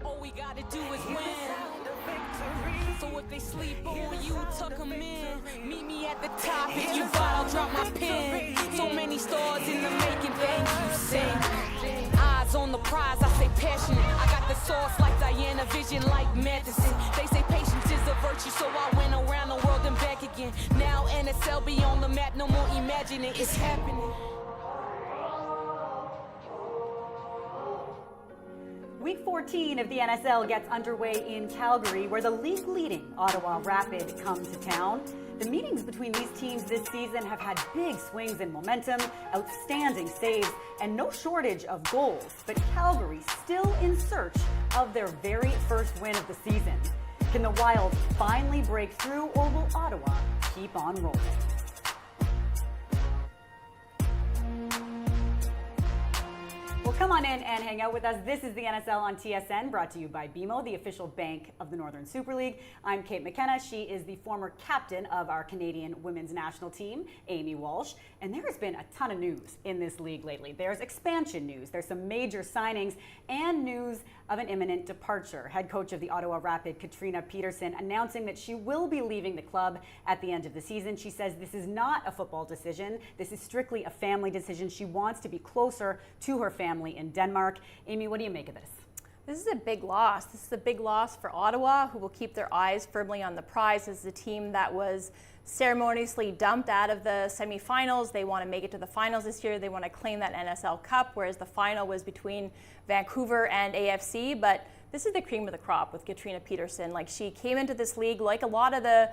All we gotta do is win. So if they sleep on you, tuck them in. Meet me at the top. If you fall, I'll drop my pen. So many stars in the making, thank you, sing. Eyes on the prize, I say passionate. I got the sauce like Diana, vision like Matheson. They say patience is a virtue, so I went around the world and back again. Now NSL be on the map, no more imagining, it's happening. Week 14 of the NSL gets underway in Calgary, where the league-leading Ottawa Rapid come to town. The meetings between these teams this season have had big swings in momentum, outstanding saves, and no shortage of goals. But Calgary still in search of their very first win of the season. Can the Wild finally break through, or will Ottawa keep on rolling? Well, come on in and hang out with us. This is the NSL on TSN, brought to you by BMO, the official bank of the Northern Super League. I'm Kate McKenna. She is the former captain of our Canadian women's national team, Amy Walsh. And there has been a ton of news in this league lately. There's expansion news, there's some major signings, and news of an imminent departure. Head coach of the Ottawa Rapid, Katrina Peterson, announcing that she will be leaving the club at the end of the season. She says this is not a football decision. This is strictly a family decision. She wants to be closer to her family in Denmark. Amy, what do you make of this? This is a big loss. This is a big loss for Ottawa, who will keep their eyes firmly on the prize. This is a team that was ceremoniously dumped out of the semifinals. They want to make it to the finals this year. They want to claim that NSL Cup, whereas the final was between Vancouver and AFC. But this is the cream of the crop with Katrina Peterson. Like, she came into this league like a lot of the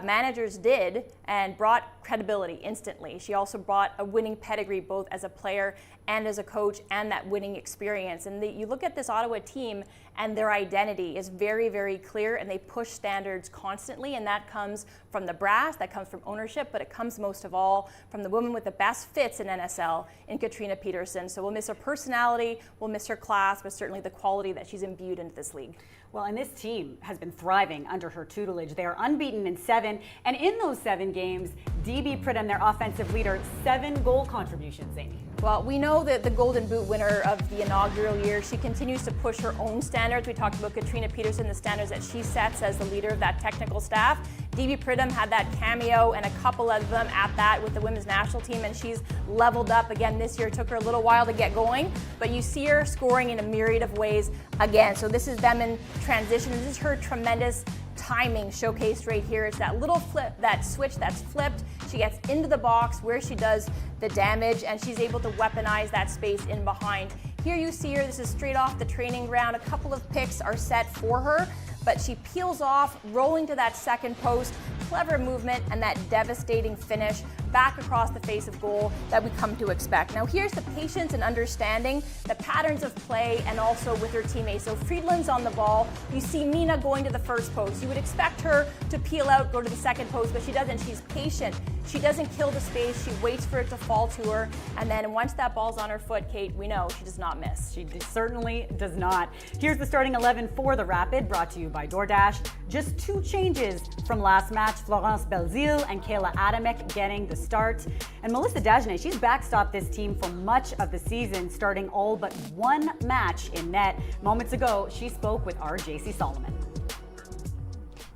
managers did, and brought credibility instantly. She also brought a winning pedigree, both as a player and as a coach, and that winning experience. And you look at this Ottawa team, and their identity is very, very clear, and they push standards constantly, and that comes from the brass, that comes from ownership, but it comes most of all from the woman with the best fits in NSL, in Katrina Peterson. So we'll miss her personality, we'll miss her class, but certainly the quality that she's imbued into this league. Well, and this team has been thriving under her tutelage. They are unbeaten in 7, and in those 7 games, DB Pridham, their offensive leader, 7 goal contributions, Amy. Well, we know that the Golden Boot winner of the inaugural year, she continues to push her own standards. We talked about Katrina Peterson, the standards that she sets as the leader of that technical staff. DB Pridham had that cameo, and a couple of them at that, with the women's national team, and she's leveled up again this year. It took her a little while to get going, but you see her scoring in a myriad of ways again. So this is them in transition. This is her tremendous timing showcased right here. It's that little flip, that switch that's flipped. She gets into the box where she does the damage, and she's able to weaponize that space in behind. Here you see her, this is straight off the training ground. A couple of picks are set for her, but she peels off, rolling to that second post. Clever movement and that devastating finish back across the face of goal that we come to expect. Now here's the patience and understanding the patterns of play, and also with her teammates. So Friedland's on the ball. You see Mina going to the first post. You would expect her to peel out, go to the second post, but she doesn't. She's patient. She doesn't kill the space. She waits for it to fall to her. And then once that ball's on her foot, Kate, we know she does not miss. She certainly does not. Here's the starting 11 for the Rapid, brought to you by DoorDash. Just 2 changes from last match. Florence Belzile and Kayla Adamek getting the start. And Melissa Dagenet, she's backstopped this team for much of the season, starting all but 1 match in net. Moments ago, she spoke with our JC Solomon.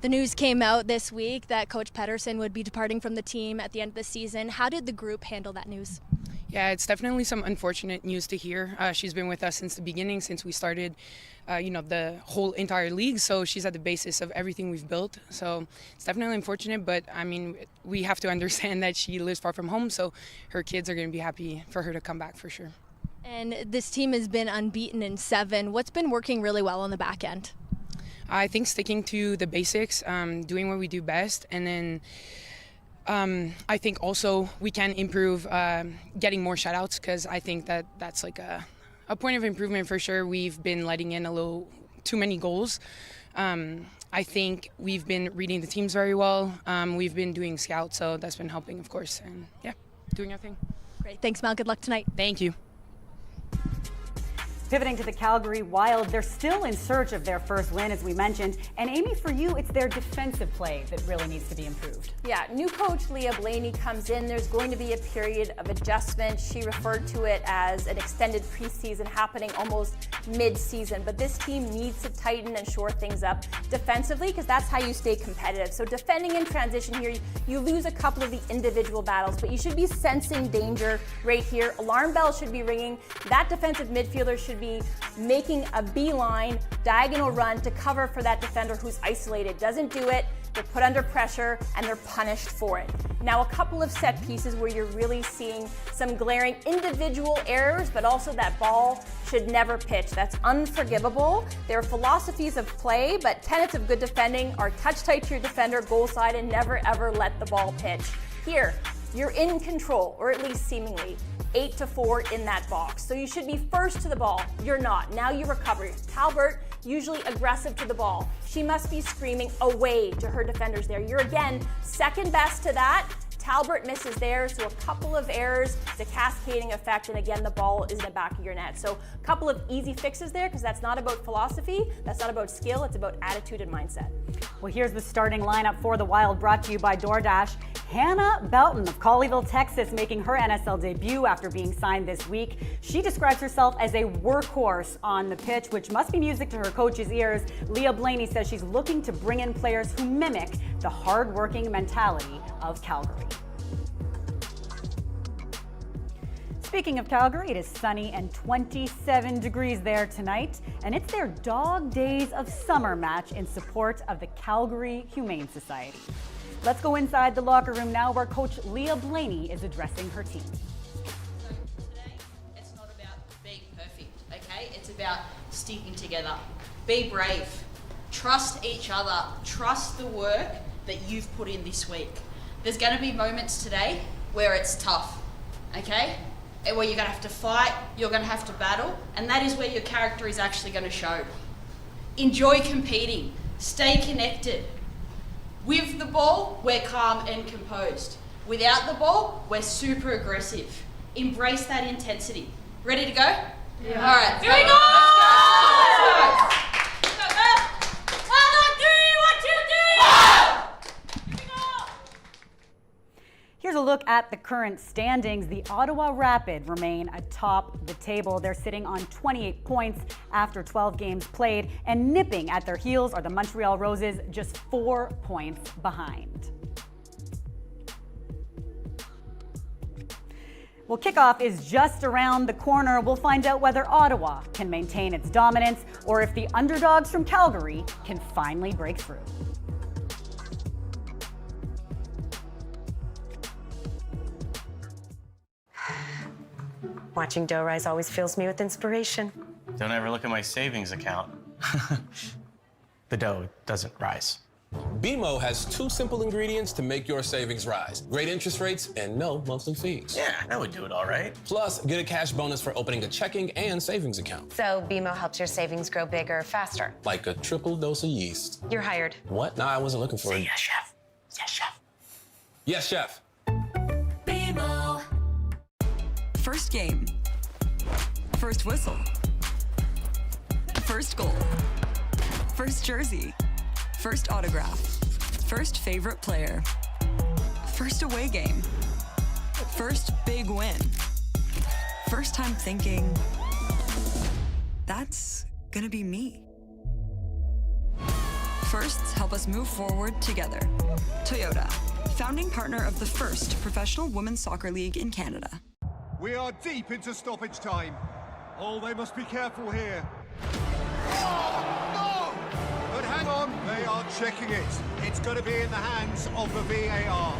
The news came out this week that Coach Pedersen would be departing from the team at the end of the season. How did the group handle that news? Yeah, it's definitely some unfortunate news to hear. She's been with us since the beginning, since we started, the whole entire league. So she's at the basis of everything we've built. So it's definitely unfortunate, but I mean, we have to understand that she lives far from home. So her kids are going to be happy for her to come back for sure. And this team has been unbeaten in 7. What's been working really well on the back end? I think sticking to the basics, doing what we do best, and then I think also we can improve getting more shutouts, because I think that's like a point of improvement for sure. We've been letting in a little too many goals. I think we've been reading the teams very well. We've been doing scouts, so that's been helping, of course, and yeah, doing our thing. Great. Thanks, Mel. Good luck tonight. Thank you. Pivoting to the Calgary Wild, they're still in search of their first win, as we mentioned. And Amy, for you, it's their defensive play that really needs to be improved. Yeah, new coach Leah Blaney comes in. There's going to be a period of adjustment. She referred to it as an extended preseason happening almost mid-season. But this team needs to tighten and shore things up defensively, because that's how you stay competitive. So defending in transition here, you lose a couple of the individual battles, but you should be sensing danger right here. Alarm bells should be ringing. That defensive midfielder should be making a beeline, diagonal run to cover for that defender who's isolated. Doesn't do it, they're put under pressure, and they're punished for it. Now, a couple of set pieces where you're really seeing some glaring individual errors, but also that ball should never pitch. That's unforgivable. There are philosophies of play, but tenets of good defending are touch tight to your defender, goal side, and never ever let the ball pitch. Here, you're in control, or at least seemingly. 8-4 in that box. So you should be first to the ball. You're not. Now you recover. Talbot, usually aggressive to the ball. She must be screaming away to her defenders there. You're again second best to that. Talbot misses there, so a couple of errors, the cascading effect, and again, the ball is in the back of your net. So a couple of easy fixes there, because that's not about philosophy, that's not about skill, it's about attitude and mindset. Well, here's the starting lineup for the Wild, brought to you by DoorDash. Hannah Belton of Colleyville, Texas, making her NSL debut after being signed this week. She describes herself as a workhorse on the pitch, which must be music to her coach's ears. Leah Blaney says she's looking to bring in players who mimic the hard-working mentality of Calgary. Speaking of Calgary, it is sunny and 27 degrees there tonight, and it's their Dog Days of Summer match in support of the Calgary Humane Society. Let's go inside the locker room now, where Coach Leah Blaney is addressing her team. So today, it's not about being perfect, okay? It's about sticking together. Be brave. Trust each other. Trust the work that you've put in this week. There's going to be moments today where it's tough, okay? And where you're going to have to fight, you're going to have to battle, and that is where your character is actually going to show. Enjoy competing. Stay connected. With the ball, we're calm and composed. Without the ball, we're super aggressive. Embrace that intensity. Ready to go? Yeah. All right. Here we go! Let's go! Here's a look at the current standings. The Ottawa Rapid remain atop the table. They're sitting on 28 points after 12 games played, and nipping at their heels are the Montreal Roses, just 4 points behind. Well, kickoff is just around the corner. We'll find out whether Ottawa can maintain its dominance, or if the underdogs from Calgary can finally break through. Watching dough rise always fills me with inspiration. Don't ever look at my savings account. The dough doesn't rise. BMO has 2 simple ingredients to make your savings rise. Great interest rates and no monthly fees. Yeah, that would do it all right. Plus, get a cash bonus for opening a checking and savings account. So BMO helps your savings grow bigger faster. Like a triple dose of yeast. You're hired. What? Nah, I wasn't looking for it. Yes, chef. Yes, chef. Yes, chef. BMO. First game. First whistle. First goal. First jersey. First autograph. First favorite player. First away game. First big win. First time thinking, that's gonna be me. Firsts help us move forward together. Toyota, founding partner of the first professional women's soccer league in Canada. We are deep into stoppage time. Oh, they must be careful here. Oh, no! But hang on, they are checking it. It's going to be in the hands of the VAR.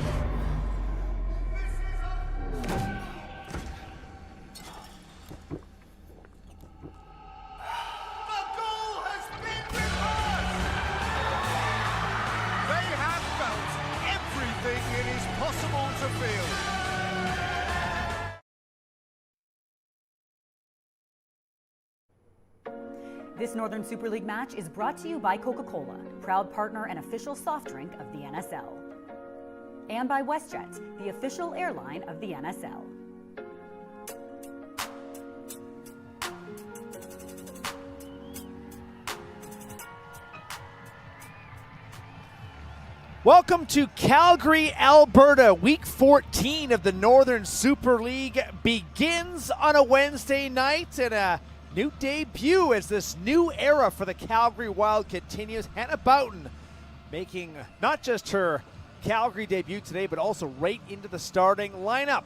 It is possible to feel. This Northern Super League match is brought to you by Coca-Cola, proud partner and official soft drink of the NSL. And by WestJet, the official airline of the NSL. Welcome to Calgary, Alberta. Week 14 of the Northern Super League begins on a Wednesday night, and a new debut as this new era for the Calgary Wild continues. Hannah Boughton making not just her Calgary debut today, but also right into the starting lineup.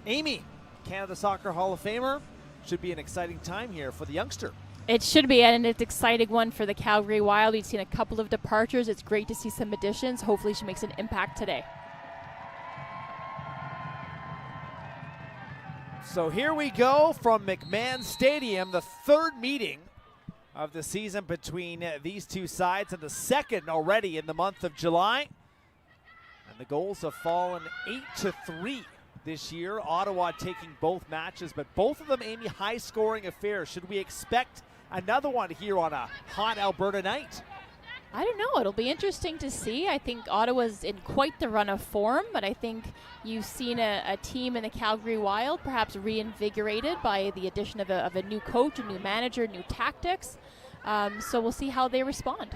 Amy, Canada Soccer Hall of Famer, should be an exciting time here for the youngster. It should be, and it's an exciting one for the Calgary Wild. We've seen a couple of departures. It's great to see some additions. Hopefully she makes an impact today. So here we go from McMahon Stadium, the third meeting of the season between these two sides, and the second already in the month of July. And the goals have fallen 8-3 this year. Ottawa taking both matches, but both of them, Amy, high-scoring affairs. Should we expect another one here on a hot Alberta night? I don't know. It'll be interesting to see. I think Ottawa's in quite the run of form, but I think you've seen a team in the Calgary Wild perhaps reinvigorated by the addition of a new coach, a new manager, new tactics. So we'll see how they respond.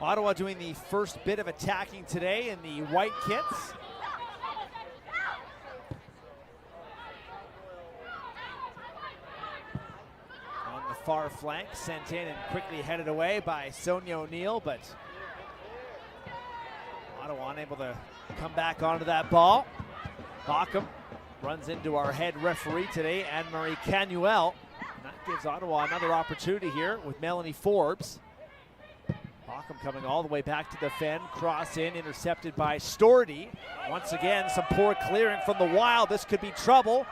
Ottawa doing the first bit of attacking today in the white kits. Far flank sent in and quickly headed away by Sonia O'Neill, but Ottawa unable to come back onto that ball. Bockham runs into our head referee today, Anne-Marie Canuel. And that gives Ottawa another opportunity here with Melanie Forbes. Bockham coming all the way back to defend, cross in, intercepted by Stordy. Once again, some poor clearing from the Wild. This could be trouble.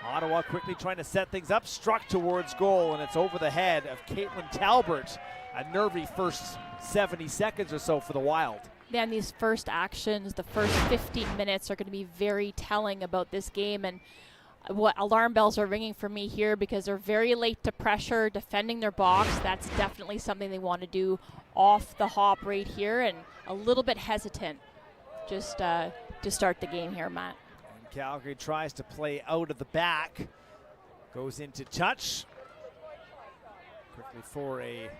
Ottawa quickly trying to set things up, struck towards goal, and it's over the head of Caitlin Talbert. A nervy first 70 seconds or so for the Wild. Then these first actions, the first 15 minutes are going to be very telling about this game, and what alarm bells are ringing for me here because they're very late to pressure, defending their box. That's definitely something they want to do off the hop right here, and a little bit hesitant just to start the game here, Matt. Calgary tries to play out of the back, goes into touch, quickly for a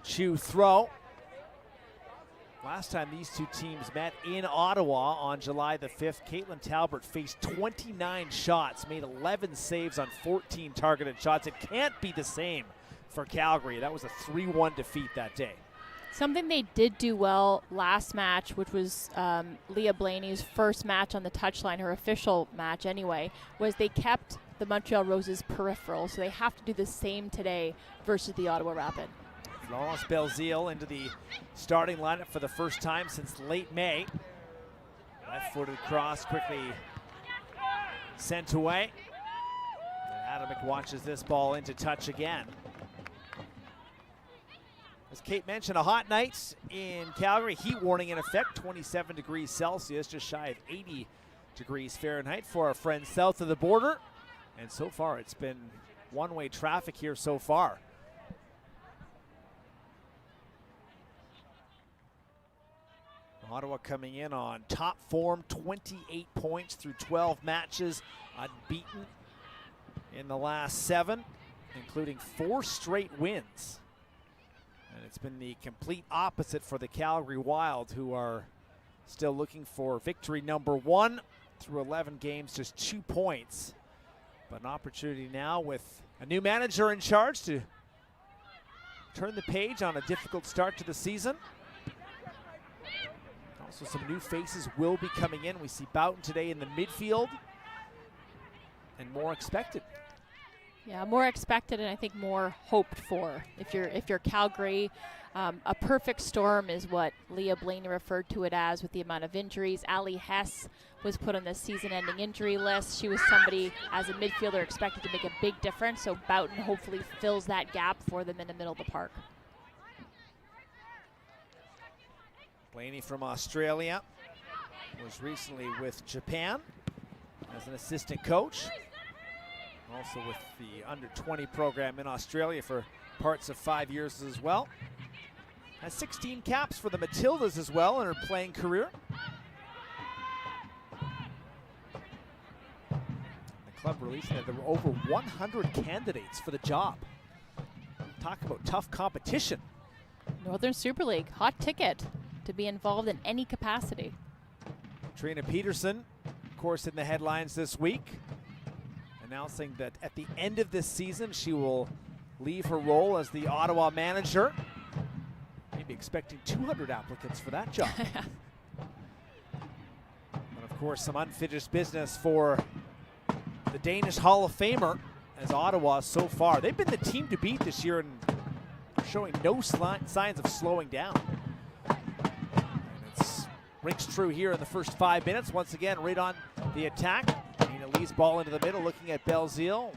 Chew throw. Last time these two teams met in Ottawa on July the 5th, Caitlin Talbert faced 29 shots, made 11 saves on 14 targeted shots. It can't be the same for Calgary. That was a 3-1 defeat that day. Something they did do well last match, which was Leah Blaney's first match on the touchline, her official match anyway, was they kept the Montreal Roses peripheral, so they have to do the same today versus the Ottawa Rapid. Florence Belzile into the starting lineup for the first time since late May. Left-footed cross quickly sent away. And Adamick watches this ball into touch again. As Kate mentioned, a hot night in Calgary. Heat warning in effect, 27 degrees Celsius, just shy of 80 degrees Fahrenheit for our friends south of the border. And so far, it's been one-way traffic here so far. Ottawa coming in on top form, 28 points through 12 matches, unbeaten in the last 7, including 4 straight wins. And it's been the complete opposite for the Calgary Wild, who are still looking for victory number 1 through 11 games, just 2 points. But an opportunity now with a new manager in charge to turn the page on a difficult start to the season. Also, some new faces will be coming in. We see Boughton today in the midfield, and more expected. Yeah, more expected, and I think more hoped for. If you're Calgary, a perfect storm is what Leah Blaney referred to it as, with the amount of injuries. Ali Hess was put on the season-ending injury list. She was somebody, as a midfielder, expected to make a big difference, so Boughton hopefully fills that gap for them in the middle of the park. Blaney from Australia was recently with Japan as an assistant coach. Also with the under-20 program in Australia for parts of 5 years as well. Has 16 caps for the Matildas as well in her playing career. The club releasing that there were over 100 candidates for the job. Talk about tough competition. Northern Super League, hot ticket to be involved in any capacity. Katrina Peterson, of course, in the headlines this week, announcing that at the end of this season, she will leave her role as the Ottawa manager. Maybe expecting 200 applicants for that job. And of course, some unfinished business for the Danish Hall of Famer, as Ottawa so far. They've been the team to beat this year and showing no signs of slowing down. Rings true here in the first 5 minutes. Once again, right on the attack. Nina Lee's ball into the middle, looking at Belzile.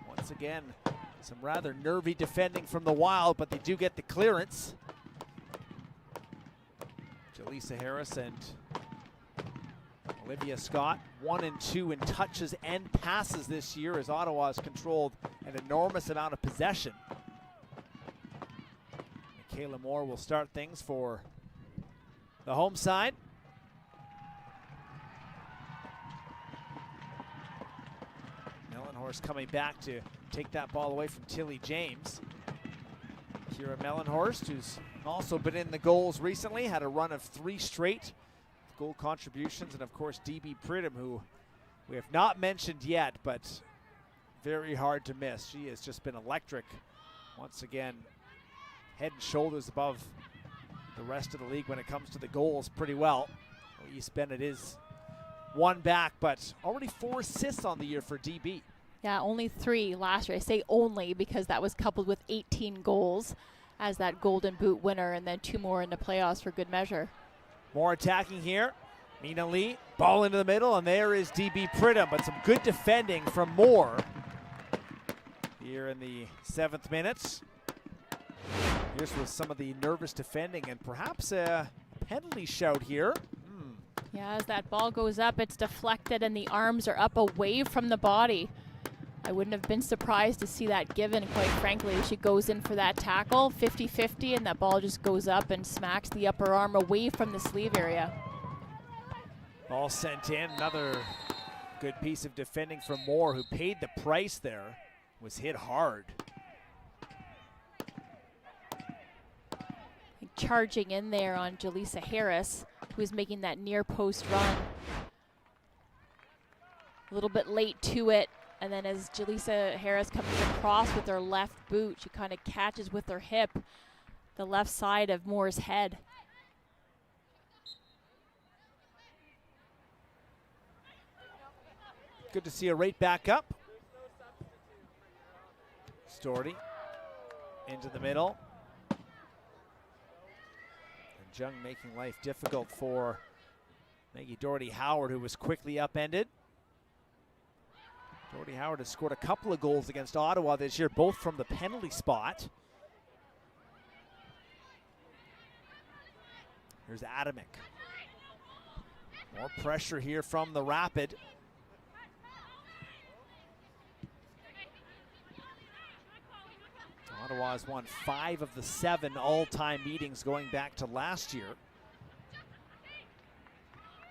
Once again, some rather nervy defending from the Wild, but they do get the clearance. Jaleesa Harris and Olivia Scott, 1 and 2 in touches and passes this year, as Ottawa has controlled an enormous amount of possession. Michaela Moore will start things for the home side. Mellenhorst coming back to take that ball away from Tilly James. Kira Mellenhorst, who's also been in the goals recently, had a run of 3 straight goal contributions. And of course, DB Pridham, who we have not mentioned yet, but very hard to miss. She has just been electric. Once again, head and shoulders above the rest of the league when it comes to the goals pretty well. East Bennett is one back, but already 4 assists on the year for DB. Yeah, only 3 last year. I say only because that was coupled with 18 goals as that Golden Boot winner, and then 2 more in the playoffs for good measure. More attacking here. Mina Lee, ball into the middle, and there is DB Pridham, but some good defending from Moore here in the 7th minute. Here's with some of the nervous defending and perhaps a penalty shout here. Yeah, as that ball goes up, it's deflected and the arms are up away from the body. I wouldn't have been surprised to see that given, quite frankly. She goes in for that tackle, 50-50, and that ball just goes up and smacks the upper arm away from the sleeve area. Ball sent in, another good piece of defending from Moore, who paid the price there, was hit hard. Charging in there on Jaleesa Harris, who's making that near post run. A little bit late to it, and then as Jaleesa Harris comes across with her left boot, she kind of catches with her hip the left side of Moore's head. Good to see her right back up. Storty into the middle. Jung making life difficult for Maggie Doherty Howard, who was quickly upended. Doherty Howard has scored a couple of goals against Ottawa this year, both from the penalty spot. Here's Adamick. More pressure here from the Rapid. Ottawa has won 5 of the 7 all-time meetings going back to last year.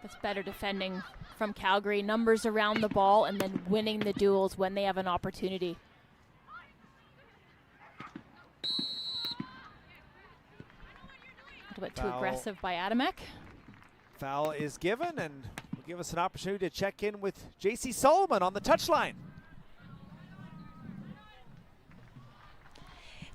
That's better defending from Calgary. Numbers around the ball and then winning the duels when they have an opportunity. A little bit too aggressive by Adamick. Foul is given, and will give us an opportunity to check in with J.C. Solomon on the touchline.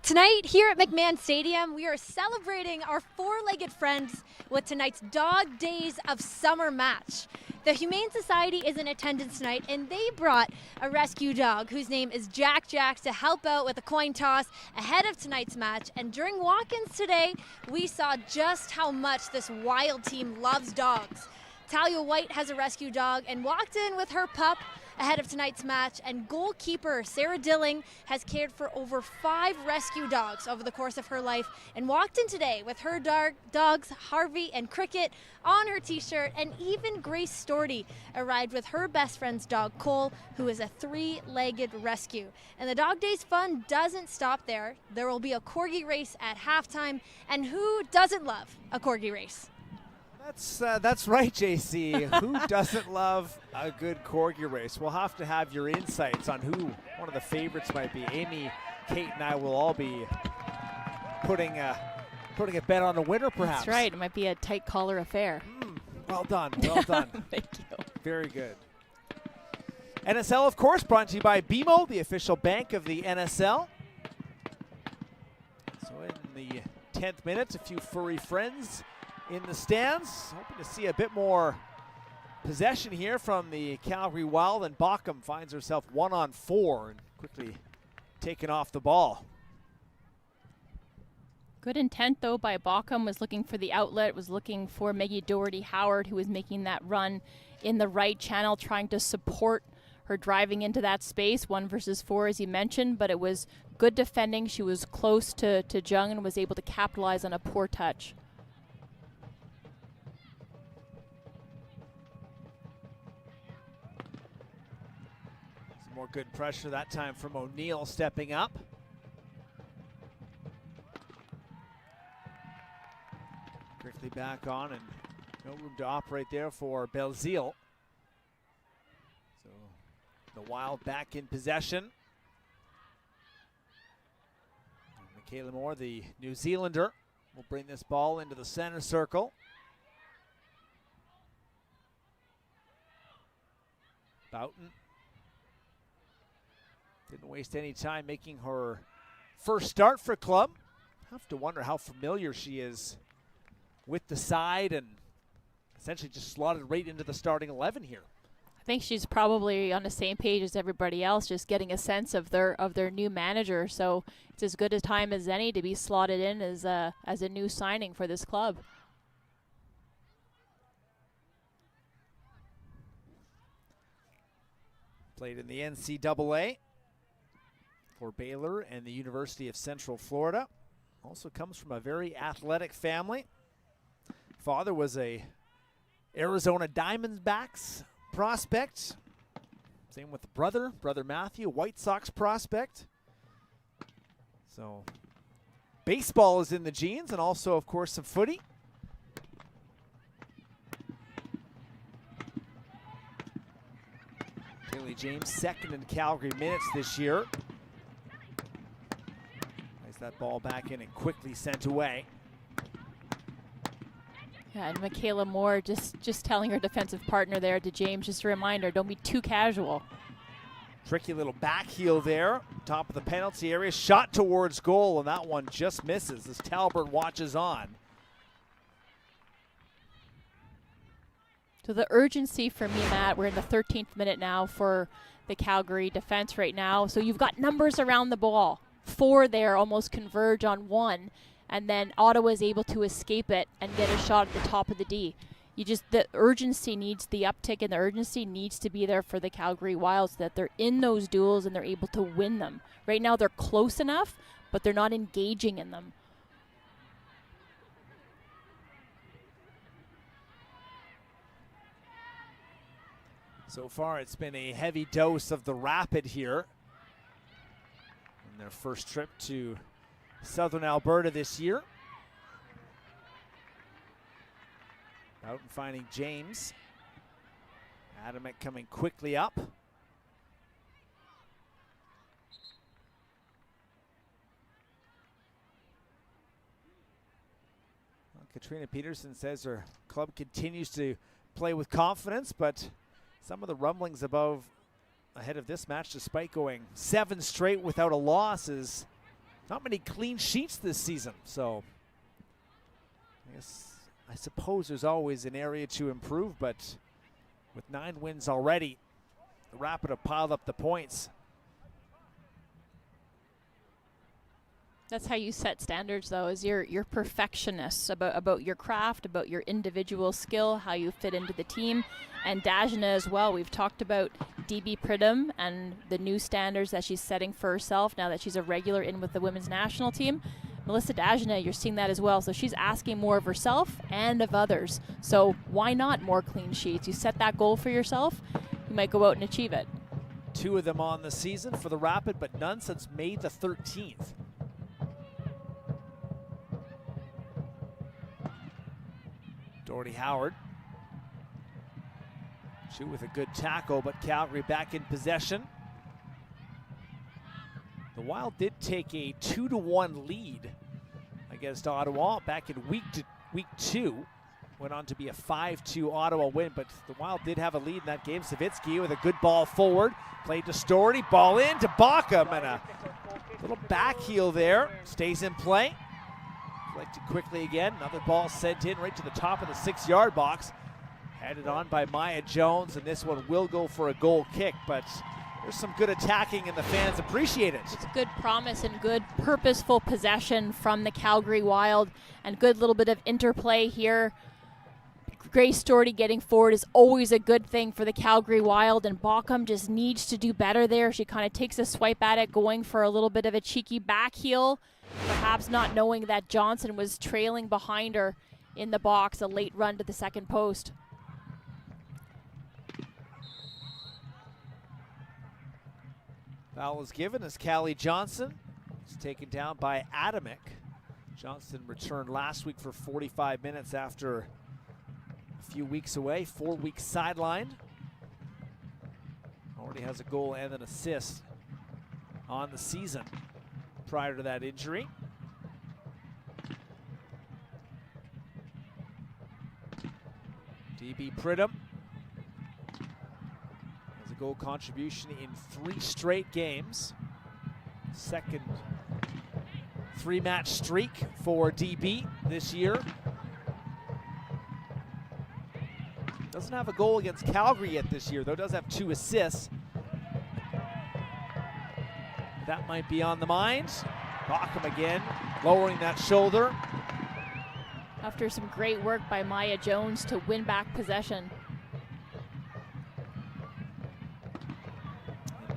Tonight, here at McMahon Stadium, we are celebrating our four-legged friends with tonight's Dog Days of Summer match. The Humane Society is in attendance tonight, and they brought a rescue dog whose name is Jack to help out with a coin toss ahead of tonight's match. And during walk-ins today, we saw just how much this wild team loves dogs. Talia White has a rescue dog and walked in with her pup ahead of tonight's match, and goalkeeper Sarah Dilling has cared for over 5 rescue dogs over the course of her life and walked in today with her dogs Harvey and Cricket on her t-shirt, and even Grace Storty arrived with her best friend's dog Cole, who is a 3-legged rescue. And the Dog Days fun doesn't stop there. There will be a corgi race at halftime, and who doesn't love a corgi race? That's right, JC. Who doesn't love a good corgi race? We'll have to have your insights on who one of the favorites might be. Amy, Kate, and I will all be putting a bet on a winner, perhaps. That's right. It might be a tight collar affair. Well done. Well done. Thank you. Very good. NSL, of course, brought to you by BMO, the official bank of the NSL. So in the 10th minute, a few furry friends in the stands, hoping to see a bit more possession here from the Calgary Wild, and Bockham finds herself 1-on-4 and quickly taken off the ball. Good intent, though, by Bockham. Was looking for the outlet, was looking for Maggie Doherty-Howard, who was making that run in the right channel, trying to support her driving into that space, 1 versus 4, as you mentioned, but it was good defending. She was close to Jung and was able to capitalize on a poor touch. More good pressure that time from O'Neill stepping up. Quickly back on, and no room to operate there for Belzile. So the Wild back in possession. And Michaela Moore, the New Zealander, will bring this ball into the center circle. Boughton didn't waste any time making her first start for club. Have to wonder how familiar she is with the side, and essentially just slotted right into the starting 11 here. I think she's probably on the same page as everybody else, just getting a sense of their new manager. So it's as good a time as any to be slotted in as a new signing for this club. Played in the NCAA for Baylor and the University of Central Florida. Also comes from a very athletic family. Father was a Arizona Diamondbacks prospect. Same with the brother Matthew, White Sox prospect. So baseball is in the genes, and also, of course, some footy. Haley James, second in Calgary minutes this year. That ball back in and quickly sent away. Yeah, and Michaela Moore just telling her defensive partner there, to James, just a reminder, don't be too casual. Tricky little back heel there, top of the penalty area, shot towards goal, and that one just misses as Talbert watches on. So the urgency for me, Matt, we're in the 13th minute now for the Calgary defense right now. So you've got numbers around the ball. 4 there almost converge on 1, and then Ottawa is able to escape it and get a shot at the top of the D. The urgency needs the uptick, and the urgency needs to be there for the Calgary Wild so that they're in those duels and they're able to win them. Right now they're close enough, but they're not engaging in them. So far it's been a heavy dose of the Rapid here. Their first trip to Southern Alberta this year. Boughton finding James. Adamek coming quickly up. Well, Katrina Peterson says her club continues to play with confidence, but some of the rumblings above ahead of this match, despite going 7 straight without a loss, is not many clean sheets this season, so I suppose there's always an area to improve, but with 9 wins already, the Rapid have piled up the points. That's how you set standards, though, is you're perfectionists about your craft, about your individual skill, how you fit into the team. And Dajna as well. We've talked about DB Pridham and the new standards that she's setting for herself now that she's a regular in with the women's national team. Melissa Dajna, you're seeing that as well. So she's asking more of herself and of others. So why not more clean sheets? You set that goal for yourself, you might go out and achieve it. 2 of them on the season for the Rapid, but none since May the 13th. Doherty Howard. Shoot with a good tackle, but Calgary back in possession. The Wild did take a 2-1 lead against Ottawa back in week 2. Went on to be a 5-2 Ottawa win, but the Wild did have a lead in that game. Savitsky with a good ball forward. Played to Doherty, ball in to Bockham, and a little back heel there. Stays in play. Collected quickly again. Another ball sent in right to the top of the 6-yard box. Headed on by Maya Jones, and this one will go for a goal kick, but there's some good attacking and the fans appreciate it. It's good promise and good purposeful possession from the Calgary Wild, and good little bit of interplay here. Grace Doherty getting forward is always a good thing for the Calgary Wild, and Bockham just needs to do better there. She kind of takes a swipe at it, going for a little bit of a cheeky back heel, perhaps not knowing that Johnson was trailing behind her in the box, a late run to the second post. Foul is given as Callie Johnson is taken down by Adamick. Johnson returned last week for 45 minutes after a few weeks away, 4 weeks sidelined. Already has a goal and an assist on the season prior to that injury. DB Pridham has a goal contribution in 3 straight games. Second 3-match streak for DB this year. Doesn't have a goal against Calgary yet this year, though. Does have 2 assists. That might be on the mind. Bockham again, lowering that shoulder. After some great work by Maya Jones to win back possession.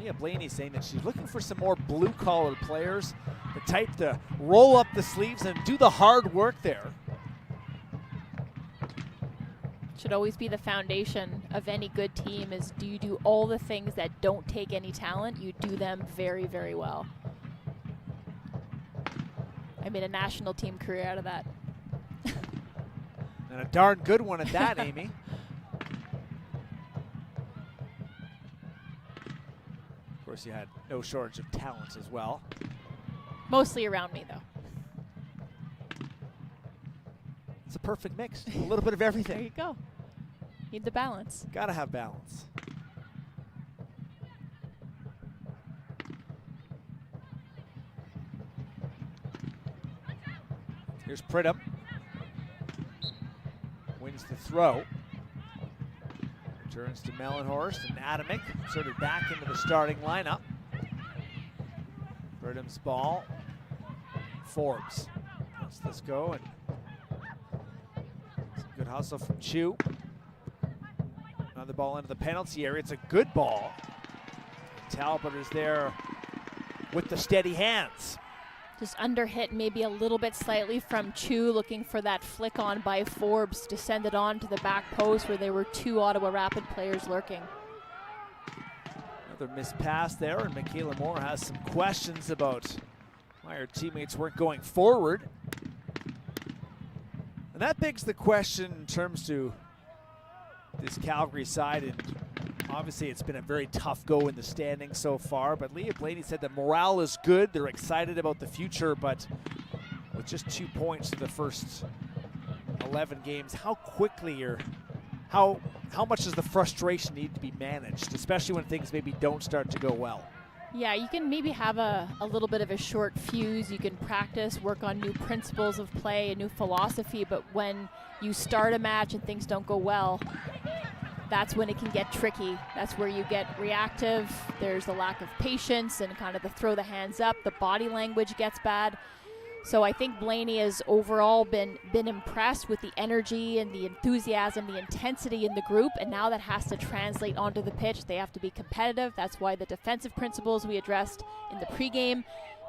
Leah Blaney saying that she's looking for some more blue-collar players, the type to roll up the sleeves and do the hard work there. Should always be the foundation of any good team is, do you do all the things that don't take any talent? You do them very, very well. I made a national team career out of that. And a darn good one at that, Amy. Of course, you had no shortage of talent as well. Mostly around me, though. It's a perfect mix. A little bit of everything. There you go. Need the balance. Gotta have balance. Here's Pridham. Wins the throw. Returns to Mellenhorst and Adamick. Inserted back into the starting lineup. Pridham's ball. Forbes lets this go, and some good hustle from Chu. Another ball into the penalty area. It's a good ball. Talbot is there with the steady hands. Just under hit maybe a little bit slightly from Chu, looking for that flick on by Forbes to send it on to the back post where there were 2 Ottawa Rapid players lurking. Another missed pass there, and Michaela Moore has some questions about why her teammates weren't going forward. And that begs the question in terms to this Calgary side, and obviously it's been a very tough go in the standings so far, but Leah Blaney said that morale is good, they're excited about the future, but with just 2 points to the first 11 games, how quickly or how much does the frustration need to be managed, especially when things maybe don't start to go well? Yeah, you can maybe have a little bit of a short fuse. You can practice, work on new principles of play, a new philosophy, but when you start a match and things don't go well, that's when it can get tricky. That's where you get reactive. There's a lack of patience and kind of the throw the hands up. The body language gets bad. So I think Blaney has overall been impressed with the energy and the enthusiasm, the intensity in the group, and now that has to translate onto the pitch. They have to be competitive. That's why the defensive principles we addressed in the pregame,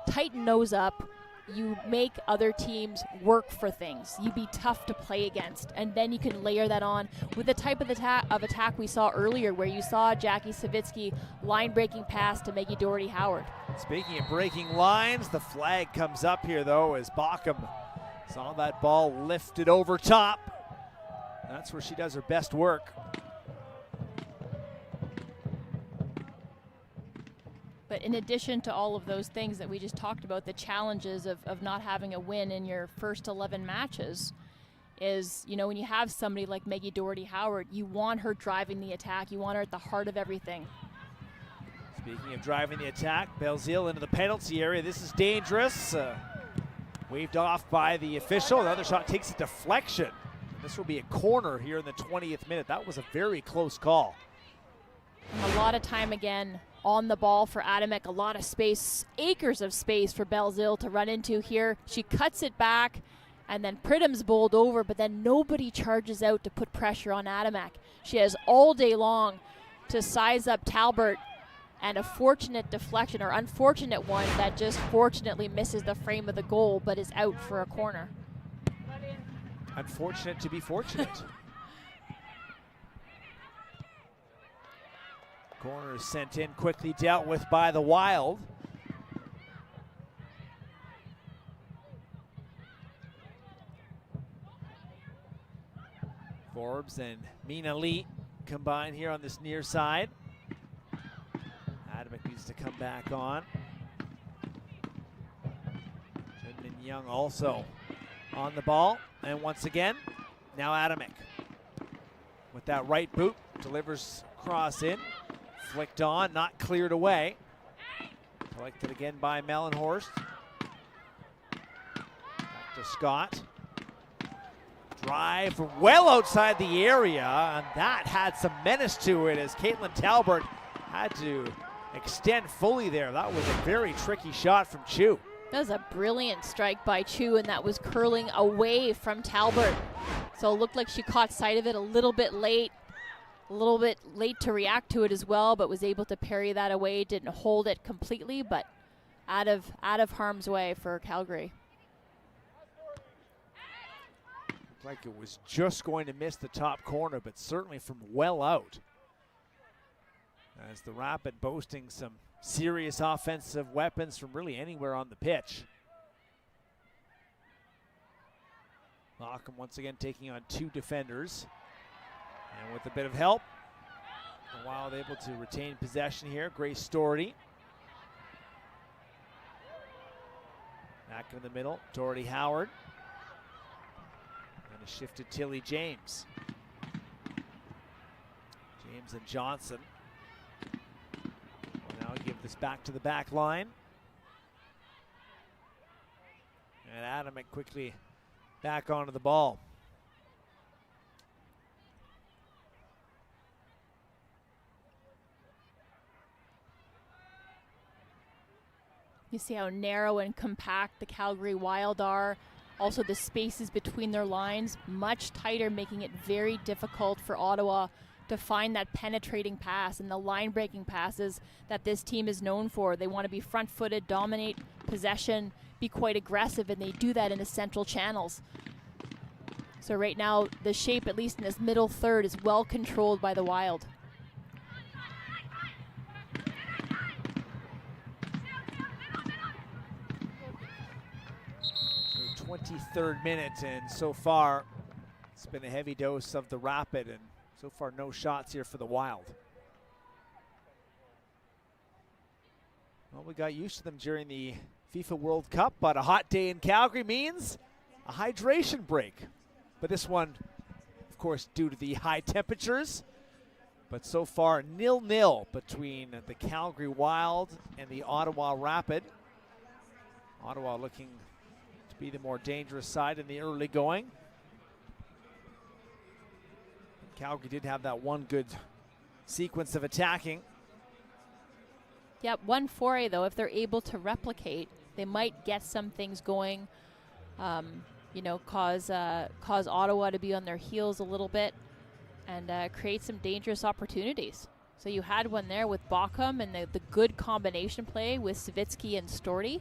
tighten nose up. You make other teams work for things. You be tough to play against, and then you can layer that on with the type of attack we saw earlier, where you saw Jackie Savitsky line-breaking pass to Maggie Doherty-Howard. Speaking of breaking lines, the flag comes up here, though, as Bockham saw that ball lifted over top. That's where she does her best work. But in addition to all of those things that we just talked about, the challenges of not having a win in your first 11 matches is, you know, when you have somebody like Maggie Doherty-Howard, you want her driving the attack. You want her at the heart of everything. Speaking of driving the attack, Belzile into the penalty area. This is dangerous. Waved off by the official. Another shot takes a deflection. This will be a corner here in the 20th minute. That was a very close call. And a lot of time again on the ball for Adamek. A lot of space, acres of space for Belzile to run into here. She cuts it back, and then Pridham's bowled over, but then nobody charges out to put pressure on Adamek. She has all day long to size up Talbert, and a fortunate deflection, or unfortunate one, that just fortunately misses the frame of the goal but is out for a corner. Unfortunate to be fortunate. Corner is sent in, quickly dealt with by the Wild. Forbes and Mina Lee combine here on this near side. Adamek needs to come back on. Goodman Young also on the ball. And once again, now Adamek with that right boot, delivers cross in. Flicked on, not cleared away. Collected again by Mellenhorst. Back to Scott. Drive well outside the area, and that had some menace to it as Caitlin Talbert had to extend fully there. That was a very tricky shot from Chu. That was a brilliant strike by Chu, and that was curling away from Talbert. So it looked like she caught sight of it a little bit late to react to it as well, but was able to parry that away. Didn't hold it completely, but out of harm's way for Calgary. Looked like it was just going to miss the top corner, but certainly from well out. As the Rapid boasting some serious offensive weapons from really anywhere on the pitch. Lockham once again taking on two defenders. And with a bit of help, the Wild able to retain possession here. Grace Doherty. Back in the middle, Doherty-Howard. And a shifted Tilly James. James and Johnson. Will now give this back to the back line. And Adamek quickly back onto the ball. You see how narrow and compact the Calgary Wild are. Also the spaces between their lines much tighter, making it very difficult for Ottawa to find that penetrating pass and the line-breaking passes that this team is known for. They want to be front-footed, dominate possession, be quite aggressive, and they do that in the central channels. So right now, the shape, at least in this middle third, is well controlled by the Wild. So 23rd minute, and so far it's been a heavy dose of the Rapid, and so far no shots here for the Wild. Well, we got used to them during the FIFA World Cup, but a hot day in Calgary means a hydration break. But this one, of course, due to the high temperatures, But so far, 0-0 between the Calgary Wild and the Ottawa Rapid. Ottawa looking to be the more dangerous side in the early going. Calgary did have that one good sequence of attacking. Yep, one foray though, if they're able to replicate, they might get some things going, cause Ottawa to be on their heels a little bit and create some dangerous opportunities. So you had one there with Bockham and the good combination play with Savitsky and Storty.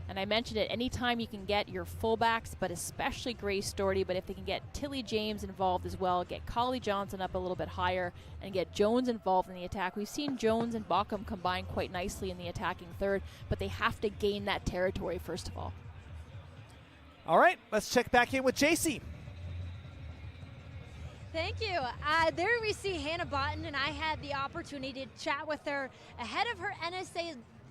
And I mentioned it, anytime you can get your fullbacks, but especially Grace Storty, but if they can get Tilly James involved as well, get Collie Johnson up a little bit higher, and get Jones involved in the attack. We've seen Jones and Bockham combine quite nicely in the attacking third, but they have to gain that territory first of all. All right, let's check back in with JC. Thank you. There we see Hannah Botten, and I had the opportunity to chat with her ahead of her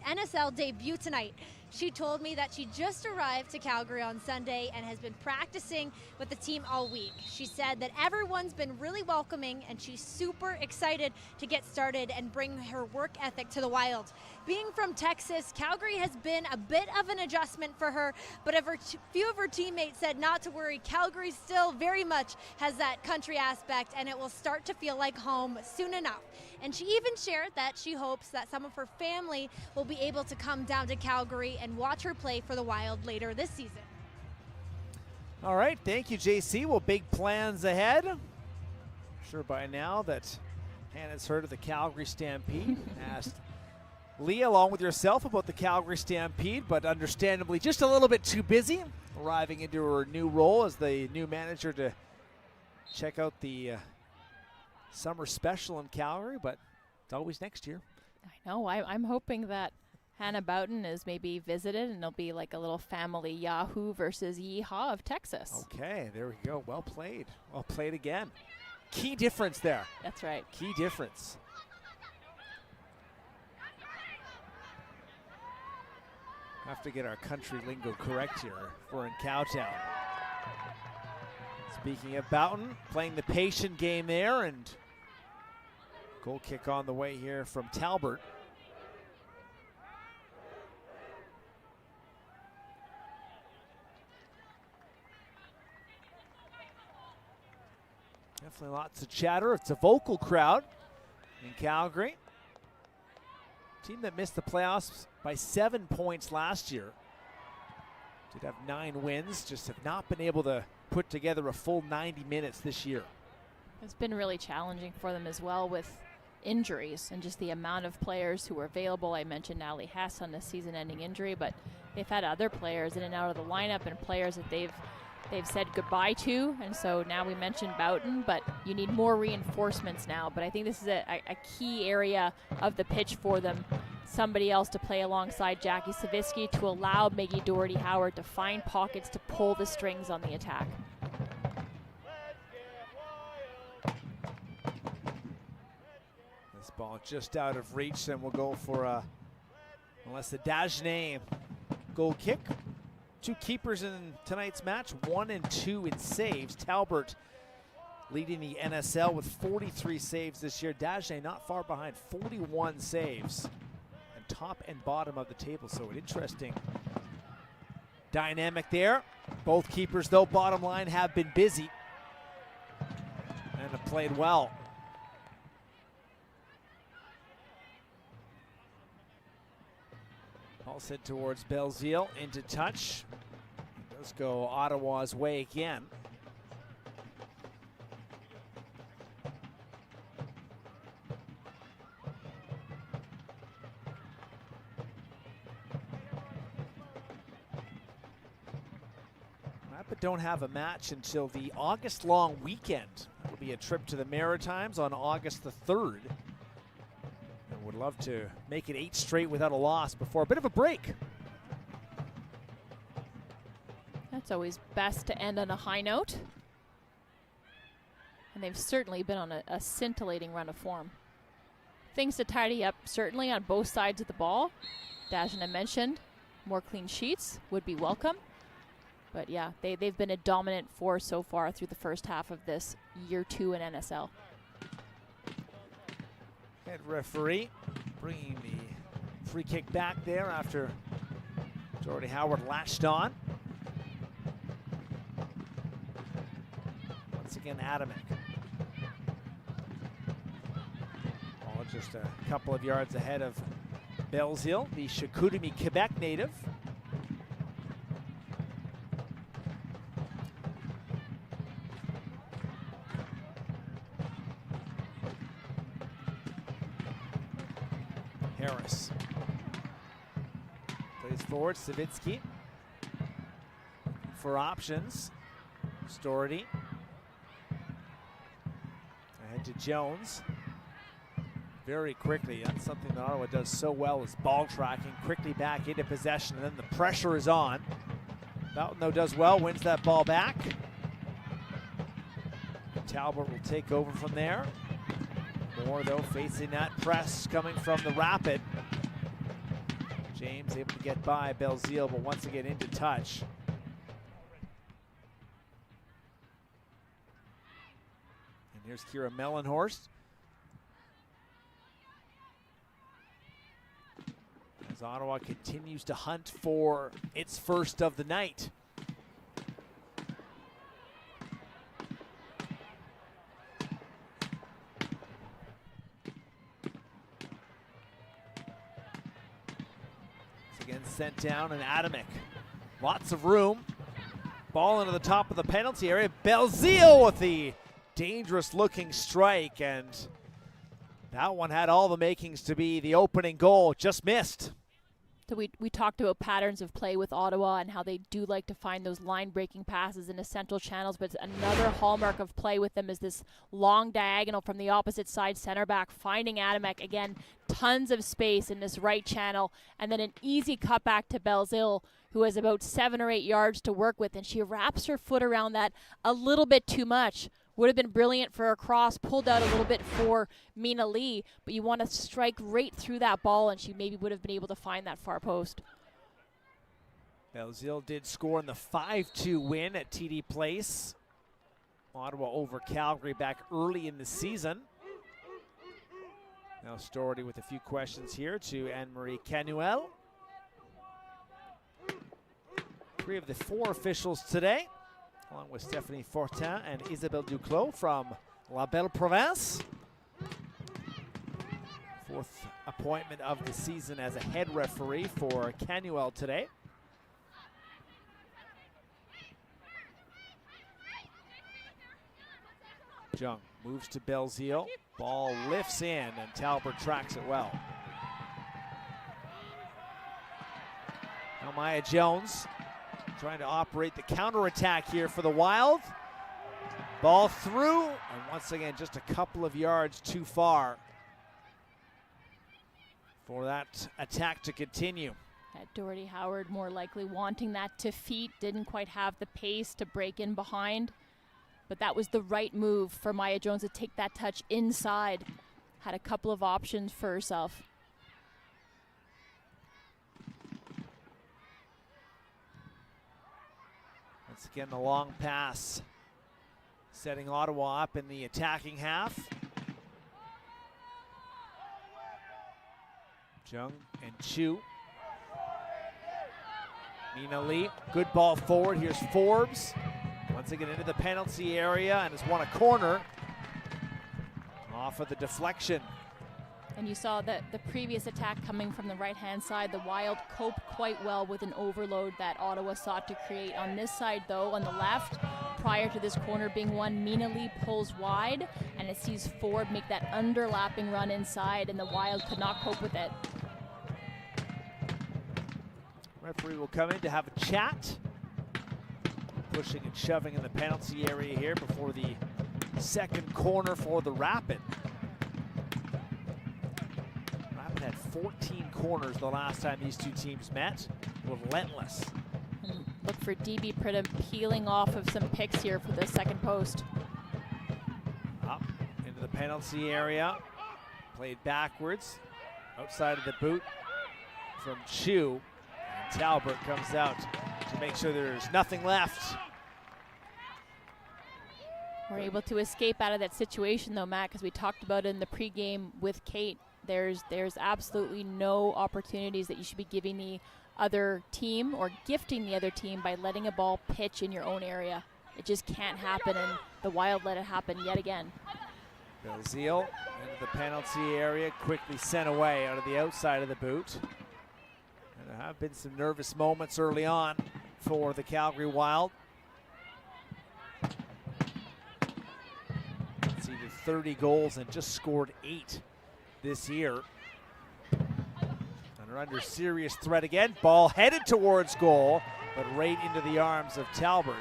NSL debut tonight. She told me that she just arrived to Calgary on Sunday and has been practicing with the team all week. She said that everyone's been really welcoming and she's super excited to get started and bring her work ethic to the Wild. Being from Texas, Calgary has been a bit of an adjustment for her, but a few of her teammates said not to worry. Calgary still very much has that country aspect and it will start to feel like home soon enough. And she even shared that she hopes that some of her family will be able to come down to Calgary and watch her play for the Wild later this season. All right, thank you, JC. Well, big plans ahead. I'm sure by now that Hannah's heard of the Calgary Stampede. Asked Leah, along with yourself, about the Calgary Stampede, but understandably just a little bit too busy, arriving into her new role as the new manager to check out the summer special in Calgary, but it's always next year. I know. I'm hoping that Hannah Boughton is maybe visited and it'll be like a little family Yahoo versus Yeehaw of Texas. Okay, there we go. Well played. Well played again. Key difference there. That's right. Key difference. Have to get our country lingo correct here. We're in Cowtown. Speaking of Boughton, playing the patient game there, and goal kick on the way here from Talbert. Definitely lots of chatter. It's a vocal crowd in Calgary. Team that missed the playoffs by 7 points last year. Did have 9 wins, just have not been able to put together a full 90 minutes this year. It's been really challenging for them as well with injuries and just the amount of players who were available. I mentioned Ali Hess on the season-ending injury, but they've had other players in and out of the lineup and players that they've said goodbye to, and so now we mentioned Boughton, but you need more reinforcements now. But I think this is a key area of the pitch for them. Somebody else to play alongside Jackie Savitsky to allow Maggie Doherty-Howard to find pockets to pull the strings on the attack. This ball just out of reach, and we'll go for unless the Dagenet goal kick. 2 keepers in tonight's match, 1 and 2 in saves. Talbert leading the NSL with 43 saves this year. Dagenet not far behind, 41 saves. And top and bottom of the table, so an interesting dynamic there. Both keepers, though, bottom line, have been busy and have played well. Ball sent towards Belzile, into touch. Let's go Ottawa's way again. Rapid don't have a match until the August long weekend. That will be a trip to the Maritimes on August the 3rd. Would love to make it 8 straight without a loss before a bit of a break. That's always best to end on a high note. And they've certainly been on a scintillating run of form. Things to tidy up certainly on both sides of the ball. Dagenet mentioned more clean sheets would be welcome. But yeah, they've been a dominant force so far through the first half of this year 2 in NSL. Head referee bringing the free kick back there after Jordy Howard latched on. Once again, Adamek. Ball just a couple of yards ahead of Belzile, the Chicoutimi, Quebec native. Harris plays forward. Savitsky for options. Stority ahead to Jones. Very quickly, that's something that Ottawa does so well, is ball tracking, quickly back into possession, and then the pressure is on. Fountain, though, does well, wins that ball back. Talbot will take over from there. Moore, though, facing that press coming from the Rapid. James able to get by Belzile, but once again into touch. And here's Kira Mellenhorst. As Ottawa continues to hunt for its first of the night. Again sent down, and Adamek. Lots of room. Ball into the top of the penalty area. Belzile with the dangerous looking strike, and that one had all the makings to be the opening goal, just missed. So we talked about patterns of play with Ottawa and how they do like to find those line-breaking passes in essential channels, but another hallmark of play with them is this long diagonal from the opposite side center back, finding Adamek. Again, tons of space in this right channel, and then an easy cutback to Belzile, who has about 7 or 8 yards to work with, and she wraps her foot around that a little bit too much. Would have been brilliant for a cross, pulled out a little bit for Mina Lee, but you want to strike right through that ball, and she maybe would have been able to find that far post. Belzile did score in the 5-2 win at TD Place. Ottawa over Calgary back early in the season. Now Stority with a few questions here to Anne-Marie Canuel. 3 of the 4 officials today, along with Stephanie Fortin and Isabelle Duclos from La Belle Province. 4th appointment of the season as a head referee for Canuel today. Jung moves to Belzile. Ball lifts in, and Talbot tracks it well. Now Maya Jones trying to operate the counterattack here for the Wild. Ball through, and once again, just a couple of yards too far for that attack to continue. Jordy Howard more likely wanting that to feet, didn't quite have the pace to break in behind, but that was the right move for Maya Jones to take that touch inside. Had a couple of options for herself. Once again, the long pass, setting Ottawa up in the attacking half. Jung and Chu. Mina Lee, good ball forward. Here's Forbes. Once again into the penalty area and has won a corner off of the deflection. And you saw that the previous attack coming from the right-hand side, the Wild coped quite well with an overload that Ottawa sought to create. On this side, though, on the left, prior to this corner being won, Mina Lee pulls wide, and it sees Ford make that underlapping run inside, and the Wild could not cope with it. Referee will come in to have a chat. Pushing and shoving in the penalty area here before the second corner for the Rapid. Rapid had 14 corners the last time these two teams met. Relentless. And look for DB Pridham peeling off of some picks here for the second post. Up into the penalty area. Played backwards. Outside of the boot from Chu. And Talbot comes out to make sure there's nothing left. We're able to escape out of that situation, though, Matt, because we talked about it in the pregame with Kate. There's absolutely no opportunities that you should be giving the other team or gifting the other team by letting a ball pitch in your own area. It just can't happen, and the Wild let it happen yet again. Belzile into the penalty area, quickly sent away out of the outside of the boot. And there have been some nervous moments early on for the Calgary Wild. Conceded 30 goals and just scored 8 this year. And are under serious threat again. Ball headed towards goal, but right into the arms of Talbot.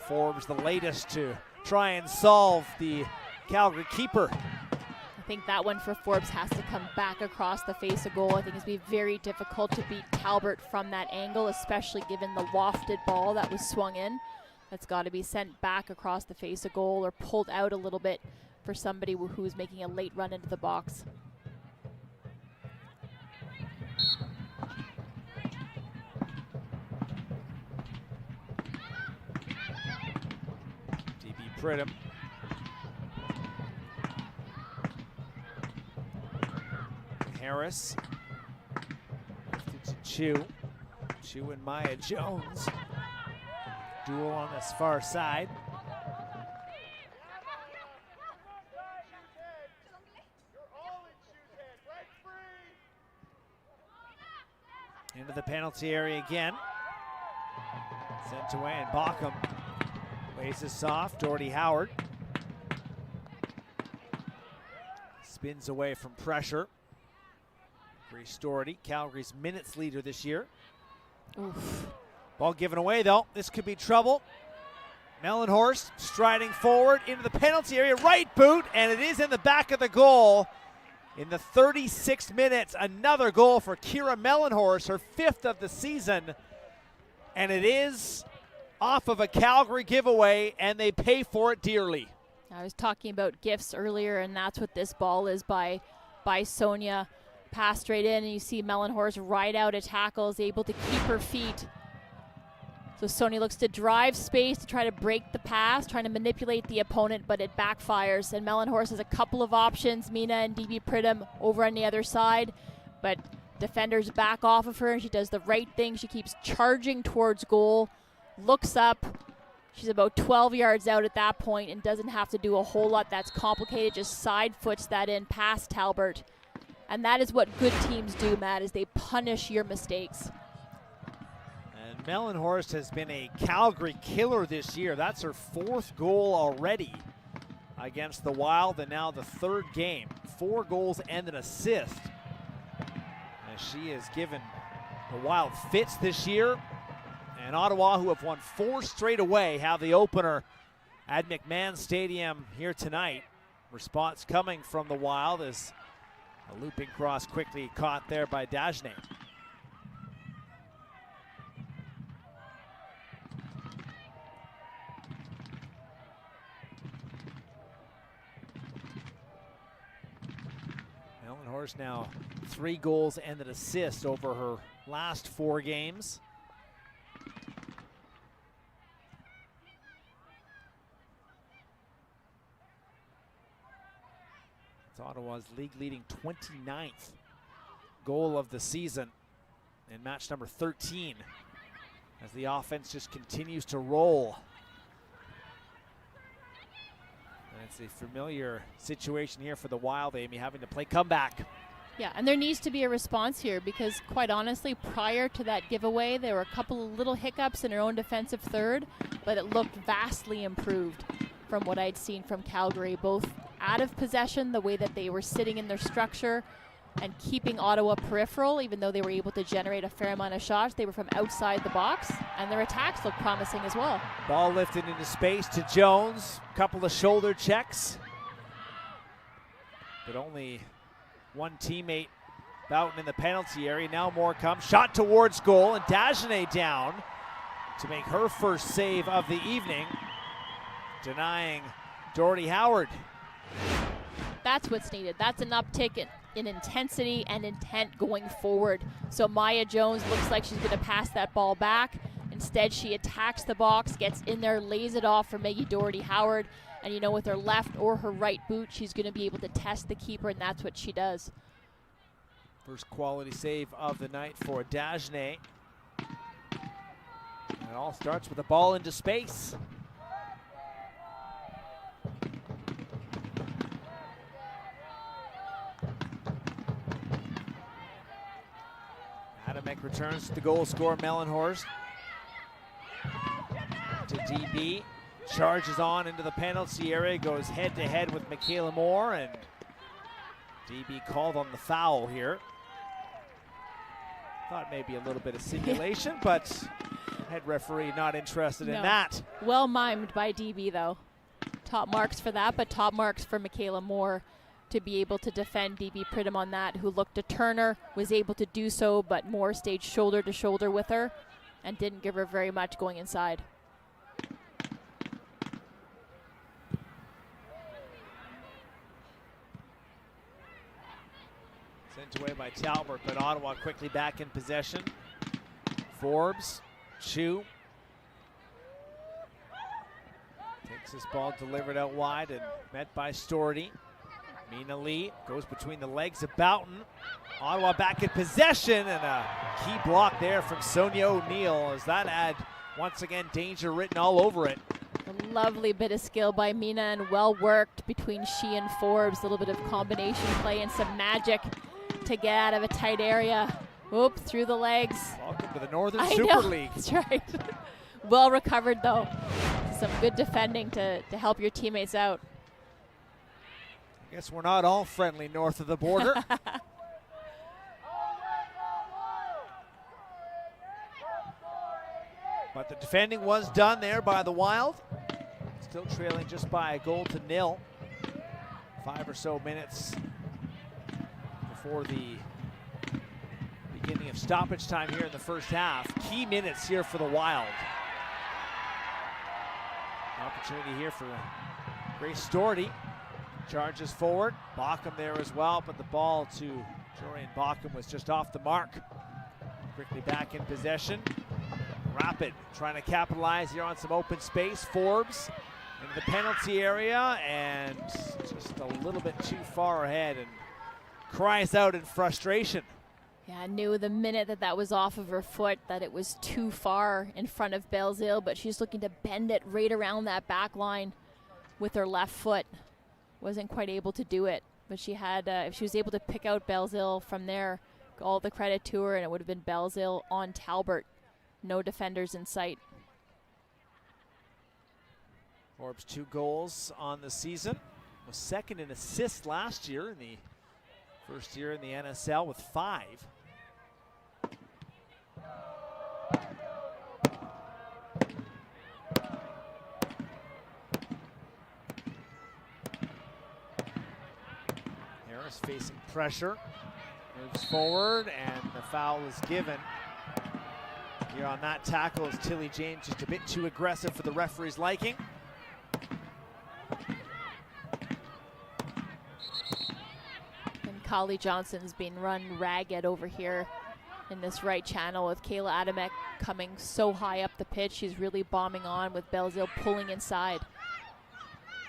Forbes the latest to try and solve the Calgary keeper. I think that one for Forbes has to come back across the face of goal. I think it's going to be very difficult to beat Talbot from that angle, especially given the lofted ball that was swung in. That's got to be sent back across the face of goal or pulled out a little bit for somebody who's making a late run into the box. DB Pridham. Harris. Lifted to Chu. Chu and Maya Jones. Duel on this far side. Into the penalty area again. Sent away, and Bauckham lays this off. Doherty Howard spins away from pressure. Grace Doherty, Calgary's minutes leader this year. Oof. Ball given away though. This could be trouble. Mellenhorst striding forward into the penalty area, right boot, and it is in the back of the goal. In the 36th minutes, another goal for Kira Mellenhorst, her 5th of the season. And it is off of a Calgary giveaway, and they pay for it dearly. I was talking about gifts earlier, and that's what this ball is by Sonia. Passed straight in, and you see Mellenhorst ride out a tackle, is able to keep her feet. So Sonia looks to drive space to try to break the pass, trying to manipulate the opponent, but it backfires. And Mellenhorst has a couple of options, Mina and DB Pridham over on the other side, but defenders back off of her, and she does the right thing. She keeps charging towards goal, looks up. She's about 12 yards out at that point and doesn't have to do a whole lot that's complicated, just side foots that in past Talbot. And that is what good teams do, Matt, is they punish your mistakes. And Mellenhorst has been a Calgary killer this year. That's her 4th goal already against the Wild, and now the 3rd game. 4 goals and an assist. As she has given the Wild fits this year. And Ottawa, who have won 4 straight away, have the opener at McMahon Stadium here tonight. Response coming from the Wild as a looping cross quickly caught there by Dagenet. Mellenhorst now 3 goals and an assist over her last 4 games. Ottawa's league-leading 29th goal of the season in match number 13 as the offense just continues to roll. And it's a familiar situation here for the Wild, Amy, having to play comeback. Yeah, and there needs to be a response here because, quite honestly, prior to that giveaway, there were a couple of little hiccups in her own defensive third, but it looked vastly improved from what I'd seen from Calgary, both out of possession, the way that they were sitting in their structure and keeping Ottawa peripheral, even though they were able to generate a fair amount of shots. They were from outside the box, and their attacks looked promising as well. Ball lifted into space to Jones. Couple of shoulder checks. But only one teammate Boughton in the penalty area. Now more come. Shot towards goal, and Dagenet down to make her first save of the evening, denying Doherty Howard. That's what's needed. That's an uptick in intensity and intent going forward. So Maya Jones looks like she's going to pass that ball back. In Instead, she attacks the box, gets in there, lays it off for Maggie Doherty-Howard. And you know, with her left or her right boot, she's going to be able to test the keeper, and that's what she does. First quality save of the night for Dagenet. And it all starts with a ball into space. Adamek returns to the goal scorer, Mellenhorst. To DB. Charges on into the penalty area, goes head to head with Michaela Moore, and DB called on the foul here. Thought maybe a little bit of simulation, but head referee not interested in that. Well mimed by DB though. Top marks for that, but top marks for Michaela Moore to be able to defend DB Pridham on that, who looked to Turner, was able to do so, but Moore stayed shoulder to shoulder with her and didn't give her very much going inside. Sent away by Talbot, but Ottawa quickly back in possession. Forbes, Chu. Takes this ball delivered out wide and met by Storty. Mina Lee goes between the legs of Boughton. Ottawa back in possession, and a key block there from Sonia O'Neill as that had, once again, danger written all over it. A lovely bit of skill by Mina and well worked between she and Forbes. A little bit of combination play and some magic to get out of a tight area. Oop, through the legs. Welcome to the Northern Super League. That's right. Well recovered though. Some good defending to help your teammates out. I guess we're not all friendly north of the border. But the defending was done there by the Wild. Still trailing just by a goal to nil. 5 or so minutes before the beginning of stoppage time here in the first half. Key minutes here for the Wild. Opportunity here for Grace Storty. Charges forward. Bauckham there as well, but the ball to Jorian Bauckham was just off the mark. Quickly back in possession. Rapid trying to capitalize here on some open space. Forbes into the penalty area and just a little bit too far ahead and cries out in frustration. Yeah, I knew the minute that was off of her foot that it was too far in front of Belzile, but she's looking to bend it right around that back line with her left foot. Wasn't quite able to do it, but she had, if she was able to pick out Belzile from there, all the credit to her, and it would have been Belzile on Talbot. No defenders in sight. Forbes 2 goals on the season. Was second in assists last year in the first year in the NSL with 5. Harris facing pressure. Moves forward and the foul is given. Here on that tackle is Tilly James, just a bit too aggressive for the referee's liking. And Kali Johnson's been run ragged over here in this right channel with Kayla Adamek coming so high up the pitch. She's really bombing on with Belzile pulling inside.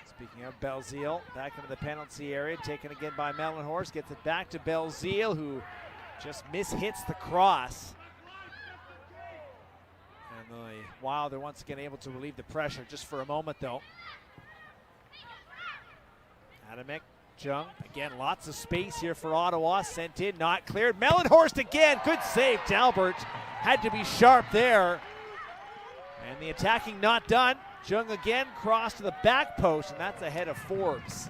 Speaking of Belzile, back into the penalty area, taken again by Mellenhorst, gets it back to Belzile, who just mishits the cross. And the Wild are once again able to relieve the pressure just for a moment though. Adamek, Jung, again lots of space here for Ottawa, sent in, not cleared. Mellenhorst again, good save, Talbot. Had to be sharp there. And the attacking not done. Jung again, cross to the back post, and that's ahead of Forbes.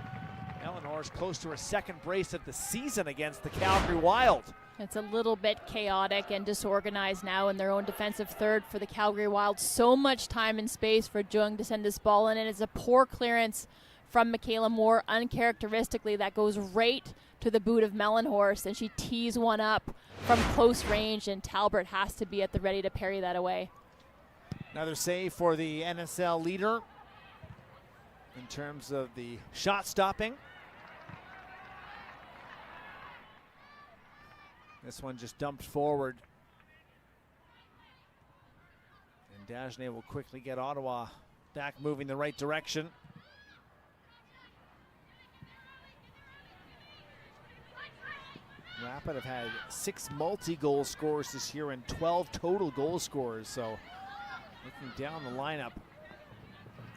Mellenhorst close to her second brace of the season against the Calgary Wild. It's a little bit chaotic and disorganized now in their own defensive third for the Calgary Wild. So much time and space for Jung to send this ball in, and it's a poor clearance from Michaela Moore, uncharacteristically, that goes right to the boot of Mellenhorst, and she tees one up from close range, and Talbot has to be at the ready to parry that away. Another save for the NSL leader in terms of the shot stopping. This one just dumped forward. Dagenet will quickly get Ottawa back moving the right direction. Rapid have had 6 multi-goal scorers this year and 12 total goal scorers. So looking down the lineup,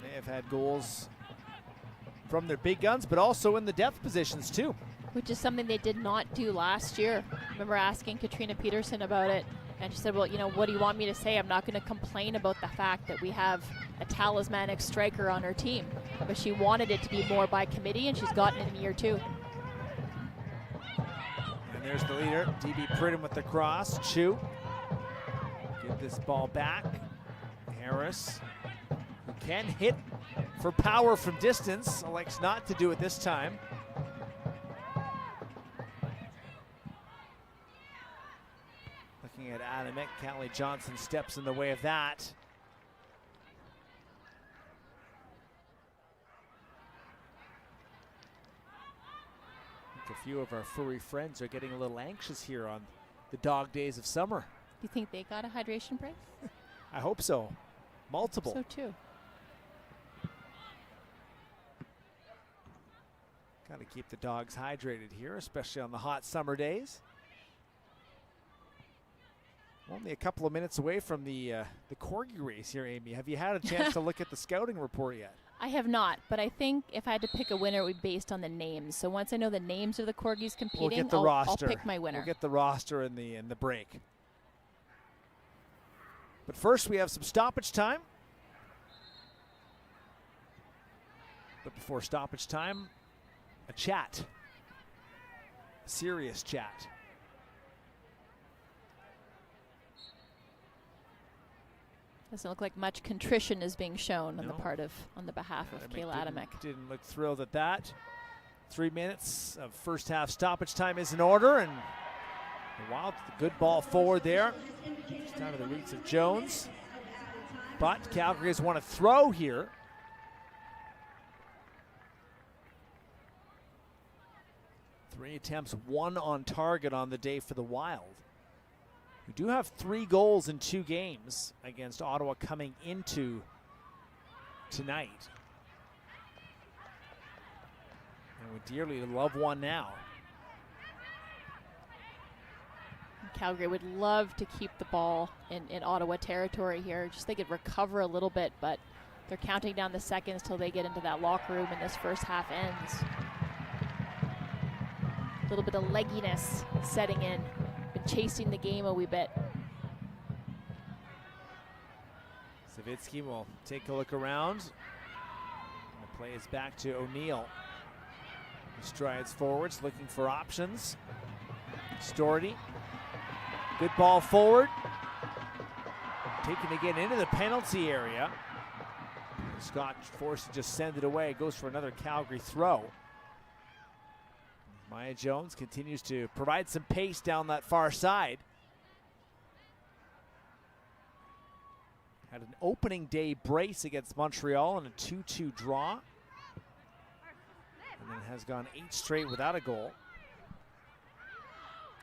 they have had goals from their big guns, but also in the depth positions too. Which is something they did not do last year. I remember asking Katrina Peterson about it, and she said, well, you know, what do you want me to say? I'm not going to complain about the fact that we have a talismanic striker on her team. But she wanted it to be more by committee, and she's gotten it in year 2. And there's the leader, DB Pridham with the cross. Chu. Give this ball back. Harris, who can hit for power from distance, elects not to do it this time. Looking at Adamek, Callie Johnson steps in the way of that. I think a few of our furry friends are getting a little anxious here on the dog days of summer. You think they got a hydration break? I hope so. Multiple. So too. Got to keep the dogs hydrated here, especially on the hot summer days. Only a couple of minutes away from the Corgi race here, Amy. Have you had a chance to look at the scouting report yet? I have not, but I think if I had to pick a winner, it would be based on the names. So once I know the names of the Corgis competing, We'll get the I'll roster. pick my winner. We'll get the roster in the break. But first, we have some stoppage time. But before stoppage time, a chat. A serious chat. Doesn't look like much contrition is being shown on the behalf of Kayla Adamek. Didn't look thrilled at that. 3 minutes of first half stoppage time is in order, and the Wild, good ball forward there. Just out of the reach of Jones. But Calgary has won a throw here. Three attempts, 1 on target on the day for the Wild. We do have 3 goals in 2 games against Ottawa coming into tonight. And would dearly love one now. Calgary would love to keep the ball in Ottawa territory here. Just they could recover a little bit, but they're counting down the seconds till they get into that locker room and this first half ends. A little bit of legginess setting in. Been chasing the game a wee bit. Savitsky will take a look around. The play is back to O'Neill. He strides forwards, looking for options. Storty. Good ball forward. Taken again into the penalty area. Scott forced to just send it away. Goes for another Calgary throw. Maya Jones continues to provide some pace down that far side. Had an opening day brace against Montreal in a 2-2 draw. And then has gone 8 straight without a goal.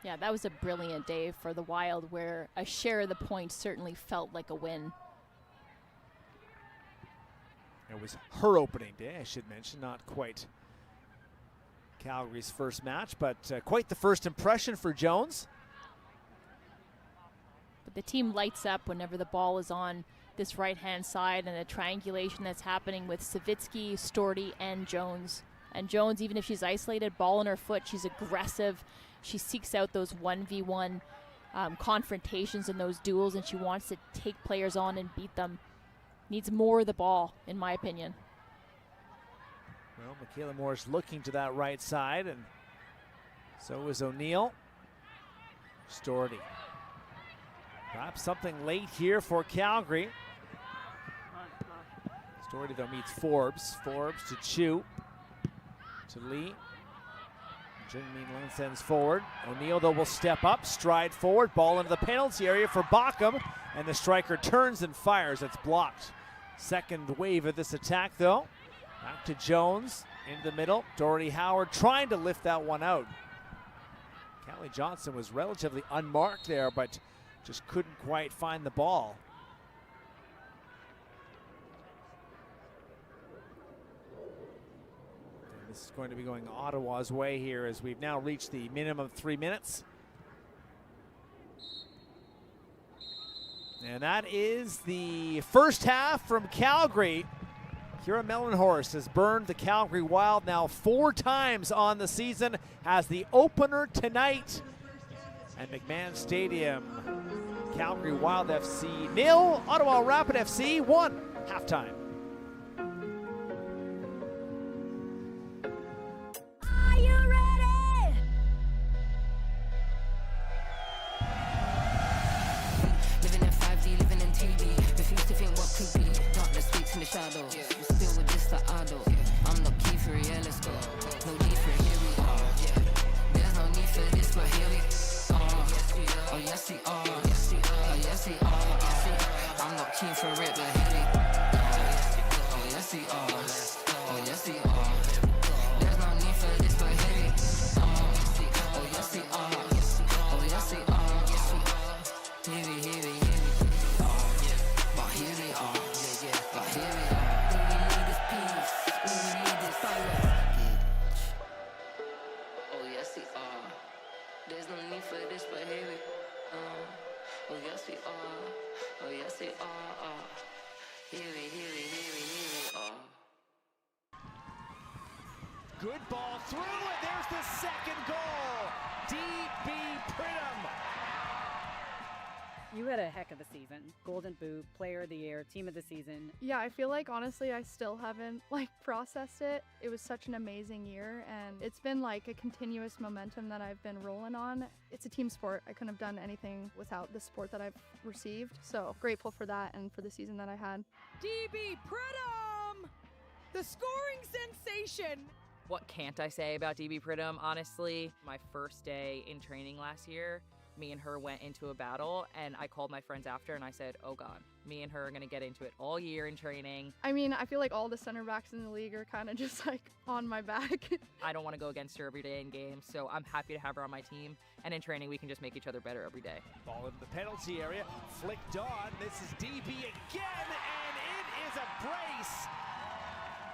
Yeah, that was a brilliant day for the Wild, where a share of the points certainly felt like a win. It was her opening day, I should mention, not quite Calgary's first match, but quite the first impression for Jones. But the team lights up whenever the ball is on this right-hand side, and the triangulation that's happening with Savitsky, Storty, and Jones. And Jones, even if she's isolated, ball in her foot, she's aggressive. She seeks out those 1v1 confrontations and those duels, and she wants to take players on and beat them. Needs more of the ball, in my opinion. Well, Michaela Moore's looking to that right side, and so is O'Neill. Storty. Perhaps something late here for Calgary. Storty, though, meets Forbes. Forbes to Chu. To Lee. Jingmin Lin sends forward. O'Neill, though, will step up, stride forward, ball into the penalty area for Bockham, and the striker turns and fires. It's blocked. Second wave of this attack, though. Back to Jones, into the middle. Doherty Howard trying to lift that one out. Callie Johnson was relatively unmarked there, but just couldn't quite find the ball. This is going to be going Ottawa's way here as we've now reached the minimum of 3 minutes. And that is the first half from Calgary. Kira Mellenhorst has burned the Calgary Wild now 4 times on the season, has the opener tonight at McMahon Stadium. Calgary Wild FC 0, Ottawa Rapid FC 1, halftime. Are you ready? Living in 5D, living in 2D. Refuse to think what could be. Darkness speaks in the shadow. We're still with this the idol. I'm not key for it, yeah, let's go. No need for it, here we are. There's no need for this, but here we are. Oh yes we are. Oh yes we are. I'm not keen for it, but here we are. Oh yes we are. Oh yes we are. There's no need for this, but here we are. Oh yes we are. Oh yes we are. Here we are. But here we are. But here we are. All we need is peace. All we need is silence. Oh yes we are. There's no need for this, but here we are. Oh yes we are. Oh yes we are. Here we are. Good ball through, and there's the second goal. D.B. Pridham. You had a heck of a season. Golden Boot, Player of the Year, Team of the Season. Yeah, I feel like honestly I still haven't processed it. It was such an amazing year, and it's been like a continuous momentum that I've been rolling on. It's a team sport. I couldn't have done anything without the support that I've received. So grateful for that and for the season that I had. DB Pridham, the scoring sensation. What can't I say about DB Pridham? Honestly, my first day in training last year, me and her went into a battle, and I called my friends after and I said, oh God, me and her are gonna get into it all year in training. I mean, I feel like all the center backs in the league are kind of just like on my back. I don't want to go against her every day in games, so I'm happy to have her on my team, and in training we can just make each other better every day. Ball into the penalty area, flicked on. This is DB again, and it is a brace.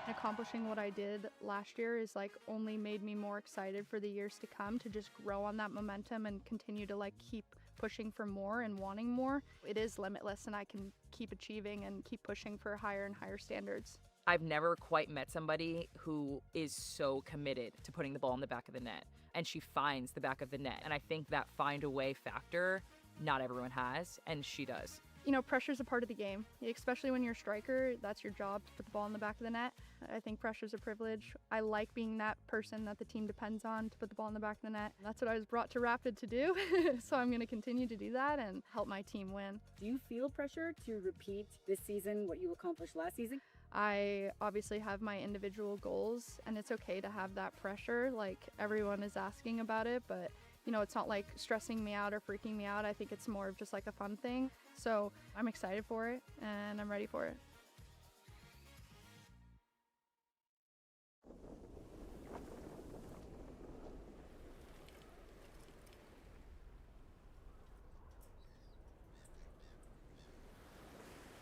Accomplishing what I did last year is like only made me more excited for the years to come to just grow on that momentum and continue to like keep pushing for more and wanting more. It is limitless, and I can keep achieving and keep pushing for higher and higher standards. I've never quite met somebody who is so committed to putting the ball in the back of the net, and she finds the back of the net. And I think that find a way factor, not everyone has, and she does. You know, pressure's a part of the game, especially when you're a striker. That's your job, to put the ball in the back of the net. I think pressure's a privilege. I like being that person that the team depends on to put the ball in the back of the net. That's what I was brought to Rapid to do, so I'm going to continue to do that and help my team win. Do you feel pressure to repeat this season what you accomplished last season? I obviously have my individual goals, and it's okay to have that pressure. Like, everyone is asking about it, but you know, it's not like stressing me out or freaking me out. I think it's more of just like a fun thing. So I'm excited for it, and I'm ready for it.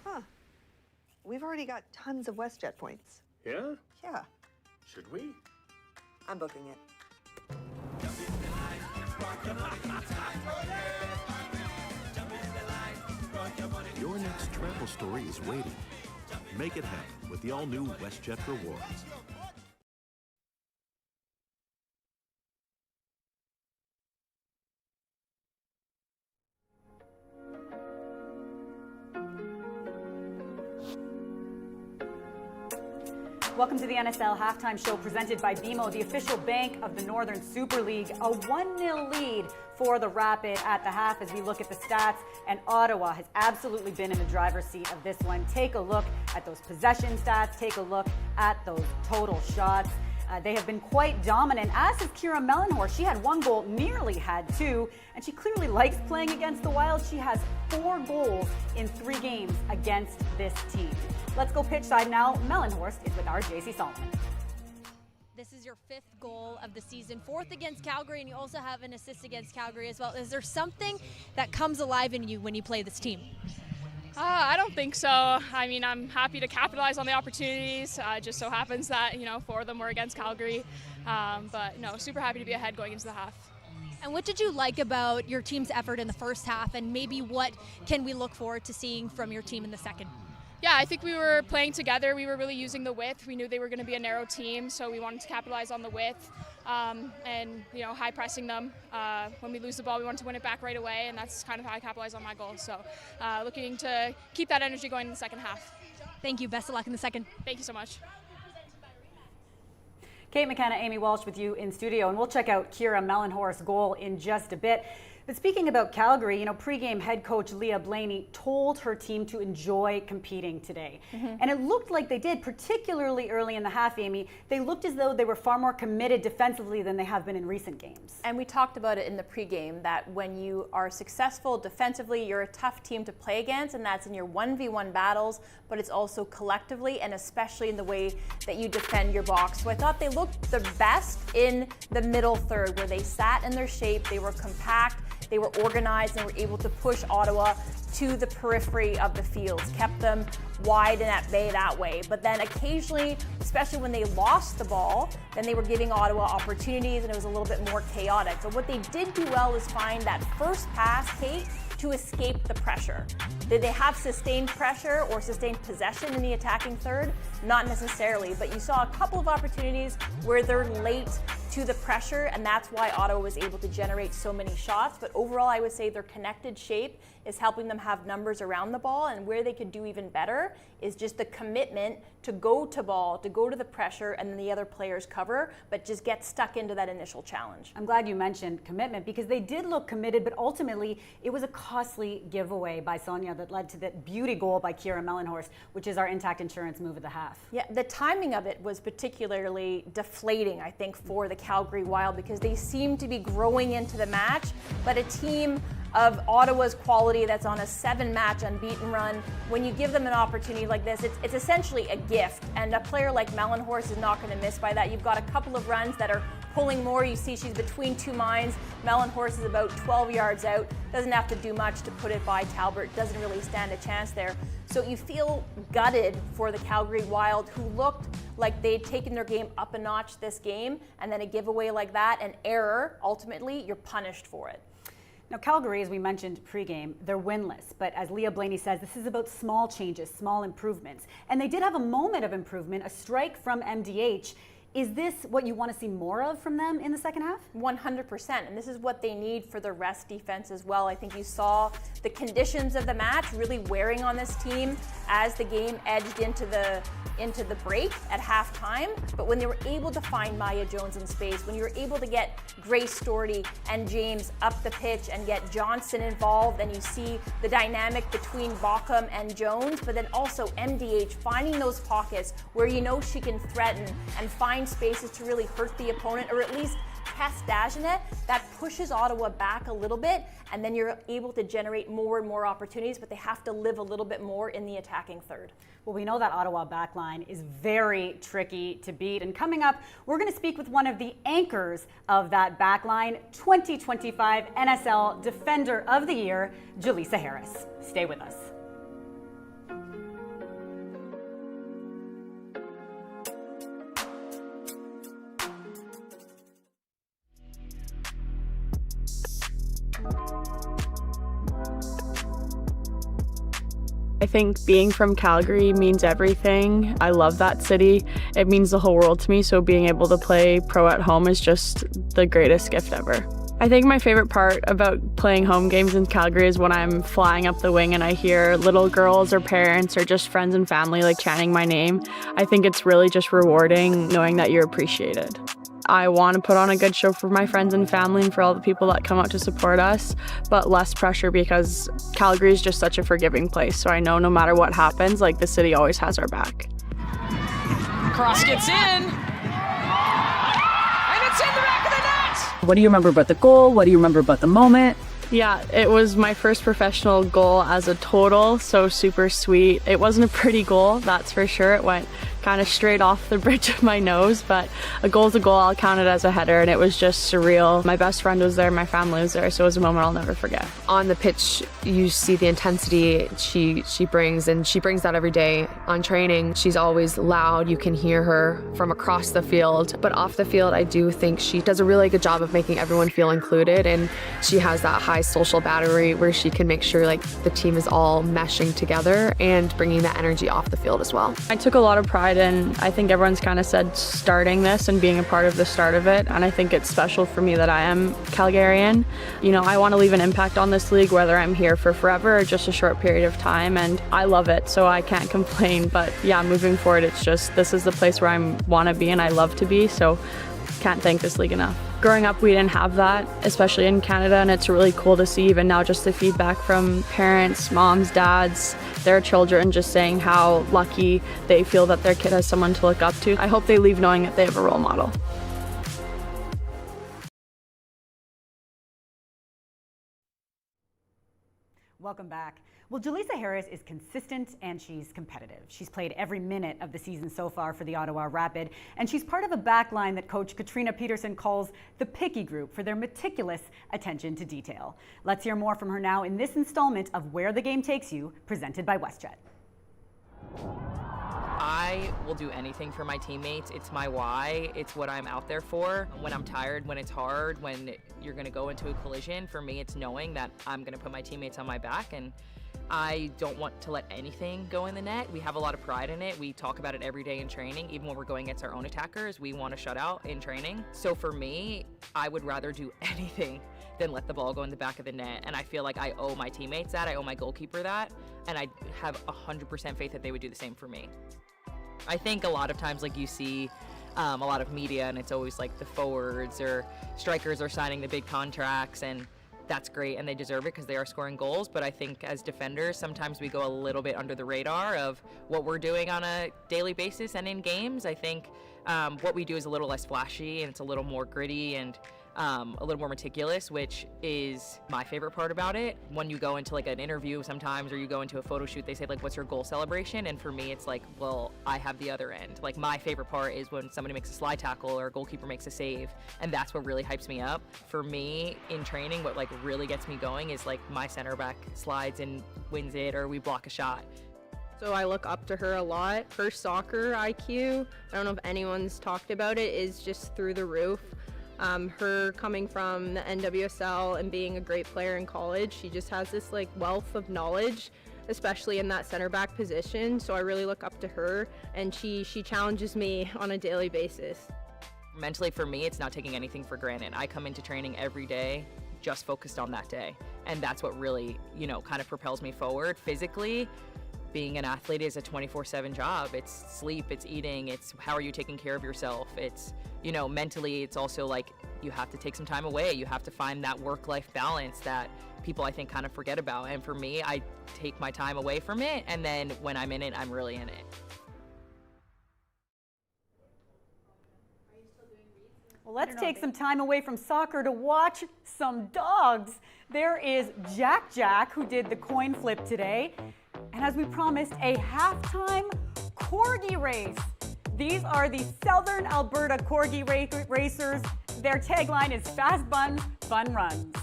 Huh. We've already got tons of WestJet points. Yeah? Yeah. Should we? I'm booking it. Your next travel story is waiting. Make it happen with the all-new WestJet Rewards. Welcome to the NSL Halftime Show presented by BMO, the official bank of the Northern Super League. A 1-0 lead for the Rapid at the half as we look at the stats, and Ottawa has absolutely been in the driver's seat of this one. Take a look at those possession stats. Take a look at those total shots. They have been quite dominant, as is Kira Mellenhorst. She had 1 goal, nearly had 2, and she clearly likes playing against the Wild. She has 4 goals in 3 games against this team. Let's go pitch side now. Mellenhorst is with our JC Solomon. This is your 5th goal of the season, 4th against Calgary, and you also have an assist against Calgary as well. Is there something that comes alive in you when you play this team? I don't think so. I mean, I'm happy to capitalize on the opportunities. It just so happens that, 4 of them were against Calgary. But no, super happy to be ahead going into the half. And what did you like about your team's effort in the first half, and maybe what can we look forward to seeing from your team in the second? Yeah, I think we were playing together. We were really using the width. We knew they were going to be a narrow team, so we wanted to capitalize on the width and high pressing them. When we lose the ball, we wanted to win it back right away, and that's kind of how I capitalize on my goals. So looking to keep that energy going in the second half. Thank you. Best of luck in the second. Thank you so much. Kate McKenna, Amy Walsh with you in studio, and we'll check out Kira Mellenhorst's goal in just a bit. But speaking about Calgary, pregame head coach Leah Blaney told her team to enjoy competing today. And it looked like they did, particularly early in the half, Amy. They looked as though they were far more committed defensively than they have been in recent games. And we talked about it in the pregame that when you are successful defensively, you're a tough team to play against, and that's in your 1v1 battles, but it's also collectively and especially in the way that you defend your box. So I thought they looked the best in the middle third, where they sat in their shape, they were compact, they were organized, and were able to push Ottawa to the periphery of the fields, kept them wide and at bay that way. But then occasionally, especially when they lost the ball, then they were giving Ottawa opportunities and it was a little bit more chaotic. But what they did do well is find that first pass, Kate, to escape the pressure. Did they have sustained pressure or sustained possession in the attacking third? Not necessarily, but you saw a couple of opportunities where they're late to the pressure, and that's why Ottawa was able to generate so many shots. But overall, I would say their connected shape is helping them have numbers around the ball, and where they could do even better is just the commitment to go to ball, to go to the pressure, and then the other players cover, but just get stuck into that initial challenge. I'm glad you mentioned commitment, because they did look committed, but ultimately it was a costly giveaway by Sonia that led to that beauty goal by Kira Mellenhorst, which is our Intact Insurance move of the half. Yeah, the timing of it was particularly deflating, I think, for the Calgary Wild, because they seemed to be growing into the match, but a team of Ottawa's quality that's on a 7-match unbeaten run, when you give them an opportunity like this, it's essentially a gift, and a player like Mellenhorst is not going to miss by that. You've got a couple of runs that are pulling more. You see she's between two minds. Mellenhorst is about 12 yards out, doesn't have to do much to put it by Talbot, doesn't really stand a chance there. So you feel gutted for the Calgary Wild, who looked like they'd taken their game up a notch this game, and then a giveaway like that, an error, ultimately, you're punished for it. Now, Calgary, as we mentioned pregame, they're winless, but as Leah Blaney says, this is about small changes, small improvements. And they did have a moment of improvement, a strike from MDH. Is this what you want to see more of from them in the second half? 100%, and this is what they need for the rest defense as well. I think you saw the conditions of the match really wearing on this team as the game edged into the break at halftime. But when they were able to find Maya Jones in space, when you were able to get Grace Doherty and James up the pitch and get Johnson involved, and you see the dynamic between Baucom and Jones, but then also MDH finding those pockets where you know she can threaten and find spaces to really hurt the opponent, or at least test Dagenet, that pushes Ottawa back a little bit, and then you're able to generate more and more opportunities, but they have to live a little bit more in the attacking third. Well, we know that Ottawa backline is very tricky to beat, and coming up, we're going to speak with one of the anchors of that backline, 2025 NSL Defender of the Year, Jaleesa Harris. Stay with us. I think being from Calgary means everything. I love that city. It means the whole world to me, so being able to play pro at home is just the greatest gift ever. I think my favorite part about playing home games in Calgary is when I'm flying up the wing and I hear little girls or parents or just friends and family like chanting my name. I think it's really just rewarding knowing that you're appreciated. I want to put on a good show for my friends and family and for all the people that come out to support us, but less pressure because Calgary is just such a forgiving place. So I know no matter what happens, like the city always has our back. Cross gets in, and it's in the back of the net! What do you remember about the goal? What do you remember about the moment? Yeah, it was my first professional goal as a total, so super sweet. It wasn't a pretty goal, that's for sure. It went kind of straight off the bridge of my nose, but a goal's a goal. I'll count it as a header, and it was just surreal. My best friend was there, my family was there, so it was a moment I'll never forget. On the pitch, you see the intensity she brings, and she brings that every day on training. She's always loud. You can hear her from across the field, but off the field, I do think she does a really good job of making everyone feel included, and she has that high social battery where she can make sure like the team is all meshing together and bringing that energy off the field as well. I took a lot of pride in, I think everyone's kind of said, starting this and being a part of the start of it, and I think it's special for me that I am Calgarian. You know, I want to leave an impact on this league, whether I'm here for forever or just a short period of time, and I love it, so I can't complain. But yeah, moving forward, it's just, this is the place where I want to be and I love to be, so can't thank this league enough. Growing up, we didn't have that, especially in Canada, and it's really cool to see even now just the feedback from parents, moms, dads, their children, just saying how lucky they feel that their kid has someone to look up to. I hope they leave knowing that they have a role model. Welcome back. Well, Jaleesa Harris is consistent and she's competitive. She's played every minute of the season so far for the Ottawa Rapid, and she's part of a back line that coach Katrina Peterson calls the picky group for their meticulous attention to detail. Let's hear more from her now in this installment of Where the Game Takes You, presented by WestJet. I will do anything for my teammates. It's my why. It's what I'm out there for. When I'm tired, when it's hard, when you're going to go into a collision, for me, it's knowing that I'm going to put my teammates on my back, and I don't want to let anything go in the net. We have a lot of pride in it. We talk about it every day in training. Even when we're going against our own attackers, we want to shut out in training. So for me, I would rather do anything than let the ball go in the back of the net. And I feel like I owe my teammates that. I owe my goalkeeper that. And I have 100% faith that they would do the same for me. I think a lot of times, like, you see a lot of media, and it's always like the forwards or strikers are signing the big contracts, and that's great and they deserve it because they are scoring goals. But I think as defenders, sometimes we go a little bit under the radar of what we're doing on a daily basis and in games. I think what we do is a little less flashy and it's a little more gritty and a little more meticulous, which is my favorite part about it. When you go into like an interview sometimes, or you go into a photo shoot, they say like, what's your goal celebration? And for me, it's like, well, I have the other end. Like, my favorite part is when somebody makes a slide tackle or a goalkeeper makes a save, and that's what really hypes me up. For me, in training, what like really gets me going is like my center back slides and wins it, or we block a shot. So I look up to her a lot. Her soccer IQ, I don't know if anyone's talked about it, is just through the roof. Her coming from the NWSL and being a great player in college, she just has this like wealth of knowledge, especially in that center back position. So I really look up to her, and she challenges me on a daily basis. Mentally, for me, it's not taking anything for granted. I come into training every day just focused on that day, and that's what really, you know, kind of propels me forward. Physically, being an athlete is a 24/7 job. It's sleep, it's eating, it's how are you taking care of yourself. It's, you know, mentally, it's also like you have to take some time away. You have to find that work-life balance that people, I think, kind of forget about. And for me, I take my time away from it, and then when I'm in it, I'm really in it. Well, let's take some time away from soccer to watch some dogs. There is Jack, who did the coin flip today. And as we promised, a halftime corgi race. These are the Southern Alberta Corgi Racers. Their tagline is Fast Buns, Fun Runs.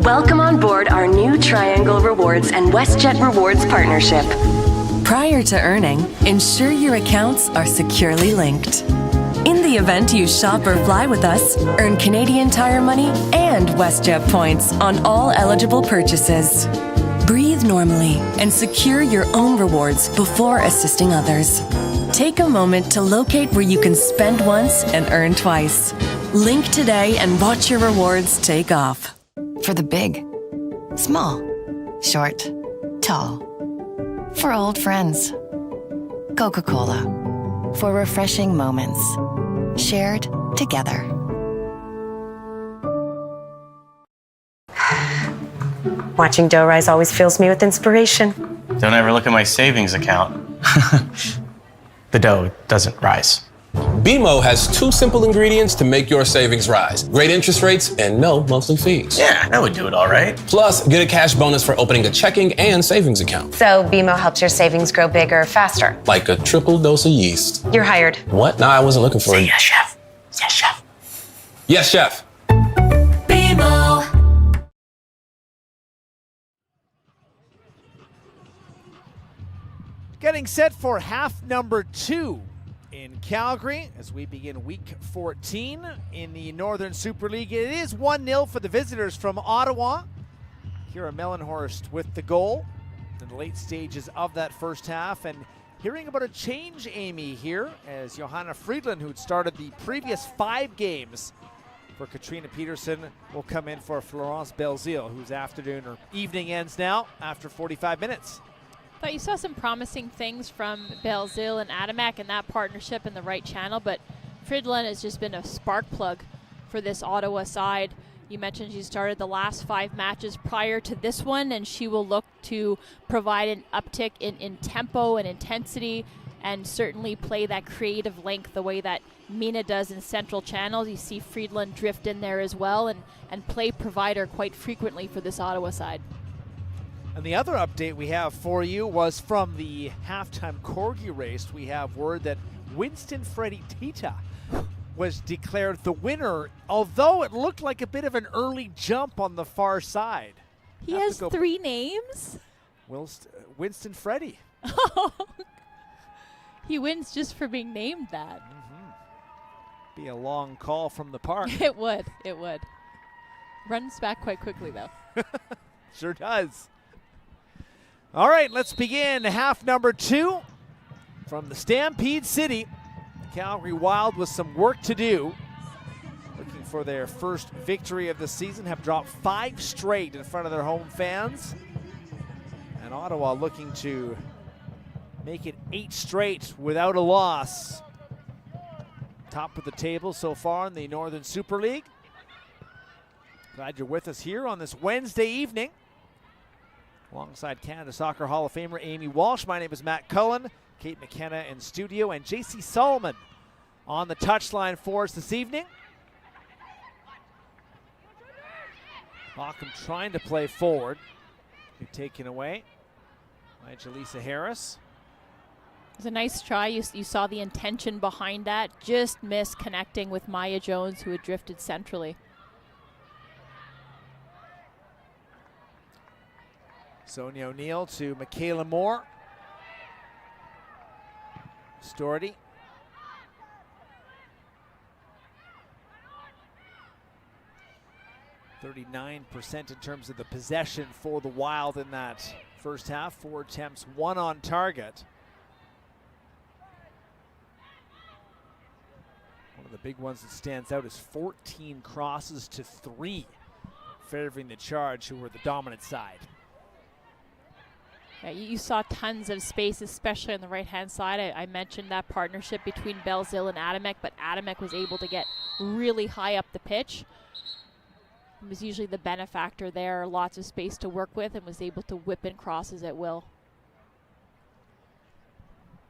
Welcome on board our new Triangle Rewards and WestJet Rewards partnership. Prior to earning, ensure your accounts are securely linked. In the event you shop or fly with us, earn Canadian Tire money and WestJet points on all eligible purchases. Breathe normally and secure your own rewards before assisting others. Take a moment to locate where you can spend once and earn twice. Link today and watch your rewards take off. For the big, small, short, tall. For old friends. Coca-Cola. For refreshing moments. Shared together. Watching dough rise always fills me with inspiration. Don't ever look at my savings account. The dough doesn't rise. BMO has 2 simple ingredients to make your savings rise. Great interest rates and no monthly fees. Yeah, that would do it all right. Plus, get a cash bonus for opening a checking and savings account. So BMO helps your savings grow bigger faster. Like a triple dose of yeast. You're hired. What? No, I wasn't looking for it. Yes, chef. Yes, chef. Yes, chef. BMO. Getting set for half number 2 in Calgary as we begin week 14 in the Northern Super League. It is 1-0 for the visitors from Ottawa. Kira Mellenhorst with the goal in the late stages of that first half. And hearing about a change, Amy, here as Johanna Friedland, who'd started the previous 5 games for Katrina Peterson, will come in for Florence Belzile, whose afternoon or evening ends now after 45 minutes. Thought you saw some promising things from Belzile and Adamek and that partnership in the right channel, but Friedland has just been a spark plug for this Ottawa side. You mentioned she started the last 5 matches prior to this one, and she will look to provide an uptick in tempo and intensity and certainly play that creative length the way that Mina does in central channels. You see Friedland drift in there as well and play provider quite frequently for this Ottawa side. And the other update we have for you was from the halftime corgi race. We have word that Winston Freddy Tita was declared the winner, although it looked like a bit of an early jump on the far side. He has 3 names? Winston Freddy. He wins just for being named that. Be a long call from the park. It would. Runs back quite quickly, though. Sure does. All right, let's begin half number 2 from the Stampede City. Calgary Wild with some work to do. Looking for their first victory of the season, have dropped 5 straight in front of their home fans. And Ottawa looking to make it 8 straight without a loss. Top of the table so far in the Northern Super League. Glad you're with us here on this Wednesday evening. Alongside Canada Soccer Hall of Famer Amy Walsh, my name is Matt Cullen, Kate McKenna in studio, and JC Solomon on the touchline for us this evening. Bockham trying to play forward. Taken away by Jaleesa Harris. It was a nice try. You saw the intention behind that. Just missed connecting with Maya Jones, who had drifted centrally. Sonia O'Neill to Michaela Moore. Storty. %39% in terms of the possession for the Wild in that first half. 4 attempts, 1 on target. One of the big ones that stands out is 14 crosses to 3, favoring the Charge, who were the dominant side. Yeah, you saw tons of space, especially on the right-hand side. I mentioned that partnership between Belzile and Adamek, but Adamek was able to get really high up the pitch. He was usually the benefactor there, lots of space to work with, and was able to whip in crosses at will.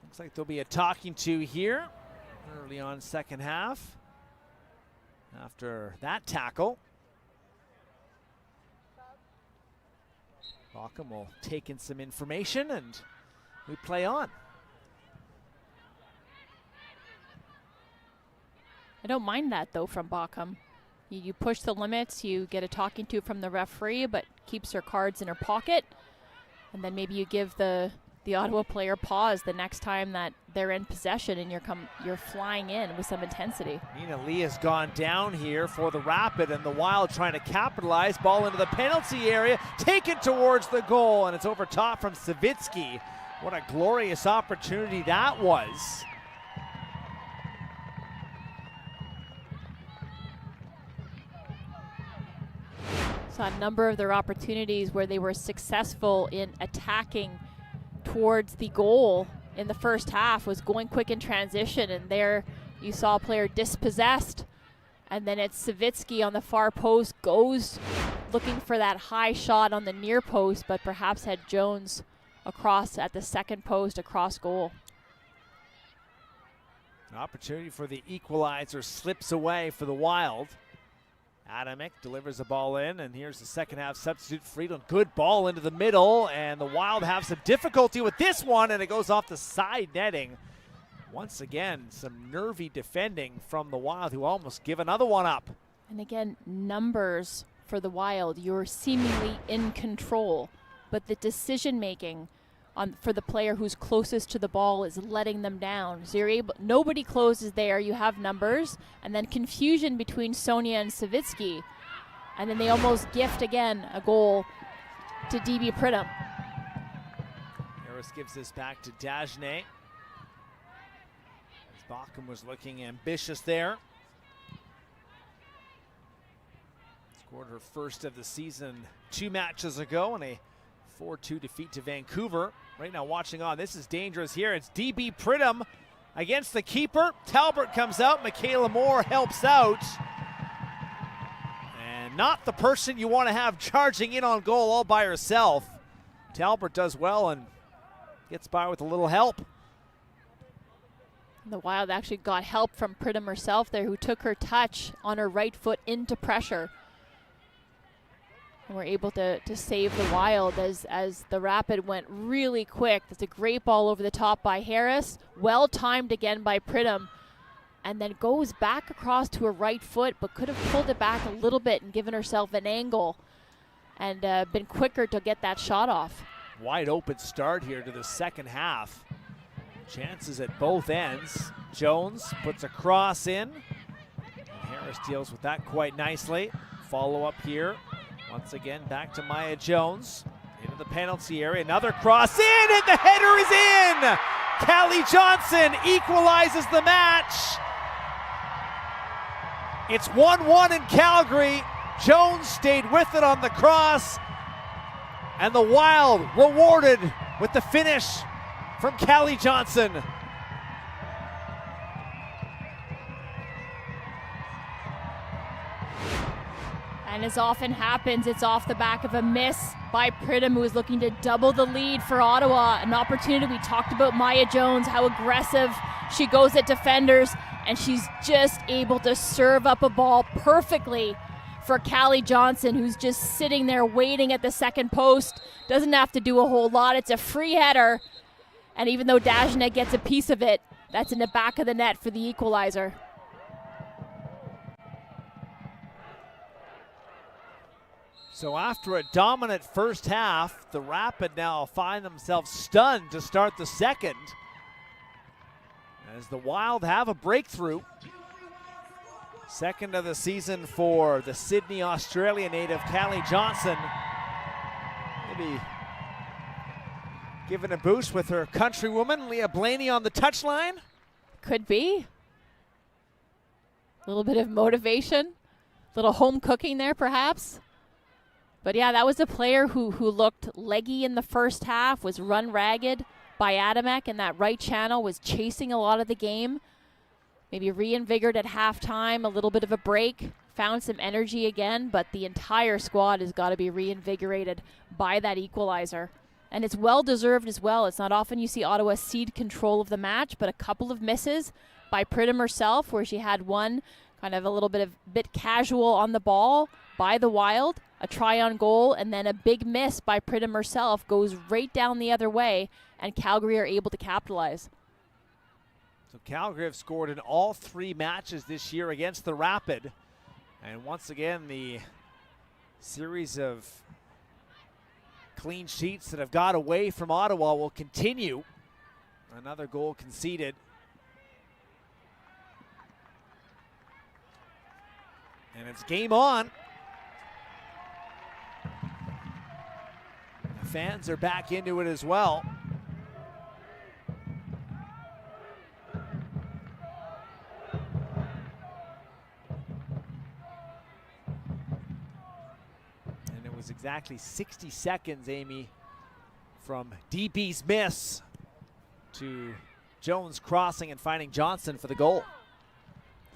Looks like there'll be a talking to here early on second half. After that tackle, Bockham will take in some information and we play on. I don't mind that, though, from Bockham. You push the limits, you get a talking to from the referee, but keeps her cards in her pocket. And then maybe you give the Ottawa player pause the next time that they're in possession and you're flying in with some intensity. Nina Lee has gone down here for the Rapid, and the Wild trying to capitalize. Ball into the penalty area, taken towards the goal, and it's over top from Savitsky. What a glorious opportunity that was. Saw a number of their opportunities where they were successful in attacking towards the goal in the first half, was going quick in transition, and there you saw a player dispossessed And then it's Savitsky on the far post, goes looking for that high shot on the near post, but perhaps had Jones across at the second post, across goal. An opportunity for the equalizer slips away for the Wild. Adamek delivers the ball in, and here's the second half substitute. Friedland, good ball into the middle, and the Wild have some difficulty with this one, and it goes off the side netting. Once again, some nervy defending from the Wild, who almost give another one up. And again, numbers for the Wild. You're seemingly in control, but the decision making for the player who's closest to the ball is letting them down. So you're able, nobody closes there, you have numbers, and then confusion between Sonia and Savitsky. And then they almost gift again a goal to DB Pridham. Harris gives this back to Dagenet. As Bacham was looking ambitious there. Scored her first of the season 2 matches ago in a 4-2 defeat to Vancouver. Right now watching on, this is dangerous here. It's DB Pridham against the keeper. Talbot comes out, Michaela Moore helps out. And not the person you want to have charging in on goal all by herself. Talbot does well and gets by with a little help. The Wild actually got help from Pridham herself there, who took her touch on her right foot into pressure. And we're able to save the Wild as the Rapid went really quick. That's a great ball over the top by Harris. Well timed again by Pridham. And then goes back across to her right foot, but could have pulled it back a little bit and given herself an angle and been quicker to get that shot off. Wide open start here to the second half. Chances at both ends. Jones puts a cross in. And Harris deals with that quite nicely. Follow up here. Once again, back to Maya Jones. Into the penalty area. Another cross in, and the header is in! Callie Johnson equalizes the match. It's 1-1 in Calgary. Jones stayed with it on the cross. And the Wild rewarded with the finish from Callie Johnson. And as often happens, it's off the back of a miss by Pridham, who is looking to double the lead for Ottawa. An opportunity. We talked about Maya Jones, how aggressive she goes at defenders, and she's just able to serve up a ball perfectly for Callie Johnson, who's just sitting there waiting at the second post. Doesn't have to do a whole lot. It's a free header, and even though Dagenet gets a piece of it, that's in the back of the net for the equalizer. So after a dominant first half, the Rapid now find themselves stunned to start the second, as the Wild have a breakthrough. Second of the season for the Sydney, Australia native Callie Johnson. Maybe given a boost with her countrywoman Leah Blaney on the touchline. Could be. A little bit of motivation, a little home cooking there perhaps. But yeah, that was a player who looked leggy in the first half, was run ragged by Adamek in that right channel, was chasing a lot of the game. Maybe reinvigorated at halftime, a little bit of a break, found some energy again, but the entire squad has got to be reinvigorated by that equalizer. And it's well-deserved as well. It's not often you see Ottawa cede control of the match, but a couple of misses by Pridham herself, where she had one kind of a bit casual on the ball by the Wild, a try on goal, and then a big miss by Pridham herself goes right down the other way, and Calgary are able to capitalize. So Calgary have scored in all 3 matches this year against the Rapid. And once again, the series of clean sheets that have got away from Ottawa will continue. Another goal conceded. And it's game on. The fans are back into it as well. And it was exactly 60 seconds, Amy, from DB's miss to Jones crossing and finding Johnson for the goal.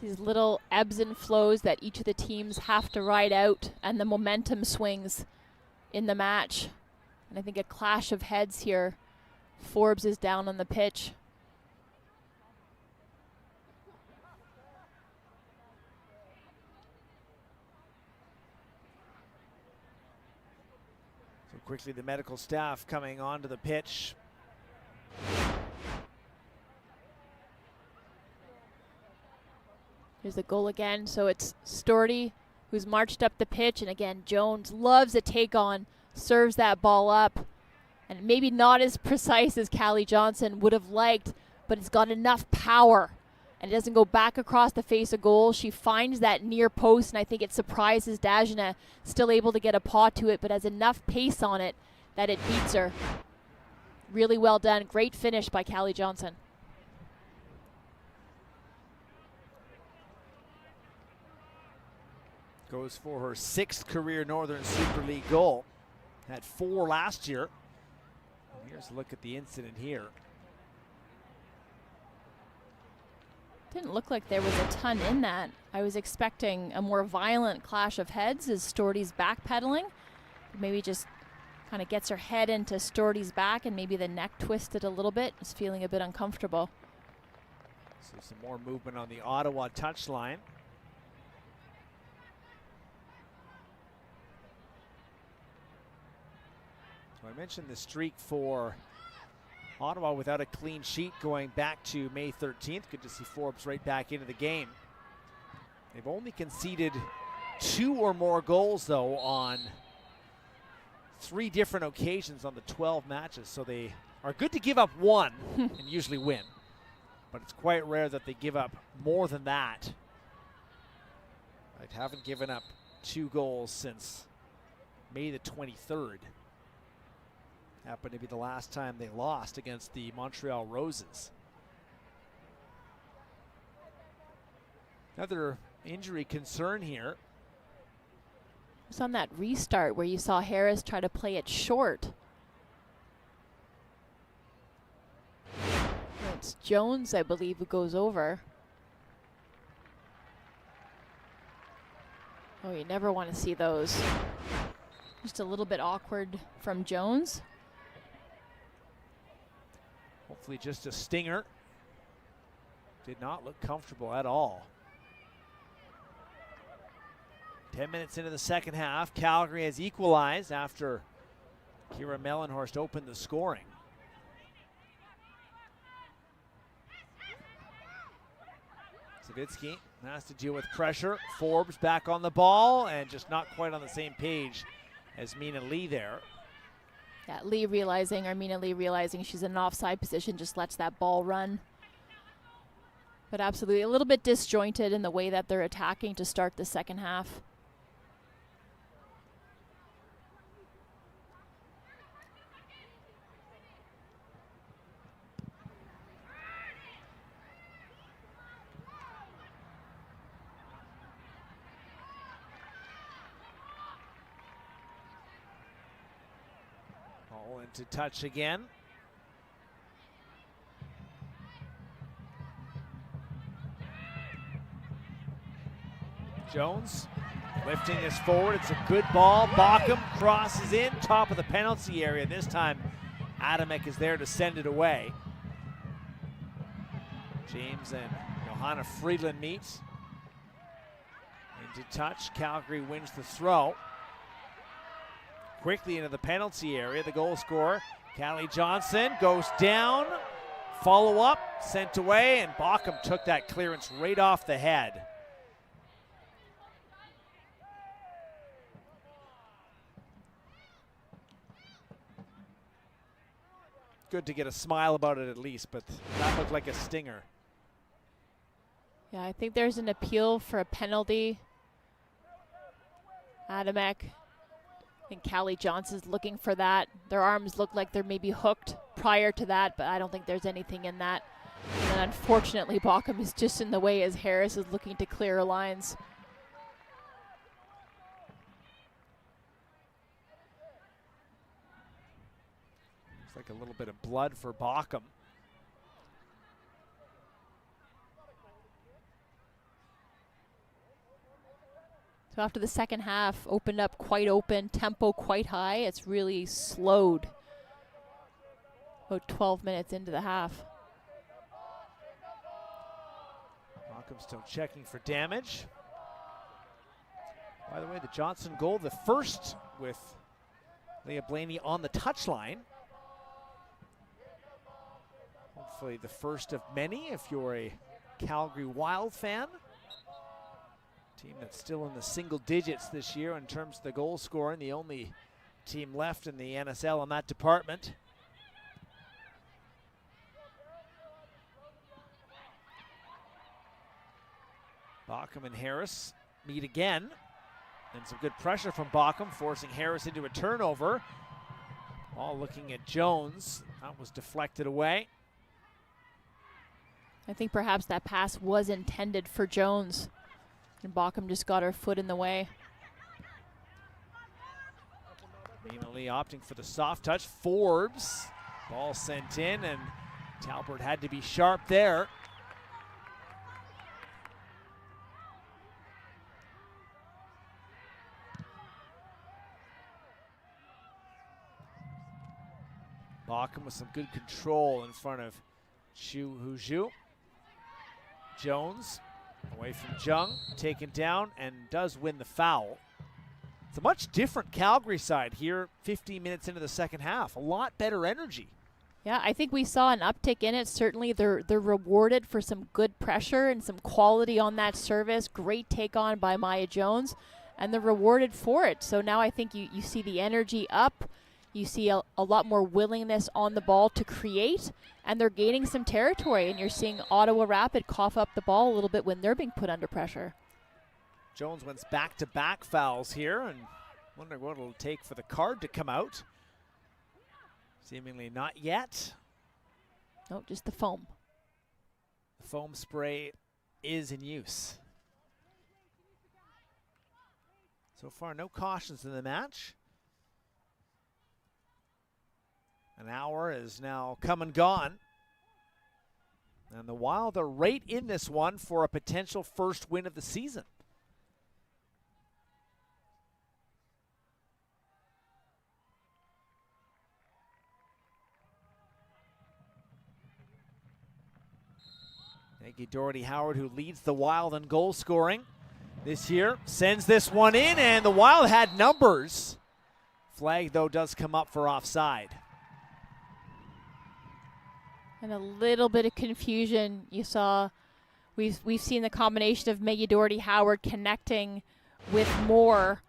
These little ebbs and flows that each of the teams have to ride out, and the momentum swings in the match. And I think a clash of heads here. Forbes is down on the pitch. So quickly the medical staff coming onto the pitch. Here's the goal again. So it's Storty who's marched up the pitch, and again Jones loves a take on, serves that ball up, and maybe not as precise as Callie Johnson would have liked, but it's got enough power and it doesn't go back across the face of goal. She finds that near post, and I think it surprises Dajana, still able to get a paw to it, but has enough pace on it that it beats her. Really well done. Great finish by Callie Johnson. Goes for her 6th career Northern Super League goal. Had 4 last year. And here's a look at the incident here. Didn't look like there was a ton in that. I was expecting a more violent clash of heads as Storty's backpedaling. Maybe just kind of gets her head into Storty's back, and maybe the neck twisted a little bit. Is feeling a bit uncomfortable. So some more movement on the Ottawa touchline. I mentioned the streak for Ottawa without a clean sheet going back to May 13th. Good to see Forbes right back into the game. They've only conceded 2 or more goals, though, on 3 different occasions on the 12 matches. So they are good to give up 1 and usually win. But it's quite rare that they give up more than that. They haven't given up 2 goals since May the 23rd. Happened to be the last time they lost against the Montreal Roses. Another injury concern here. It's on that restart where you saw Harris try to play it short. It's Jones, I believe, who goes over. Oh, you never want to see those. Just a little bit awkward from Jones. Hopefully just a stinger. Did not look comfortable at all. 10 minutes into the second half, Calgary has equalized after Kira Mellenhorst opened the scoring. Savitsky has to deal with pressure. Forbes back on the ball and just not quite on the same page as Mina Lee there. Yeah, Armina Lee realizing she's in an offside position, just lets that ball run. But absolutely a little bit disjointed in the way that they're attacking to start the second half. Ball into touch again. Jones lifting this forward. It's a good ball. Bockham crosses in, top of the penalty area. This time, Adamek is there to send it away. James and Johanna Friedland meet. Into touch. Calgary wins the throw. Quickly into the penalty area. The goal scorer, Callie Johnson, goes down. Follow up, sent away, and Bockham took that clearance right off the head. Good to get a smile about it at least, but that looked like a stinger. Yeah, I think there's an appeal for a penalty. Adamek and Callie Johnson's looking for that. Their arms look like they're maybe hooked prior to that, but I don't think there's anything in that. And then unfortunately, Bockham is just in the way as Harris is looking to clear lines. Looks like a little bit of blood for Bockham. So after the second half opened up quite open, tempo quite high, it's really slowed about 12 minutes into the half. Malcolm still checking for damage. By the way, the Johnson goal, the first with Leah Blaney on the touchline. Hopefully the first of many if you're a Calgary Wild fan. Team that's still in the single digits this year in terms of the goal scoring, the only team left in the NSL in that department. Baucom and Harris meet again. And some good pressure from Baucom, forcing Harris into a turnover. All looking at Jones. That was deflected away. I think perhaps that pass was intended for Jones. And Baucom just got her foot in the way. Nina Lee opting for the soft touch. Forbes. Ball sent in, and Talbert had to be sharp there. Baucom with some good control in front of Chu Huzhu. Jones away from Jung, taken down, and does win the foul. It's a much different Calgary side here 15 minutes into the second half. A lot better energy. Yeah, I think we saw an uptick in it. Certainly they're rewarded for some good pressure and some quality on that service. Great take on by Maya Jones, and they're rewarded for it. So now I think you see the energy up. You see a lot more willingness on the ball to create, and they're gaining some territory, and you're seeing Ottawa Rapid cough up the ball a little bit when they're being put under pressure. Jones wins back-to-back fouls here, and wondering what it'll take for the card to come out. Seemingly not yet. No, just the foam. The foam spray is in use. So far, no cautions in the match. An hour is now come and gone. And the Wild are right in this one for a potential first win of the season. Maggie Doherty-Howard, who leads the Wild in goal scoring this year, sends this one in, and the Wild had numbers. Flag, though, does come up for offside. And a little bit of confusion. You saw, we've seen the combination of Maggie Doherty-Howard connecting with Moore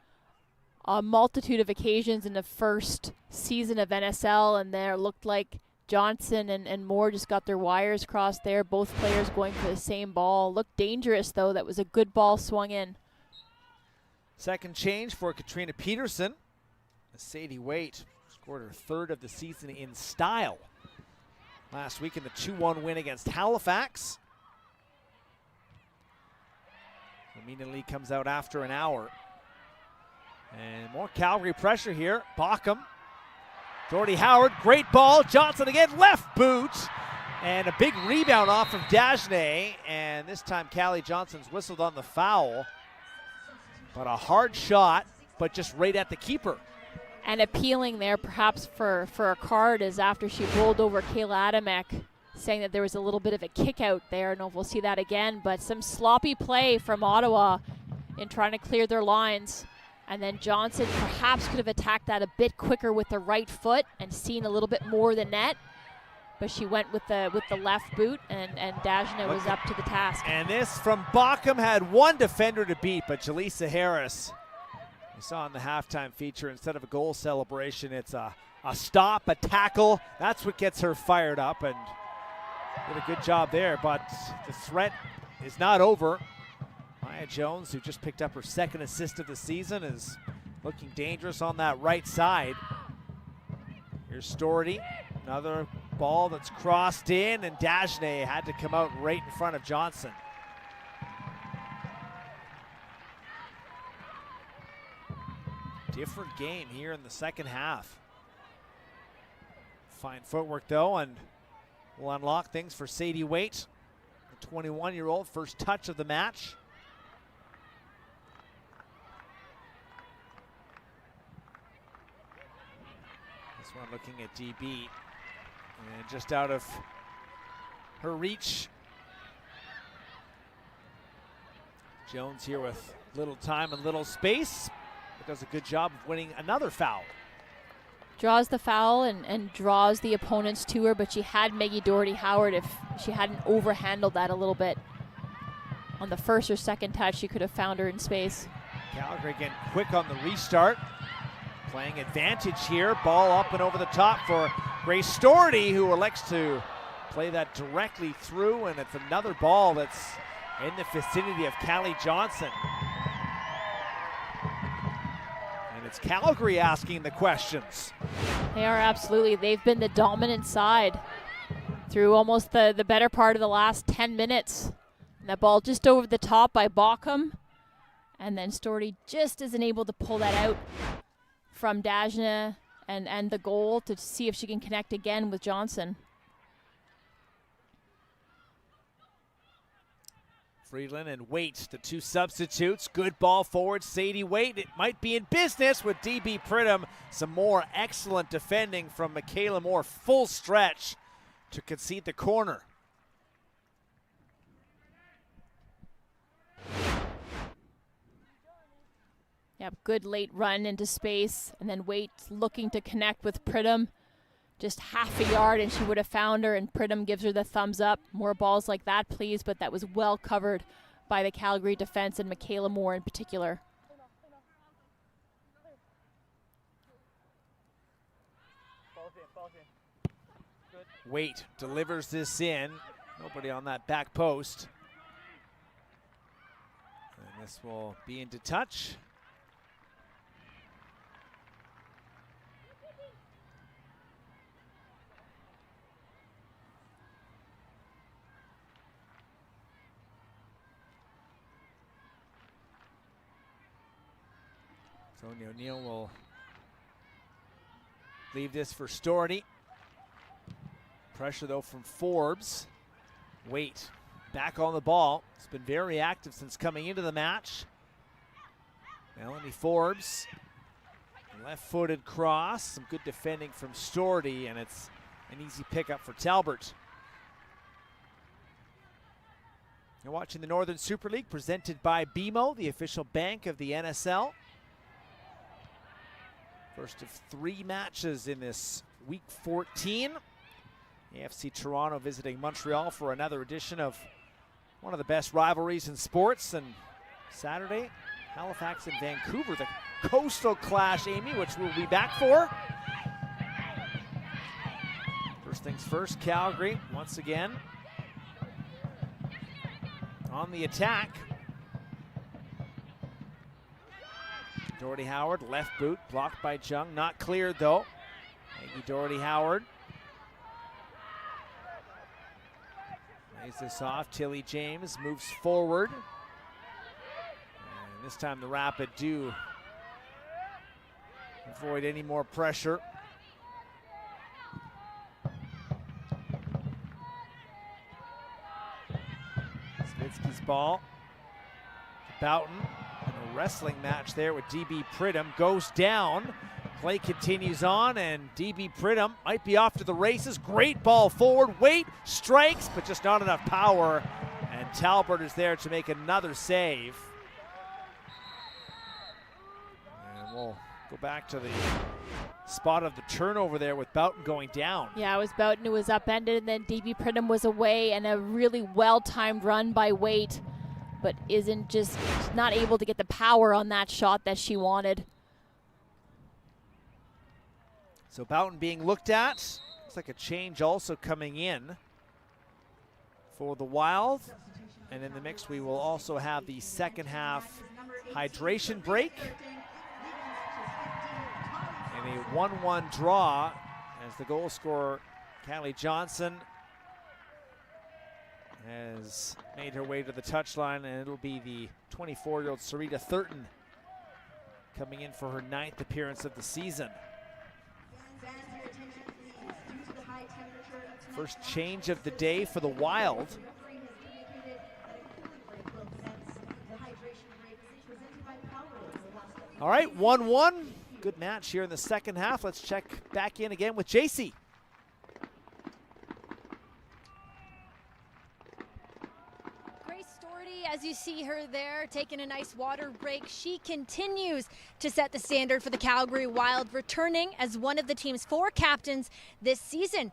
a multitude of occasions in the first season of NSL, and there looked like Johnson and Moore just got their wires crossed there. Both players going for the same ball. Looked dangerous, though. That was a good ball swung in. Second change for Katrina Peterson. Sadie Waite scored her third of the season in style last week in the 2-1 win against Halifax. Amina Lee comes out after an hour. And more Calgary pressure here. Baucom. Doherty-Howard, great ball. Johnson again, left boot. And a big rebound off of Dagenais. And this time Callie Johnson's whistled on the foul. But a hard shot, but just right at the keeper. And appealing there perhaps for a card is after she rolled over Kayla Adamek, saying that there was a little bit of a kick out there. I don't know if we'll see that again, but some sloppy play from Ottawa in trying to clear their lines. And then Johnson perhaps could have attacked that a bit quicker with the right foot and seen a little bit more of the net. But she went with the left boot, and Dagenais was up to the task. And this from Baucom had one defender to beat, but Jaleesa Harris, we saw in the halftime feature, instead of a goal celebration, it's a stop, a tackle. That's what gets her fired up, and did a good job there. But the threat is not over. Maya Jones, who just picked up her second assist of the season, is looking dangerous on that right side. Here's Storty, another ball that's crossed in, and Dagenais had to come out right in front of Johnson. Different game here in the second half. Fine footwork though, and will unlock things for Sadie Waite, the 21-year-old, first touch of the match. one looking at DB. And just out of her reach. Jones here with little time and little space. But does a good job of winning another foul. Draws the foul and draws the opponents to her, but she had Maggie Doherty-Howard. If she hadn't overhandled that a little bit on the first or second touch, she could have found her in space. Calgary again quick on the restart. Playing advantage here. Ball up and over the top for Grace Doherty, who elects to play that directly through, and it's another ball that's in the vicinity of Callie Johnson. And it's Calgary asking the questions. They are absolutely. They've been the dominant side through almost the better part of the last 10 minutes. And that ball just over the top by Baucom. And then Doherty just isn't able to pull that out from Dajna and the goal to see if she can connect again with Johnson. Friedland and Waite, the two substitutes. Good ball forward, Sadie Waite. It might be in business with DB Pridham. Some more excellent defending from Michaela Moore. Full stretch to concede the corner. Yep, good late run into space, and then Waite looking to connect with Pridham. Just half a yard and she would have found her, and Pridham gives her the thumbs up. More balls like that, please, but that was well covered by the Calgary defense and Michaela Moore in particular. Waite delivers this in. Nobody on that back post. And this will be into touch. Sonia O'Neill will leave this for Doherty. Pressure though from Forbes. Waite back on the ball. It's been very active since coming into the match. Melanie Forbes, left-footed cross. Some good defending from Doherty, and it's an easy pickup for Talbot. You're watching the Northern Super League presented by BMO, the official bank of the NSL. First of 3 matches in this week 14. AFC Toronto visiting Montreal for another edition of one of the best rivalries in sports. And Saturday, Halifax and Vancouver, the Coastal Clash, Amy, which we'll be back for. First things first, Calgary once again on the attack. Doherty-Howard, left boot, blocked by Jung, not cleared though. Maggie Doherty-Howard. Lays this off, Tilly James moves forward. And this time the Rapid do avoid any more pressure. Savitsky's ball to Boughton. A wrestling match there with DB Pridham. Goes down. Play continues on, and DB Pridham might be off to the races. Great ball forward. Waite strikes, but just not enough power. And Talbot is there to make another save. And we'll go back to the spot of the turnover there with Boughton going down. Yeah, it was Boughton who was upended, and then DB Pridham was away, and a really well-timed run by Waite, but isn't just not able to get the power on that shot that she wanted. So Boughton being looked at. Looks like a change also coming in for the Wild. And in the mix, we will also have the second half hydration break. And a 1-1 draw as the goal scorer, Callie Johnson, has made her way to the touchline, and it'll be the 24-year-old Sarita Thurton coming in for her 9th appearance of the season. First change of the day for the Wild. All right, 1-1 good match here in the second half. Let's check back in again with JC. As you see her there taking a nice water break, she continues to set the standard for the Calgary Wild, returning as one of the team's 4 captains this season.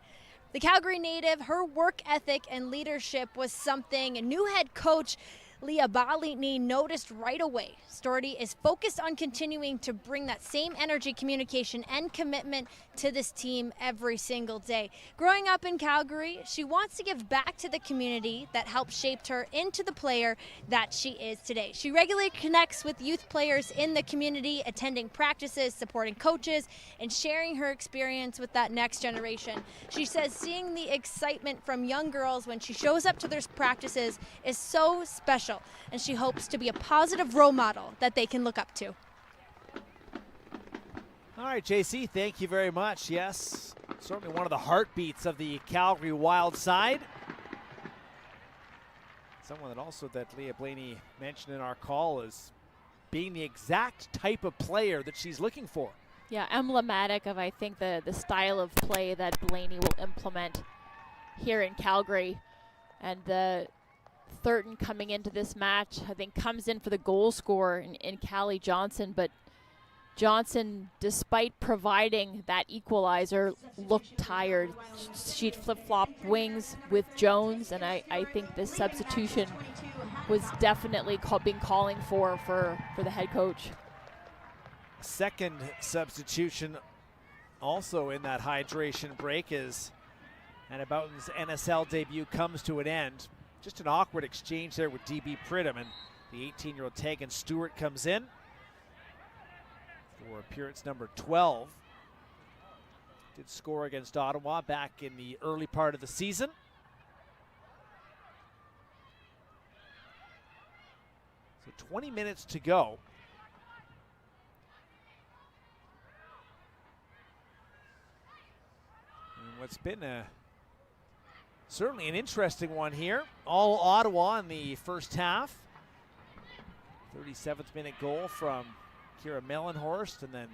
The Calgary native, her work ethic and leadership was something a new head coach Leah Balini noticed right away. Storty is focused on continuing to bring that same energy, communication, and commitment to this team every single day. Growing up in Calgary, she wants to give back to the community that helped shape her into the player that she is today. She regularly connects with youth players in the community, attending practices, supporting coaches, and sharing her experience with that next generation. She says seeing the excitement from young girls when she shows up to their practices is so special, and she hopes to be a positive role model that they can look up to. All right, JC, thank you very much. Yes, certainly one of the heartbeats of the Calgary Wild side. Someone that Leah Blaney mentioned in our call is being the exact type of player that she's looking for. Yeah, emblematic of, I think, the style of play that Blaney will implement here in Calgary. And the Thurton coming into this match, I think, comes in for the goal scorer in Callie Johnson, but Johnson, despite providing that equalizer, looked tired. She'd flip-flop wings with Jones, and I think this substitution was definitely calling for the head coach. Second substitution also in that hydration break as Anna Boughton's NSL debut comes to an end. Just an awkward exchange there with DB Pridham, and the 18-year-old Tegan Stewart comes in for appearance number 12. Did score against Ottawa back in the early part of the season. So 20 minutes to go. And what's been certainly an interesting one here. All Ottawa in the first half. 37th minute goal from Kira Mellenhorst, and then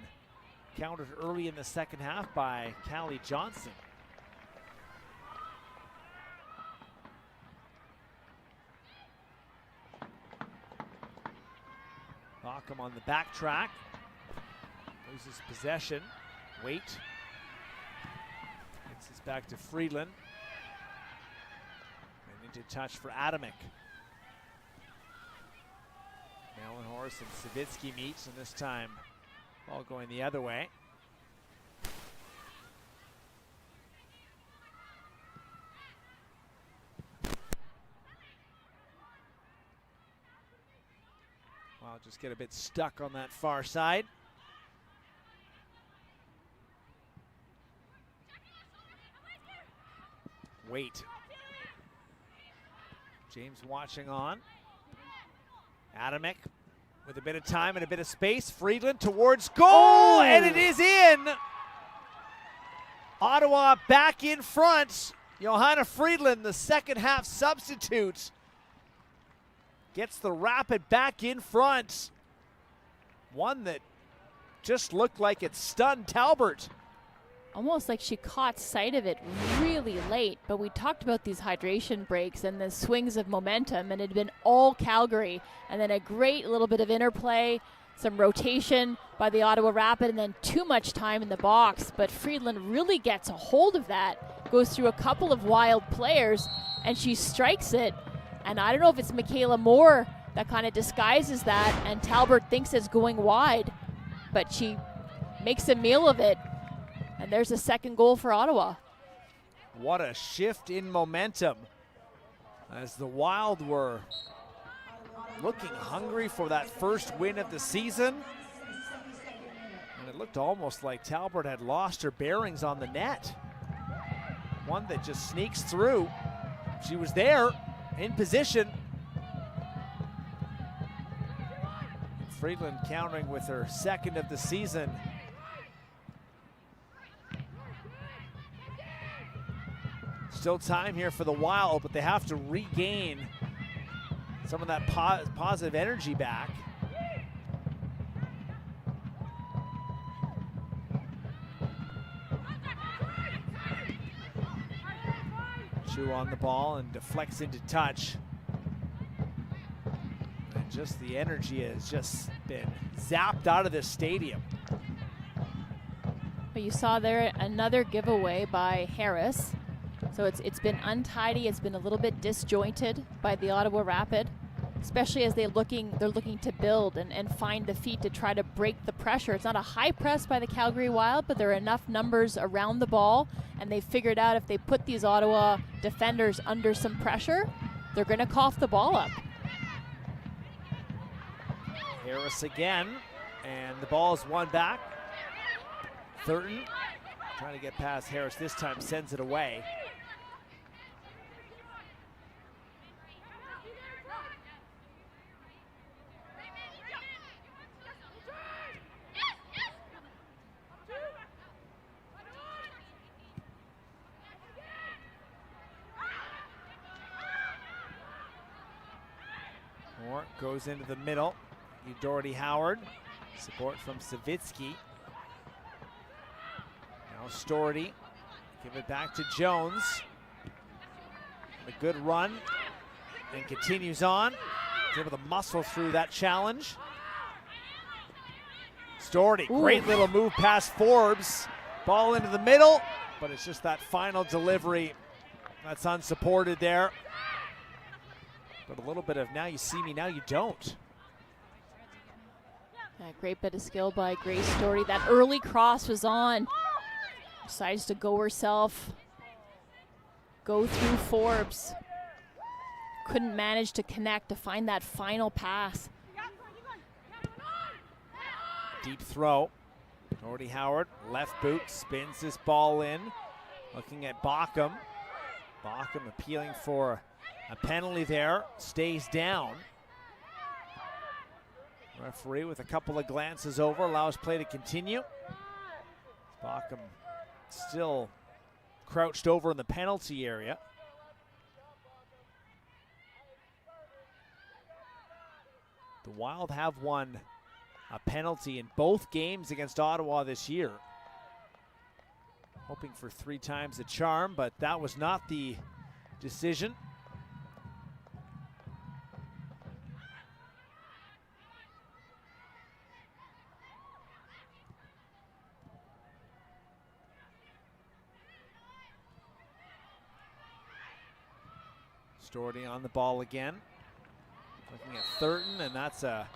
countered early in the second half by Callie Johnson. Ockham on the back track. Loses possession. Wait. Gets this back to Friedland. And into touch for Adamick. Mellenhorst and Savitsky meets, and this time all going the other way. Well, just get a bit stuck on that far side. Wait. James watching on. Adamick with a bit of time and a bit of space. Friedland towards goal, and it is in. Ottawa back in front. Johanna Friedland, the second half substitute, gets the Rapid back in front. One that just looked like it stunned Talbot. Almost like she caught sight of it really late, but we talked about these hydration breaks and the swings of momentum, and it had been all Calgary, and then a great little bit of interplay, some rotation by the Ottawa Rapid, and then too much time in the box. But Friedland really gets a hold of that, goes through a couple of Wild players, and she strikes it. And I don't know if it's Michaela Moore that kind of disguises that, and Talbot thinks it's going wide, but she makes a meal of it. And there's a second goal for Ottawa. What a shift in momentum as the Wild were looking hungry for that first win of the season. And it looked almost like Talbot had lost her bearings on the net. One that just sneaks through. She was there in position. Friedland countering with her second of the season. Still time here for the Wild, but they have to regain some of that positive energy back. Chu on the ball and deflects into touch. And just the energy has just been zapped out of this stadium. But you saw there another giveaway by Harris. So it's been untidy, it's been a little bit disjointed by the Ottawa Rapid, especially as they're looking to build and find the feet to try to break the pressure. It's not a high press by the Calgary Wild, but there are enough numbers around the ball, and they figured out if they put these Ottawa defenders under some pressure, they're going to cough the ball up. Harris again, and the ball is won back. Thurton trying to get past Harris this time, sends it away. Moore goes into the middle. Doherty Howard. Support from Savitsky. Now Storty. Give it back to Jones. A good run. And continues on. He's able to muscle through that challenge. Storty, great little move past Forbes. Ball into the middle, but it's just that final delivery that's unsupported there. But a little bit of now you see me, now you don't. Great bit of skill by Grace Storty. That early cross was on. Decides to go herself. Go through Forbes. Couldn't manage to connect to find that final pass. Deep throw. Doherty Howard, left boot, spins this ball in. Looking at Bockham. Bockham appealing for a penalty there, stays down. Referee with a couple of glances over, allows play to continue. Bockham still crouched over in the penalty area. The Wild have won a penalty in both games against Ottawa this year. Hoping for 3 times the charm, but that was not the decision. Storty on the ball again. Looking at Thurton, and that's a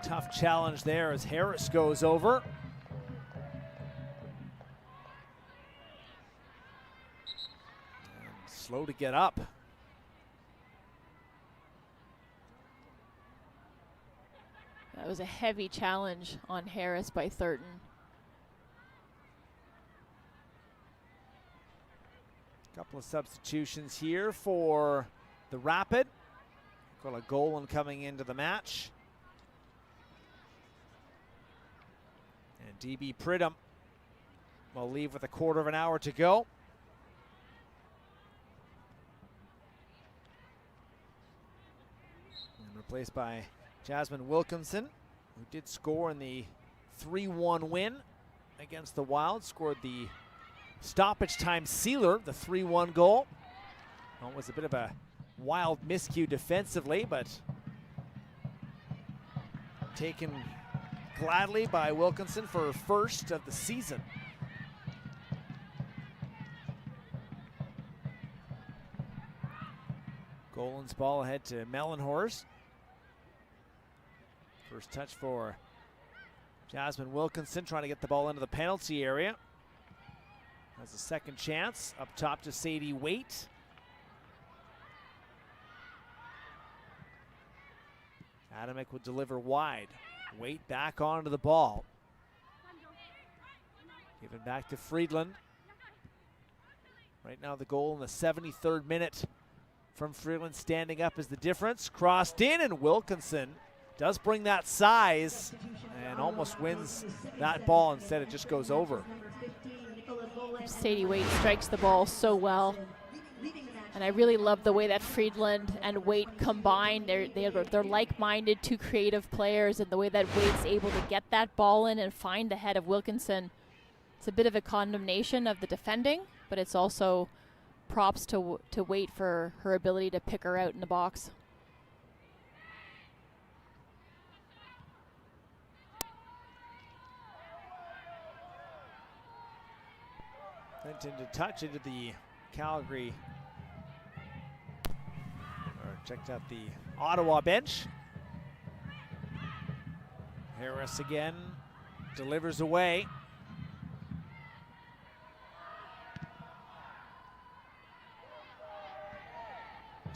tough challenge there as Harris goes over. And slow to get up. That was a heavy challenge on Harris by Thurton. Couple of substitutions here for the Rapid. Got a goal coming into the match. And DB Pridham will leave with a quarter of an hour to go. And replaced by Jasmine Wilkinson, who did score in the 3-1 win against the Wild. Scored the stoppage time sealer, the 3-1 goal. Well, it was a bit of a Wild miscue defensively, but taken gladly by Wilkinson for her first of the season. Golan's ball ahead to Mellenhorst. First touch for Jasmine Wilkinson, trying to get the ball into the penalty area. Has a second chance. Up top to Sadie Waite. Adamick would deliver wide. Waite back onto the ball. Give it back to Friedland. Right now the goal in the 73rd minute from Friedland, standing up is the difference. Crossed in, and Wilkinson does bring that size and almost wins that ball. Instead, it just goes over. Sadie Waite strikes the ball so well. And I really love the way that Friedland and Waite combine. They're like-minded, two creative players, and the way that Waite's able to get that ball in and find the head of Wilkinson. It's a bit of a condemnation of the defending, but it's also props to wait for her ability to pick her out in the box. Clinton to touch into the Calgary, or checked out the Ottawa bench. Harris again delivers away.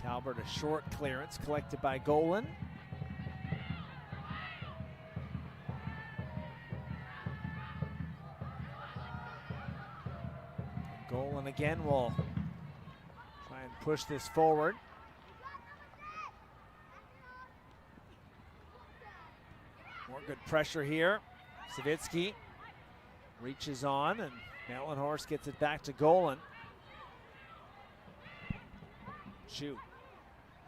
Talbot, a short clearance collected by Golan. Golan again will try and push this forward. More good pressure here. Savitsky reaches on, and Mellenhorst gets it back to Golan. Shoot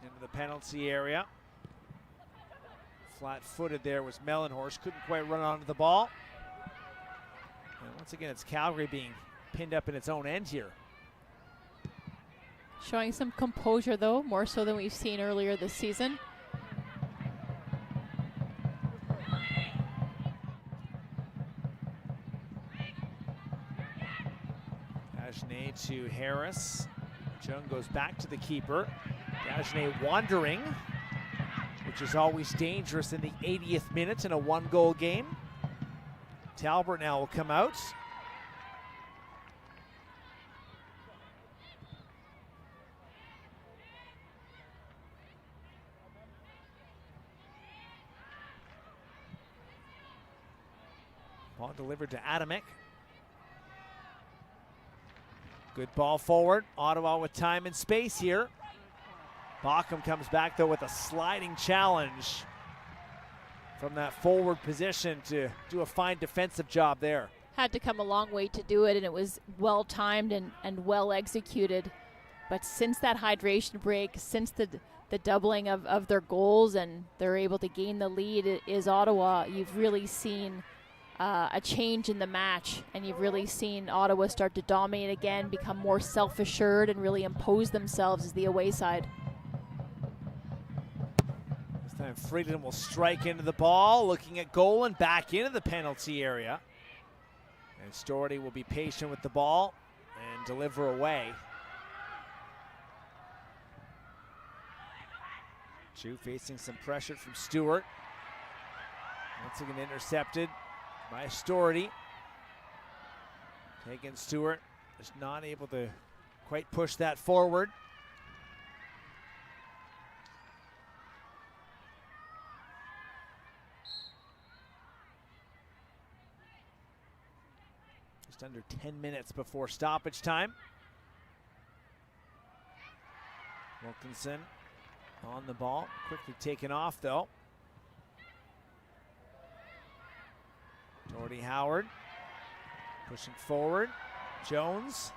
into the penalty area. Flat-footed there was Mellenhorst. Couldn't quite run onto the ball. And once again, it's Calgary being pinned up in its own end here. Showing some composure, though, more so than we've seen earlier this season. Dagenet to Harris. Jung goes back to the keeper. Dagenet wandering, which is always dangerous in the 80th minute in a one-goal game. Talbot now will come out. Ball delivered to Adamek. Good ball forward. Ottawa with time and space here. Bockham comes back though with a sliding challenge from that forward position to do a fine defensive job there. Had to come a long way to do it, and it was well timed and well executed. But since that hydration break, since the doubling of their goals and they're able to gain the lead, is Ottawa, you've really seen a change in the match, and you've really seen Ottawa start to dominate again, become more self-assured, and really impose themselves as the away side. This time Friedland will strike into the ball, looking at Golan, back into the penalty area. And Storty will be patient with the ball and deliver away. Chu facing some pressure from Stewart. Once again intercepted by Storty. Taking Stewart, just not able to quite push that forward. Just under 10 minutes before stoppage time. Wilkinson on the ball, quickly taken off though. Doherty Howard pushing forward. Jones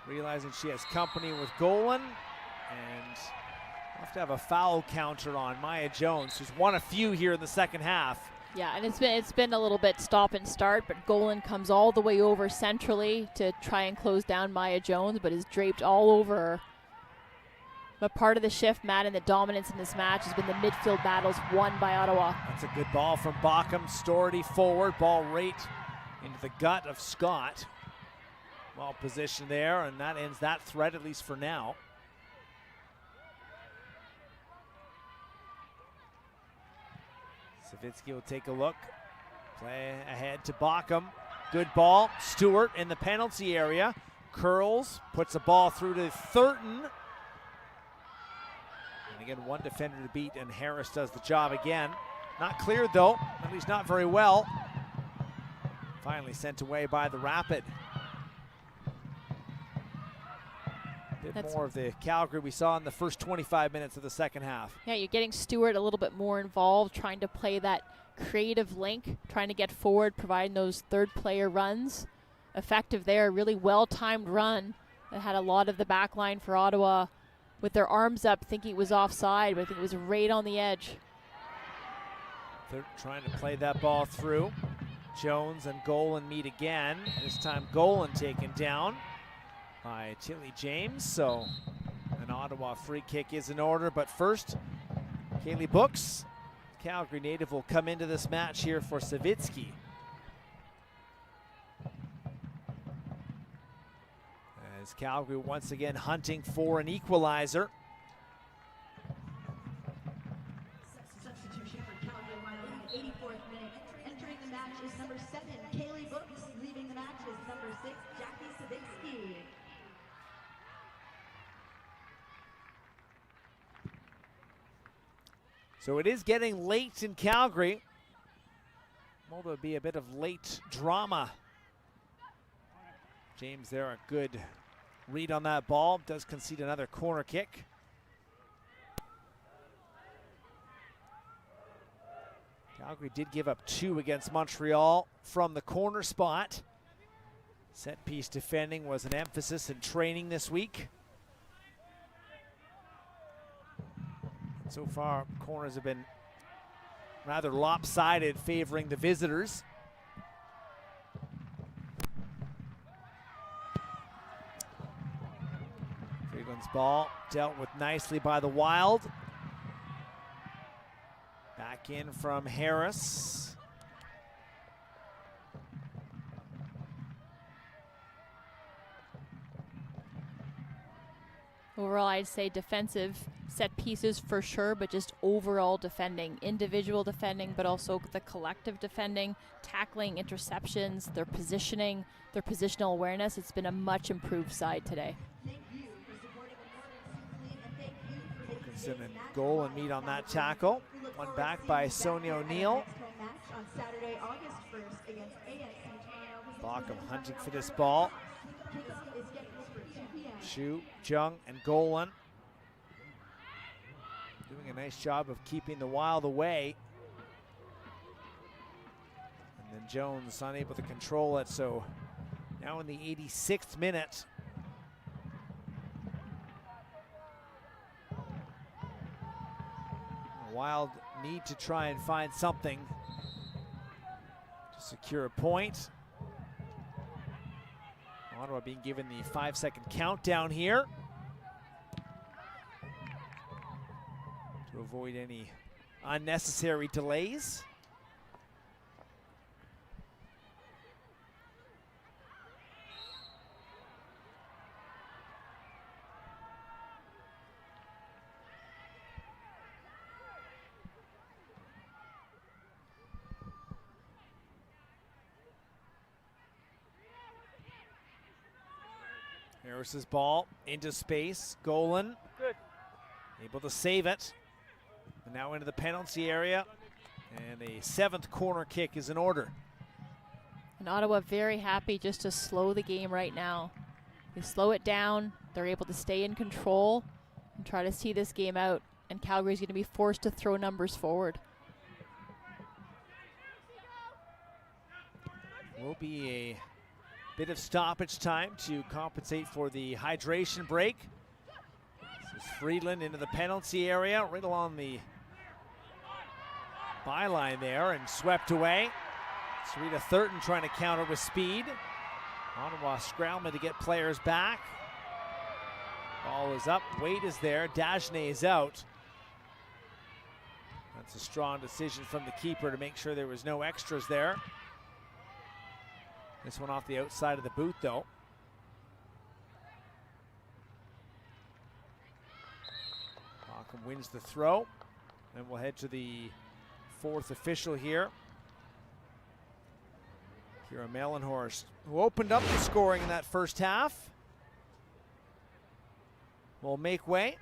realizing she has company with Golan, and we'll have to have a foul counter on Maya Jones, who's won a few here in the second half. Yeah, and it's been a little bit stop and start, but Golan comes all the way over centrally to try and close down Maya Jones, but is draped all over her. But part of the shift, Matt, and the dominance in this match has been the midfield battles won by Ottawa. That's a good ball from Bockham. Storty forward, ball right into the gut of Scott. Well positioned there, and that ends that threat, at least for now. Savitsky will take a look. Play ahead to Bockham. Good ball. Stewart in the penalty area. Curls, puts the ball through to Thurton. And again, one defender to beat, and Harris does the job again. Not cleared though, at least not very well. Finally sent away by the Rapid. A bit more of the Calgary we saw in the first 25 minutes of the second half. Yeah, you're getting Stewart a little bit more involved, trying to play that creative link, trying to get forward, providing those third player runs. Effective there, really well-timed run that had a lot of the back line for Ottawa with their arms up, thinking it was offside, but I think it was right on the edge. They're trying to play that ball through. Jones and Golan meet again. This time Golan taken down. by Tilly James. So an Ottawa free kick is in order. But first, Kaylee Books, Calgary native, will come into this match here for Savitsky. As Calgary once again hunting for an equalizer. Substitution for Calgary in the 84th minute. Entering the match is number 7, Kaylee Books. Leaving the match is number 6, Jackie Savitsky. So it is getting late in Calgary. Well, there'll be a bit of late drama. James there, a good read on that ball. Does concede another corner kick. Calgary did give up 2 against Montreal from the corner spot. Set piece defending was an emphasis in training this week. So far, corners have been rather lopsided, favoring the visitors. Friedland's ball dealt with nicely by the Wild. Back in from Harris. Overall, I'd say defensive set pieces for sure, but just overall defending, individual defending, but also the collective defending, tackling, interceptions, their positioning, their positional awareness. It's been a much improved side today. Wilkinson and goal and meet on that tackle. One back by Sonia O'Neill. Bockham hunting for this ball. Shu, Jung, and Golan doing a nice job of keeping the Wild away. And then Jones unable to control it, so now in the 86th minute. The Wild need to try and find something to secure a point. Ottawa being given the 5-second countdown here to avoid any unnecessary delays. Harris's ball into space. Golan able to save it. And now into the penalty area. And a 7th corner kick is in order. And Ottawa very happy just to slow the game right now. They slow it down. They're able to stay in control and try to see this game out. And Calgary's going to be forced to throw numbers forward. Will be a bit of stoppage time to compensate for the hydration break. This is Friedland into the penalty area, right along the byline there, and swept away. Sarita Thurton trying to counter with speed. Ottawa scrambling to get players back. Ball is up, Wade is there, Dagenet is out. That's a strong decision from the keeper to make sure there was no extras there. This one off the outside of the boot, though. Bockham wins the throw. And we'll head to the 4th official here. Kira Mellenhorst, who opened up the scoring in that first half, will make way.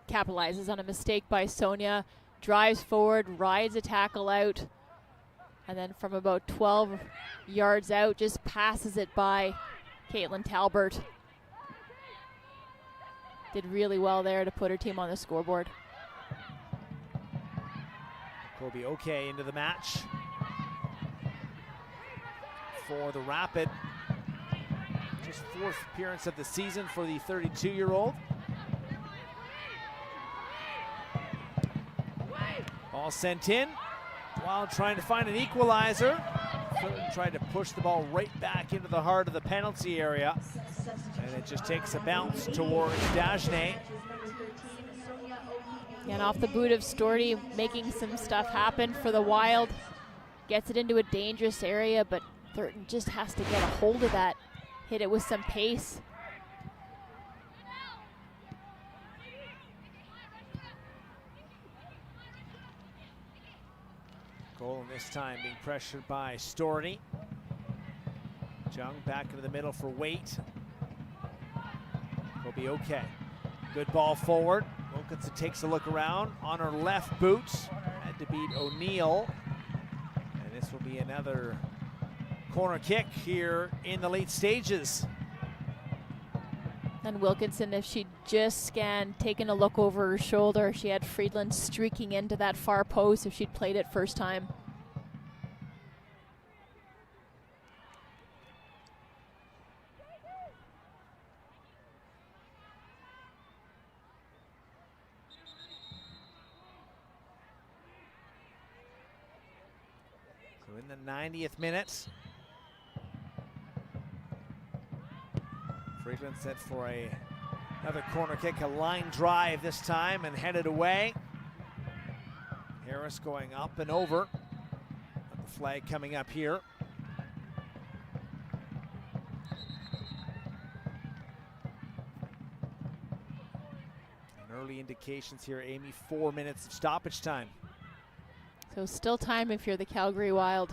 Capitalizes on a mistake by Sonia, drives forward, rides a tackle out, and then from about 12 yards out, just passes it by Caitlin Talbert. Did really well there to put her team on the scoreboard. Kobe Oke into the match for the Rapid. Just 4th appearance of the season for the 32-year-old. Ball sent in. Wild trying to find an equalizer. Thurton tried to push the ball right back into the heart of the penalty area. And it just takes a bounce towards Dagenet. And off the boot of Storty, making some stuff happen for the Wild. Gets it into a dangerous area, but Thurton just has to get a hold of that. Hit it with some pace. Goal this time being pressured by Storty. Jung back into the middle for Waite. Will be okay. Good ball forward. Wilkinson takes a look around on her left boot. Had to beat O'Neill. And this will be another corner kick here in the late stages. And Wilkinson, if she'd just scanned, taken a look over her shoulder, she had Friedland streaking into that far post if she'd played it first time. So in the 90th minute, Friedland set for another corner kick, a line drive this time, and headed away. Harris going up and over. The flag coming up here. And early indications here, Amy, 4 minutes of stoppage time. So still time if you're the Calgary Wild.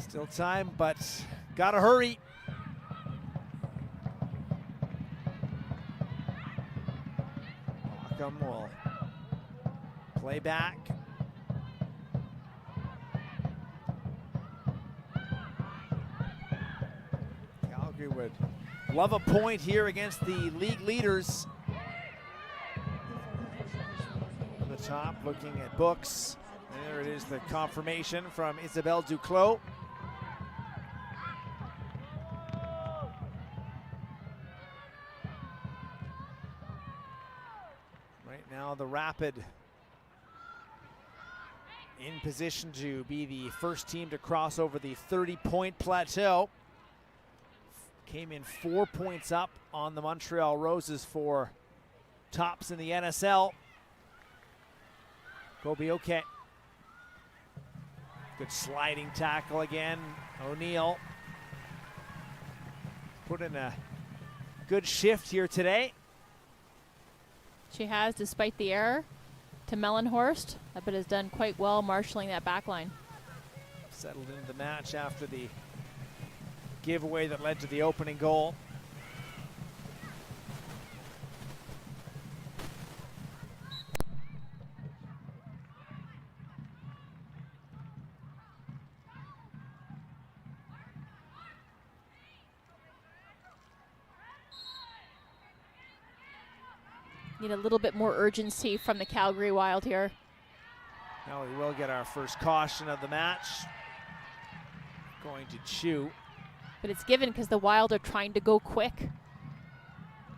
Still time, but gotta hurry. Markham will play back. Calgary would love a point here against the league leaders. On the top, looking at books. There it is, the confirmation from Isabelle Duclos. Right now, the Rapid in position to be the first team to cross over the 30-point plateau. Came in 4 points up on the Montreal Roses for tops in the NSL. Will be okay. Good sliding tackle again. O'Neill put in a good shift here today. She has, despite the error, to Mellenhorst, but has done quite well marshalling that back line. Settled into the match after the giveaway that led to the opening goal. Need a little bit more urgency from the Calgary Wild here. Now we will get our first caution of the match. Going to Chew. But it's given because the Wild are trying to go quick.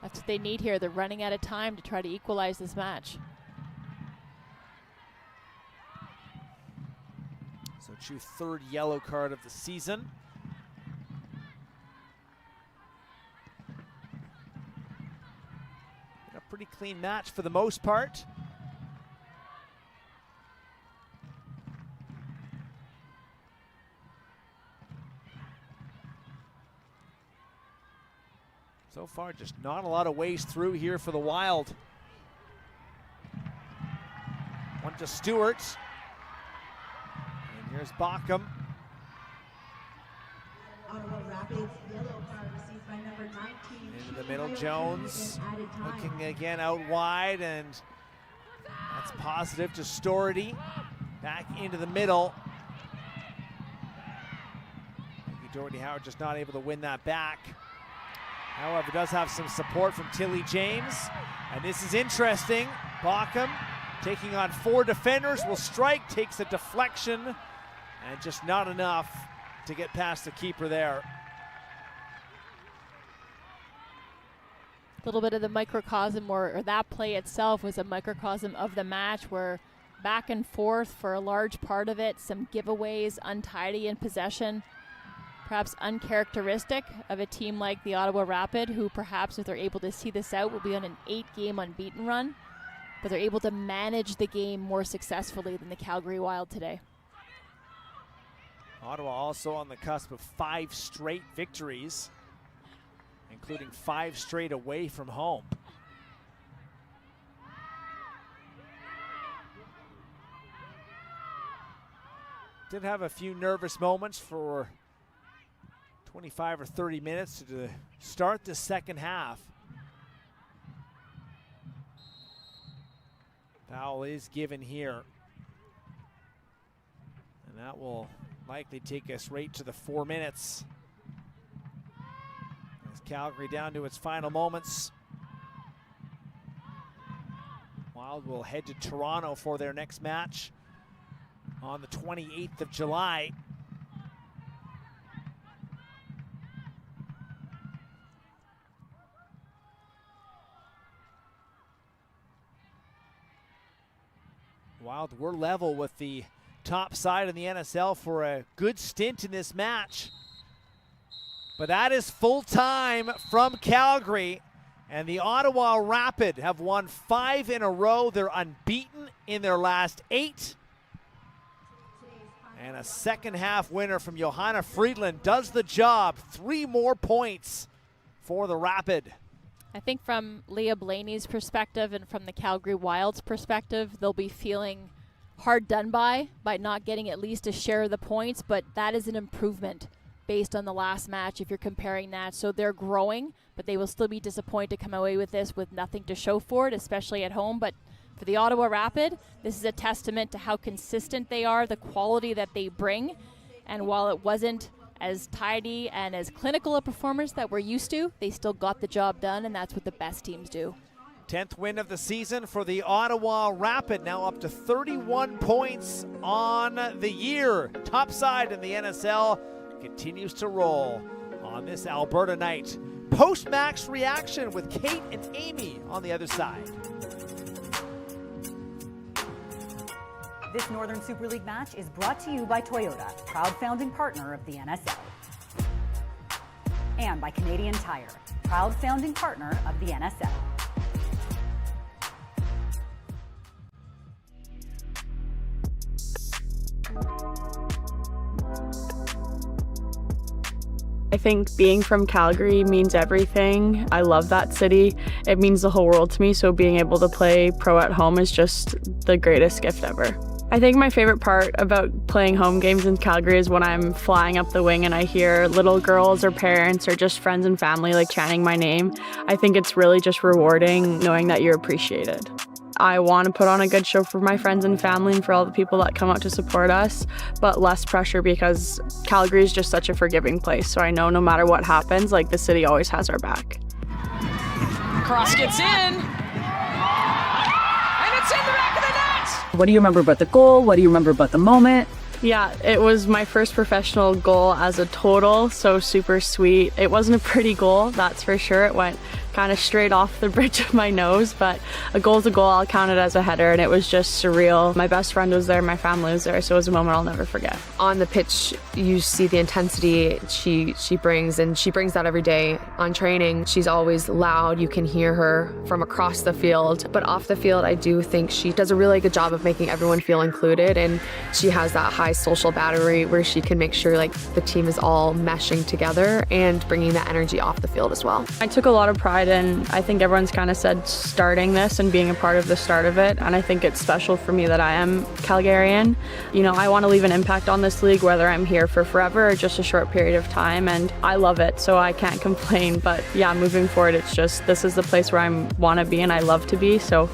That's what they need here. They're running out of time to try to equalize this match. So Chew, third yellow card of the season. A pretty clean match for the most part. So far, just not a lot of ways through here for the Wild. One to Stewart. And here's Bockham. Ottawa Rapids yellow card received by number 19. Into the middle, Jones looking again out wide, and that's positive to Storty. Back into the middle. Doherty Howard just not able to win that back. However, does have some support from Tilly James. And this is interesting. Bockham taking on 4 defenders, will strike, takes a deflection, and just not enough to get past the keeper there. A little bit of the microcosm, or that play itself was a microcosm of the match, where back and forth for a large part of it, some giveaways, untidy in possession. perhaps uncharacteristic of a team like the Ottawa Rapid, who perhaps, if they're able to see this out, will be on an 8-game unbeaten run, but they're able to manage the game more successfully than the Calgary Wild today. Ottawa also on the cusp of 5 straight victories, including 5 straight away from home. Did have a few nervous moments for 25 or 30 minutes to start the second half. Foul is given here. And that will likely take us right to the 4 minutes. As Calgary down to its final moments. Wild will head to Toronto for their next match on the 28th of July. Wild were level with the top side in the NSL for a good stint in this match. But that is full time from Calgary, and the Ottawa Rapid have won 5 in a row. They're unbeaten in their last 8. And a second half winner from Johanna Friedland does the job. 3 more points for the Rapid. I think from Leah Blaney's perspective and from the Calgary Wild's perspective, they'll be feeling hard done by not getting at least a share of the points, but that is an improvement based on the last match if you're comparing that. So they're growing, but they will still be disappointed to come away with this with nothing to show for it, especially at home. But for the Ottawa Rapid, this is a testament to how consistent they are, the quality that they bring. And while it wasn't as tidy and as clinical a performance that we're used to, they still got the job done, and that's what the best teams do. 10th win of the season for the Ottawa Rapid, now up to 31 points on the year. Top side in the NSL continues to roll on this Alberta night. Post-match reaction with Kate and Amy on the other side. This Northern Super League match is brought to you by Toyota, proud founding partner of the NSL. And by Canadian Tire, proud founding partner of the NSL. I think being from Calgary means everything. I love that city. It means the whole world to me, so being able to play pro at home is just the greatest gift ever. I think my favorite part about playing home games in Calgary is when I'm flying up the wing and I hear little girls or parents or just friends and family like chanting my name. I think it's really just rewarding knowing that you're appreciated. I want to put on a good show for my friends and family and for all the people that come out to support us, but less pressure because Calgary is just such a forgiving place. So I know no matter what happens, like the city always has our back. Cross gets in. And it's in the back of the net. What do you remember about the goal? What do you remember about the moment? Yeah, it was my first professional goal as a total, so super sweet. It wasn't a pretty goal, that's for sure. It went kind of straight off the bridge of my nose, but a goal's a goal. I'll count it as a header, and it was just surreal. My best friend was there, my family was there, so it was a moment I'll never forget. On the pitch, you see the intensity she brings, and she brings that every day on training. She's always loud. You can hear her from across the field, but off the field, I do think she does a really good job of making everyone feel included, and she has that high social battery where she can make sure like the team is all meshing together and bringing that energy off the field as well. I took a lot of pride in, I think everyone's kind of said, starting this and being a part of the start of it, and I think it's special for me that I am Calgarian. You know, I want to leave an impact on this league, whether I'm here for forever or just a short period of time, and I love it, so I can't complain. But yeah, moving forward, it's just, this is the place where I want to be and I love to be, so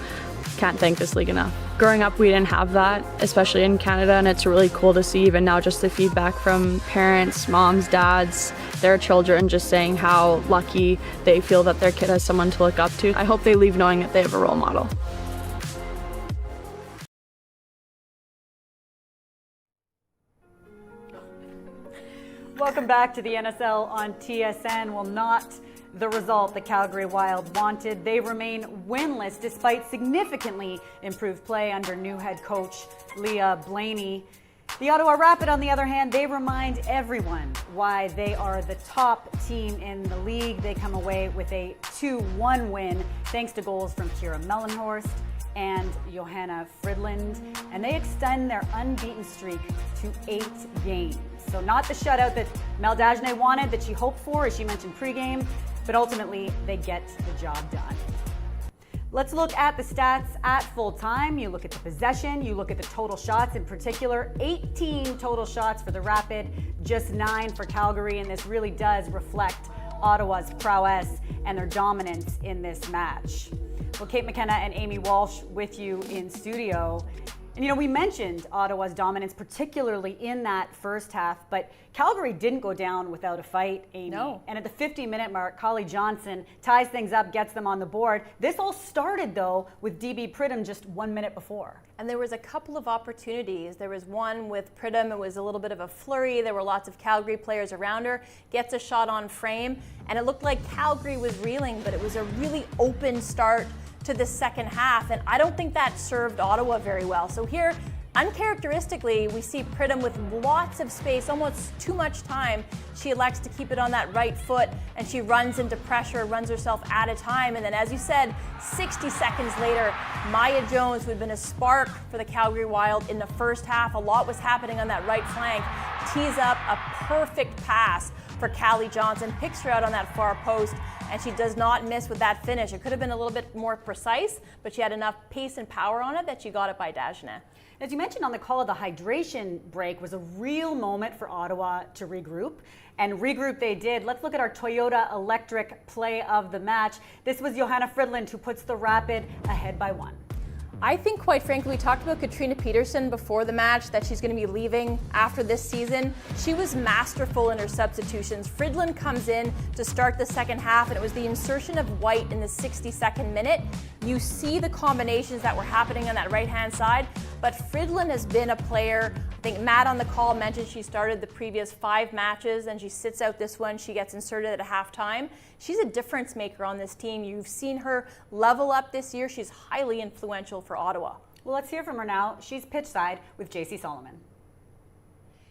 can't thank this league enough. Growing up, we didn't have that, especially in Canada, and it's really cool to see even now just the feedback from parents, moms, dads, their children, just saying how lucky they feel that their kid has someone to look up to. I hope they leave knowing that they have a role model. Welcome back to the NSL on TSN. Well, not the result the Calgary Wild wanted. They remain winless despite significantly improved play under new head coach Leah Blaney. The Ottawa Rapid, on the other hand, they remind everyone why they are the top team in the league. They come away with a 2-1 win thanks to goals from Kira Mellenhorst and Johanna Fridland, and they extend their unbeaten streak to 8 games. So not the shutout that Mel Dagenet wanted, that she hoped for, as she mentioned pregame, but ultimately they get the job done. Let's look at the stats at full time. You look at the possession, you look at the total shots in particular. 18 total shots for the Rapid, just 9 for Calgary, and this really does reflect Ottawa's prowess and their dominance in this match. Well, Kate McKenna and Amy Walsh with you in studio. And we mentioned Ottawa's dominance, particularly in that first half, but Calgary didn't go down without a fight, Amy. No. And at the 50-minute mark, Collie Johnson ties things up, gets them on the board. This all started, though, with DB Pridham just 1 minute before. And there was a couple of opportunities. There was one with Pridham. It was a little bit of a flurry. There were lots of Calgary players around her. Gets a shot on frame, and it looked like Calgary was reeling, but it was a really open start to the second half, and I don't think that served Ottawa very well. So here, uncharacteristically, we see Pridham with lots of space, almost too much time. She elects to keep it on that right foot, and she runs into pressure, runs herself out of time. And then, as you said, 60 seconds later, Maya Jones, who had been a spark for the Calgary Wild in the first half, a lot was happening on that right flank, tees up a perfect pass for Callie Johnson, picks her out on that far post, and she does not miss with that finish. It could have been a little bit more precise, but she had enough pace and power on it that she got it by Dagenet. As you mentioned on the call, the hydration break was a real moment for Ottawa to regroup, and regroup they did. Let's look at our Toyota Electric play of the match. This was Johanna Fridland who puts the Rapid ahead by 1. I think, quite frankly, we talked about Katrina Peterson before the match, that she's going to be leaving after this season. She was masterful in her substitutions. Fridland comes in to start the second half, and it was the insertion of White in the 62nd minute. You see the combinations that were happening on that right-hand side, but Fridland has been a player. I think Matt on the call mentioned she started the previous 5 matches, and she sits out this one. She gets inserted at halftime. She's a difference maker on this team. You've seen her level up this year. She's highly influential for Ottawa. Well, let's hear from her now. She's pitch side with JC Solomon.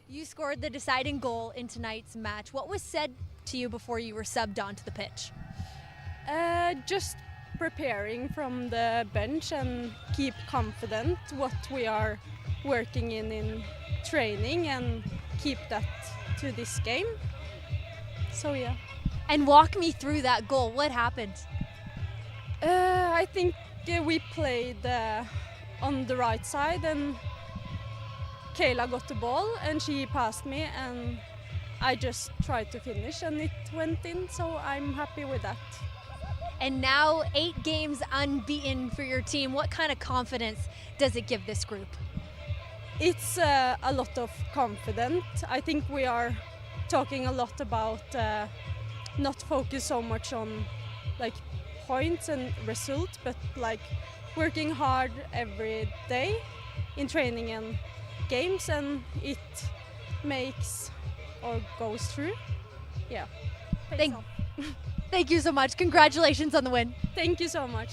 You scored the deciding goal in tonight's match. What was said to you before you were subbed onto the pitch? Just preparing from the bench and keep confident what we are working in training and keep that to this game. So yeah. And walk me through that goal. What happened? I think we played on the right side, and Kayla got the ball and she passed me, and I just tried to finish and it went in, so I'm happy with that. And now 8 games unbeaten for your team. What kind of confidence does it give this group? It's a lot of confidence. I think we are talking a lot about not focus so much on like points and results, but like working hard every day in training and games, and it makes or goes through. Yeah. Thank you so much. Congratulations on the win. Thank you so much.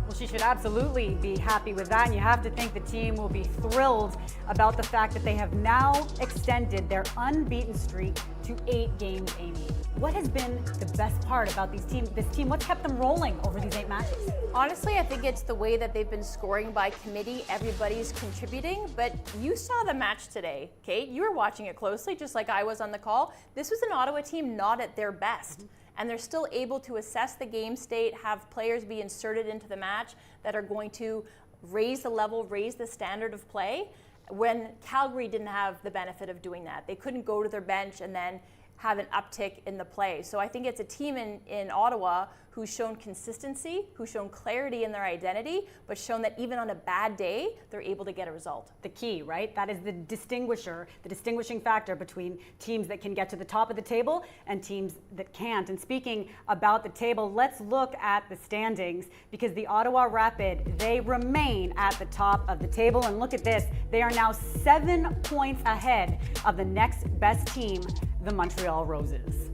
Well, she should absolutely be happy with that, and you have to think the team will be thrilled about the fact that they have now extended their unbeaten streak to 8 games, Amy. What has been the best part about this team? What's kept them rolling over these 8 matches? Honestly, I think it's the way that they've been scoring by committee. Everybody's contributing, but you saw the match today, Kate. You were watching it closely, just like I was on the call. This was an Ottawa team not at their best. And they're still able to assess the game state, have players be inserted into the match that are going to raise the level, raise the standard of play, when Calgary didn't have the benefit of doing that. They couldn't go to their bench and then have an uptick in the play. So I think it's a team in Ottawa who's shown consistency, who's shown clarity in their identity, but shown that even on a bad day, they're able to get a result. The key, right? That is the distinguishing factor between teams that can get to the top of the table and teams that can't. And speaking about the table, let's look at the standings, because the Ottawa Rapid, they remain at the top of the table. And look at this, they are now 7 points ahead of the next best team, the Montreal Roses.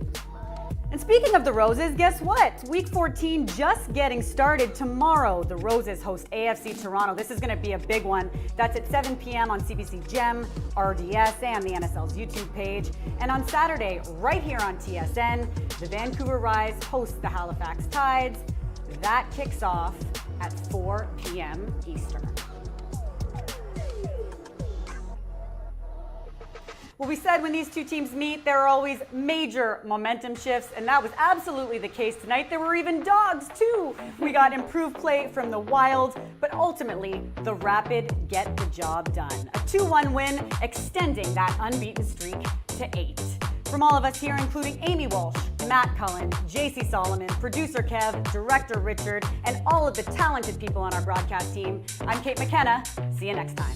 And speaking of the Roses, guess what? Week 14 just getting started. Tomorrow, the Roses host AFC Toronto. This is going to be a big one. That's at 7 p.m. on CBC Gem, RDS, and the NSL's YouTube page. And on Saturday, right here on TSN, the Vancouver Rise host the Halifax Tides. That kicks off at 4 p.m. Eastern. Well, we said when these two teams meet, there are always major momentum shifts, and that was absolutely the case tonight. There were even dogs, too. We got improved play from the Wild, but ultimately, the Rapid get the job done. A 2-1 win, extending that unbeaten streak to 8. From all of us here, including Amy Walsh, Matt Cullen, JC Solomon, producer Kev, director Richard, and all of the talented people on our broadcast team, I'm Kate McKenna. See you next time.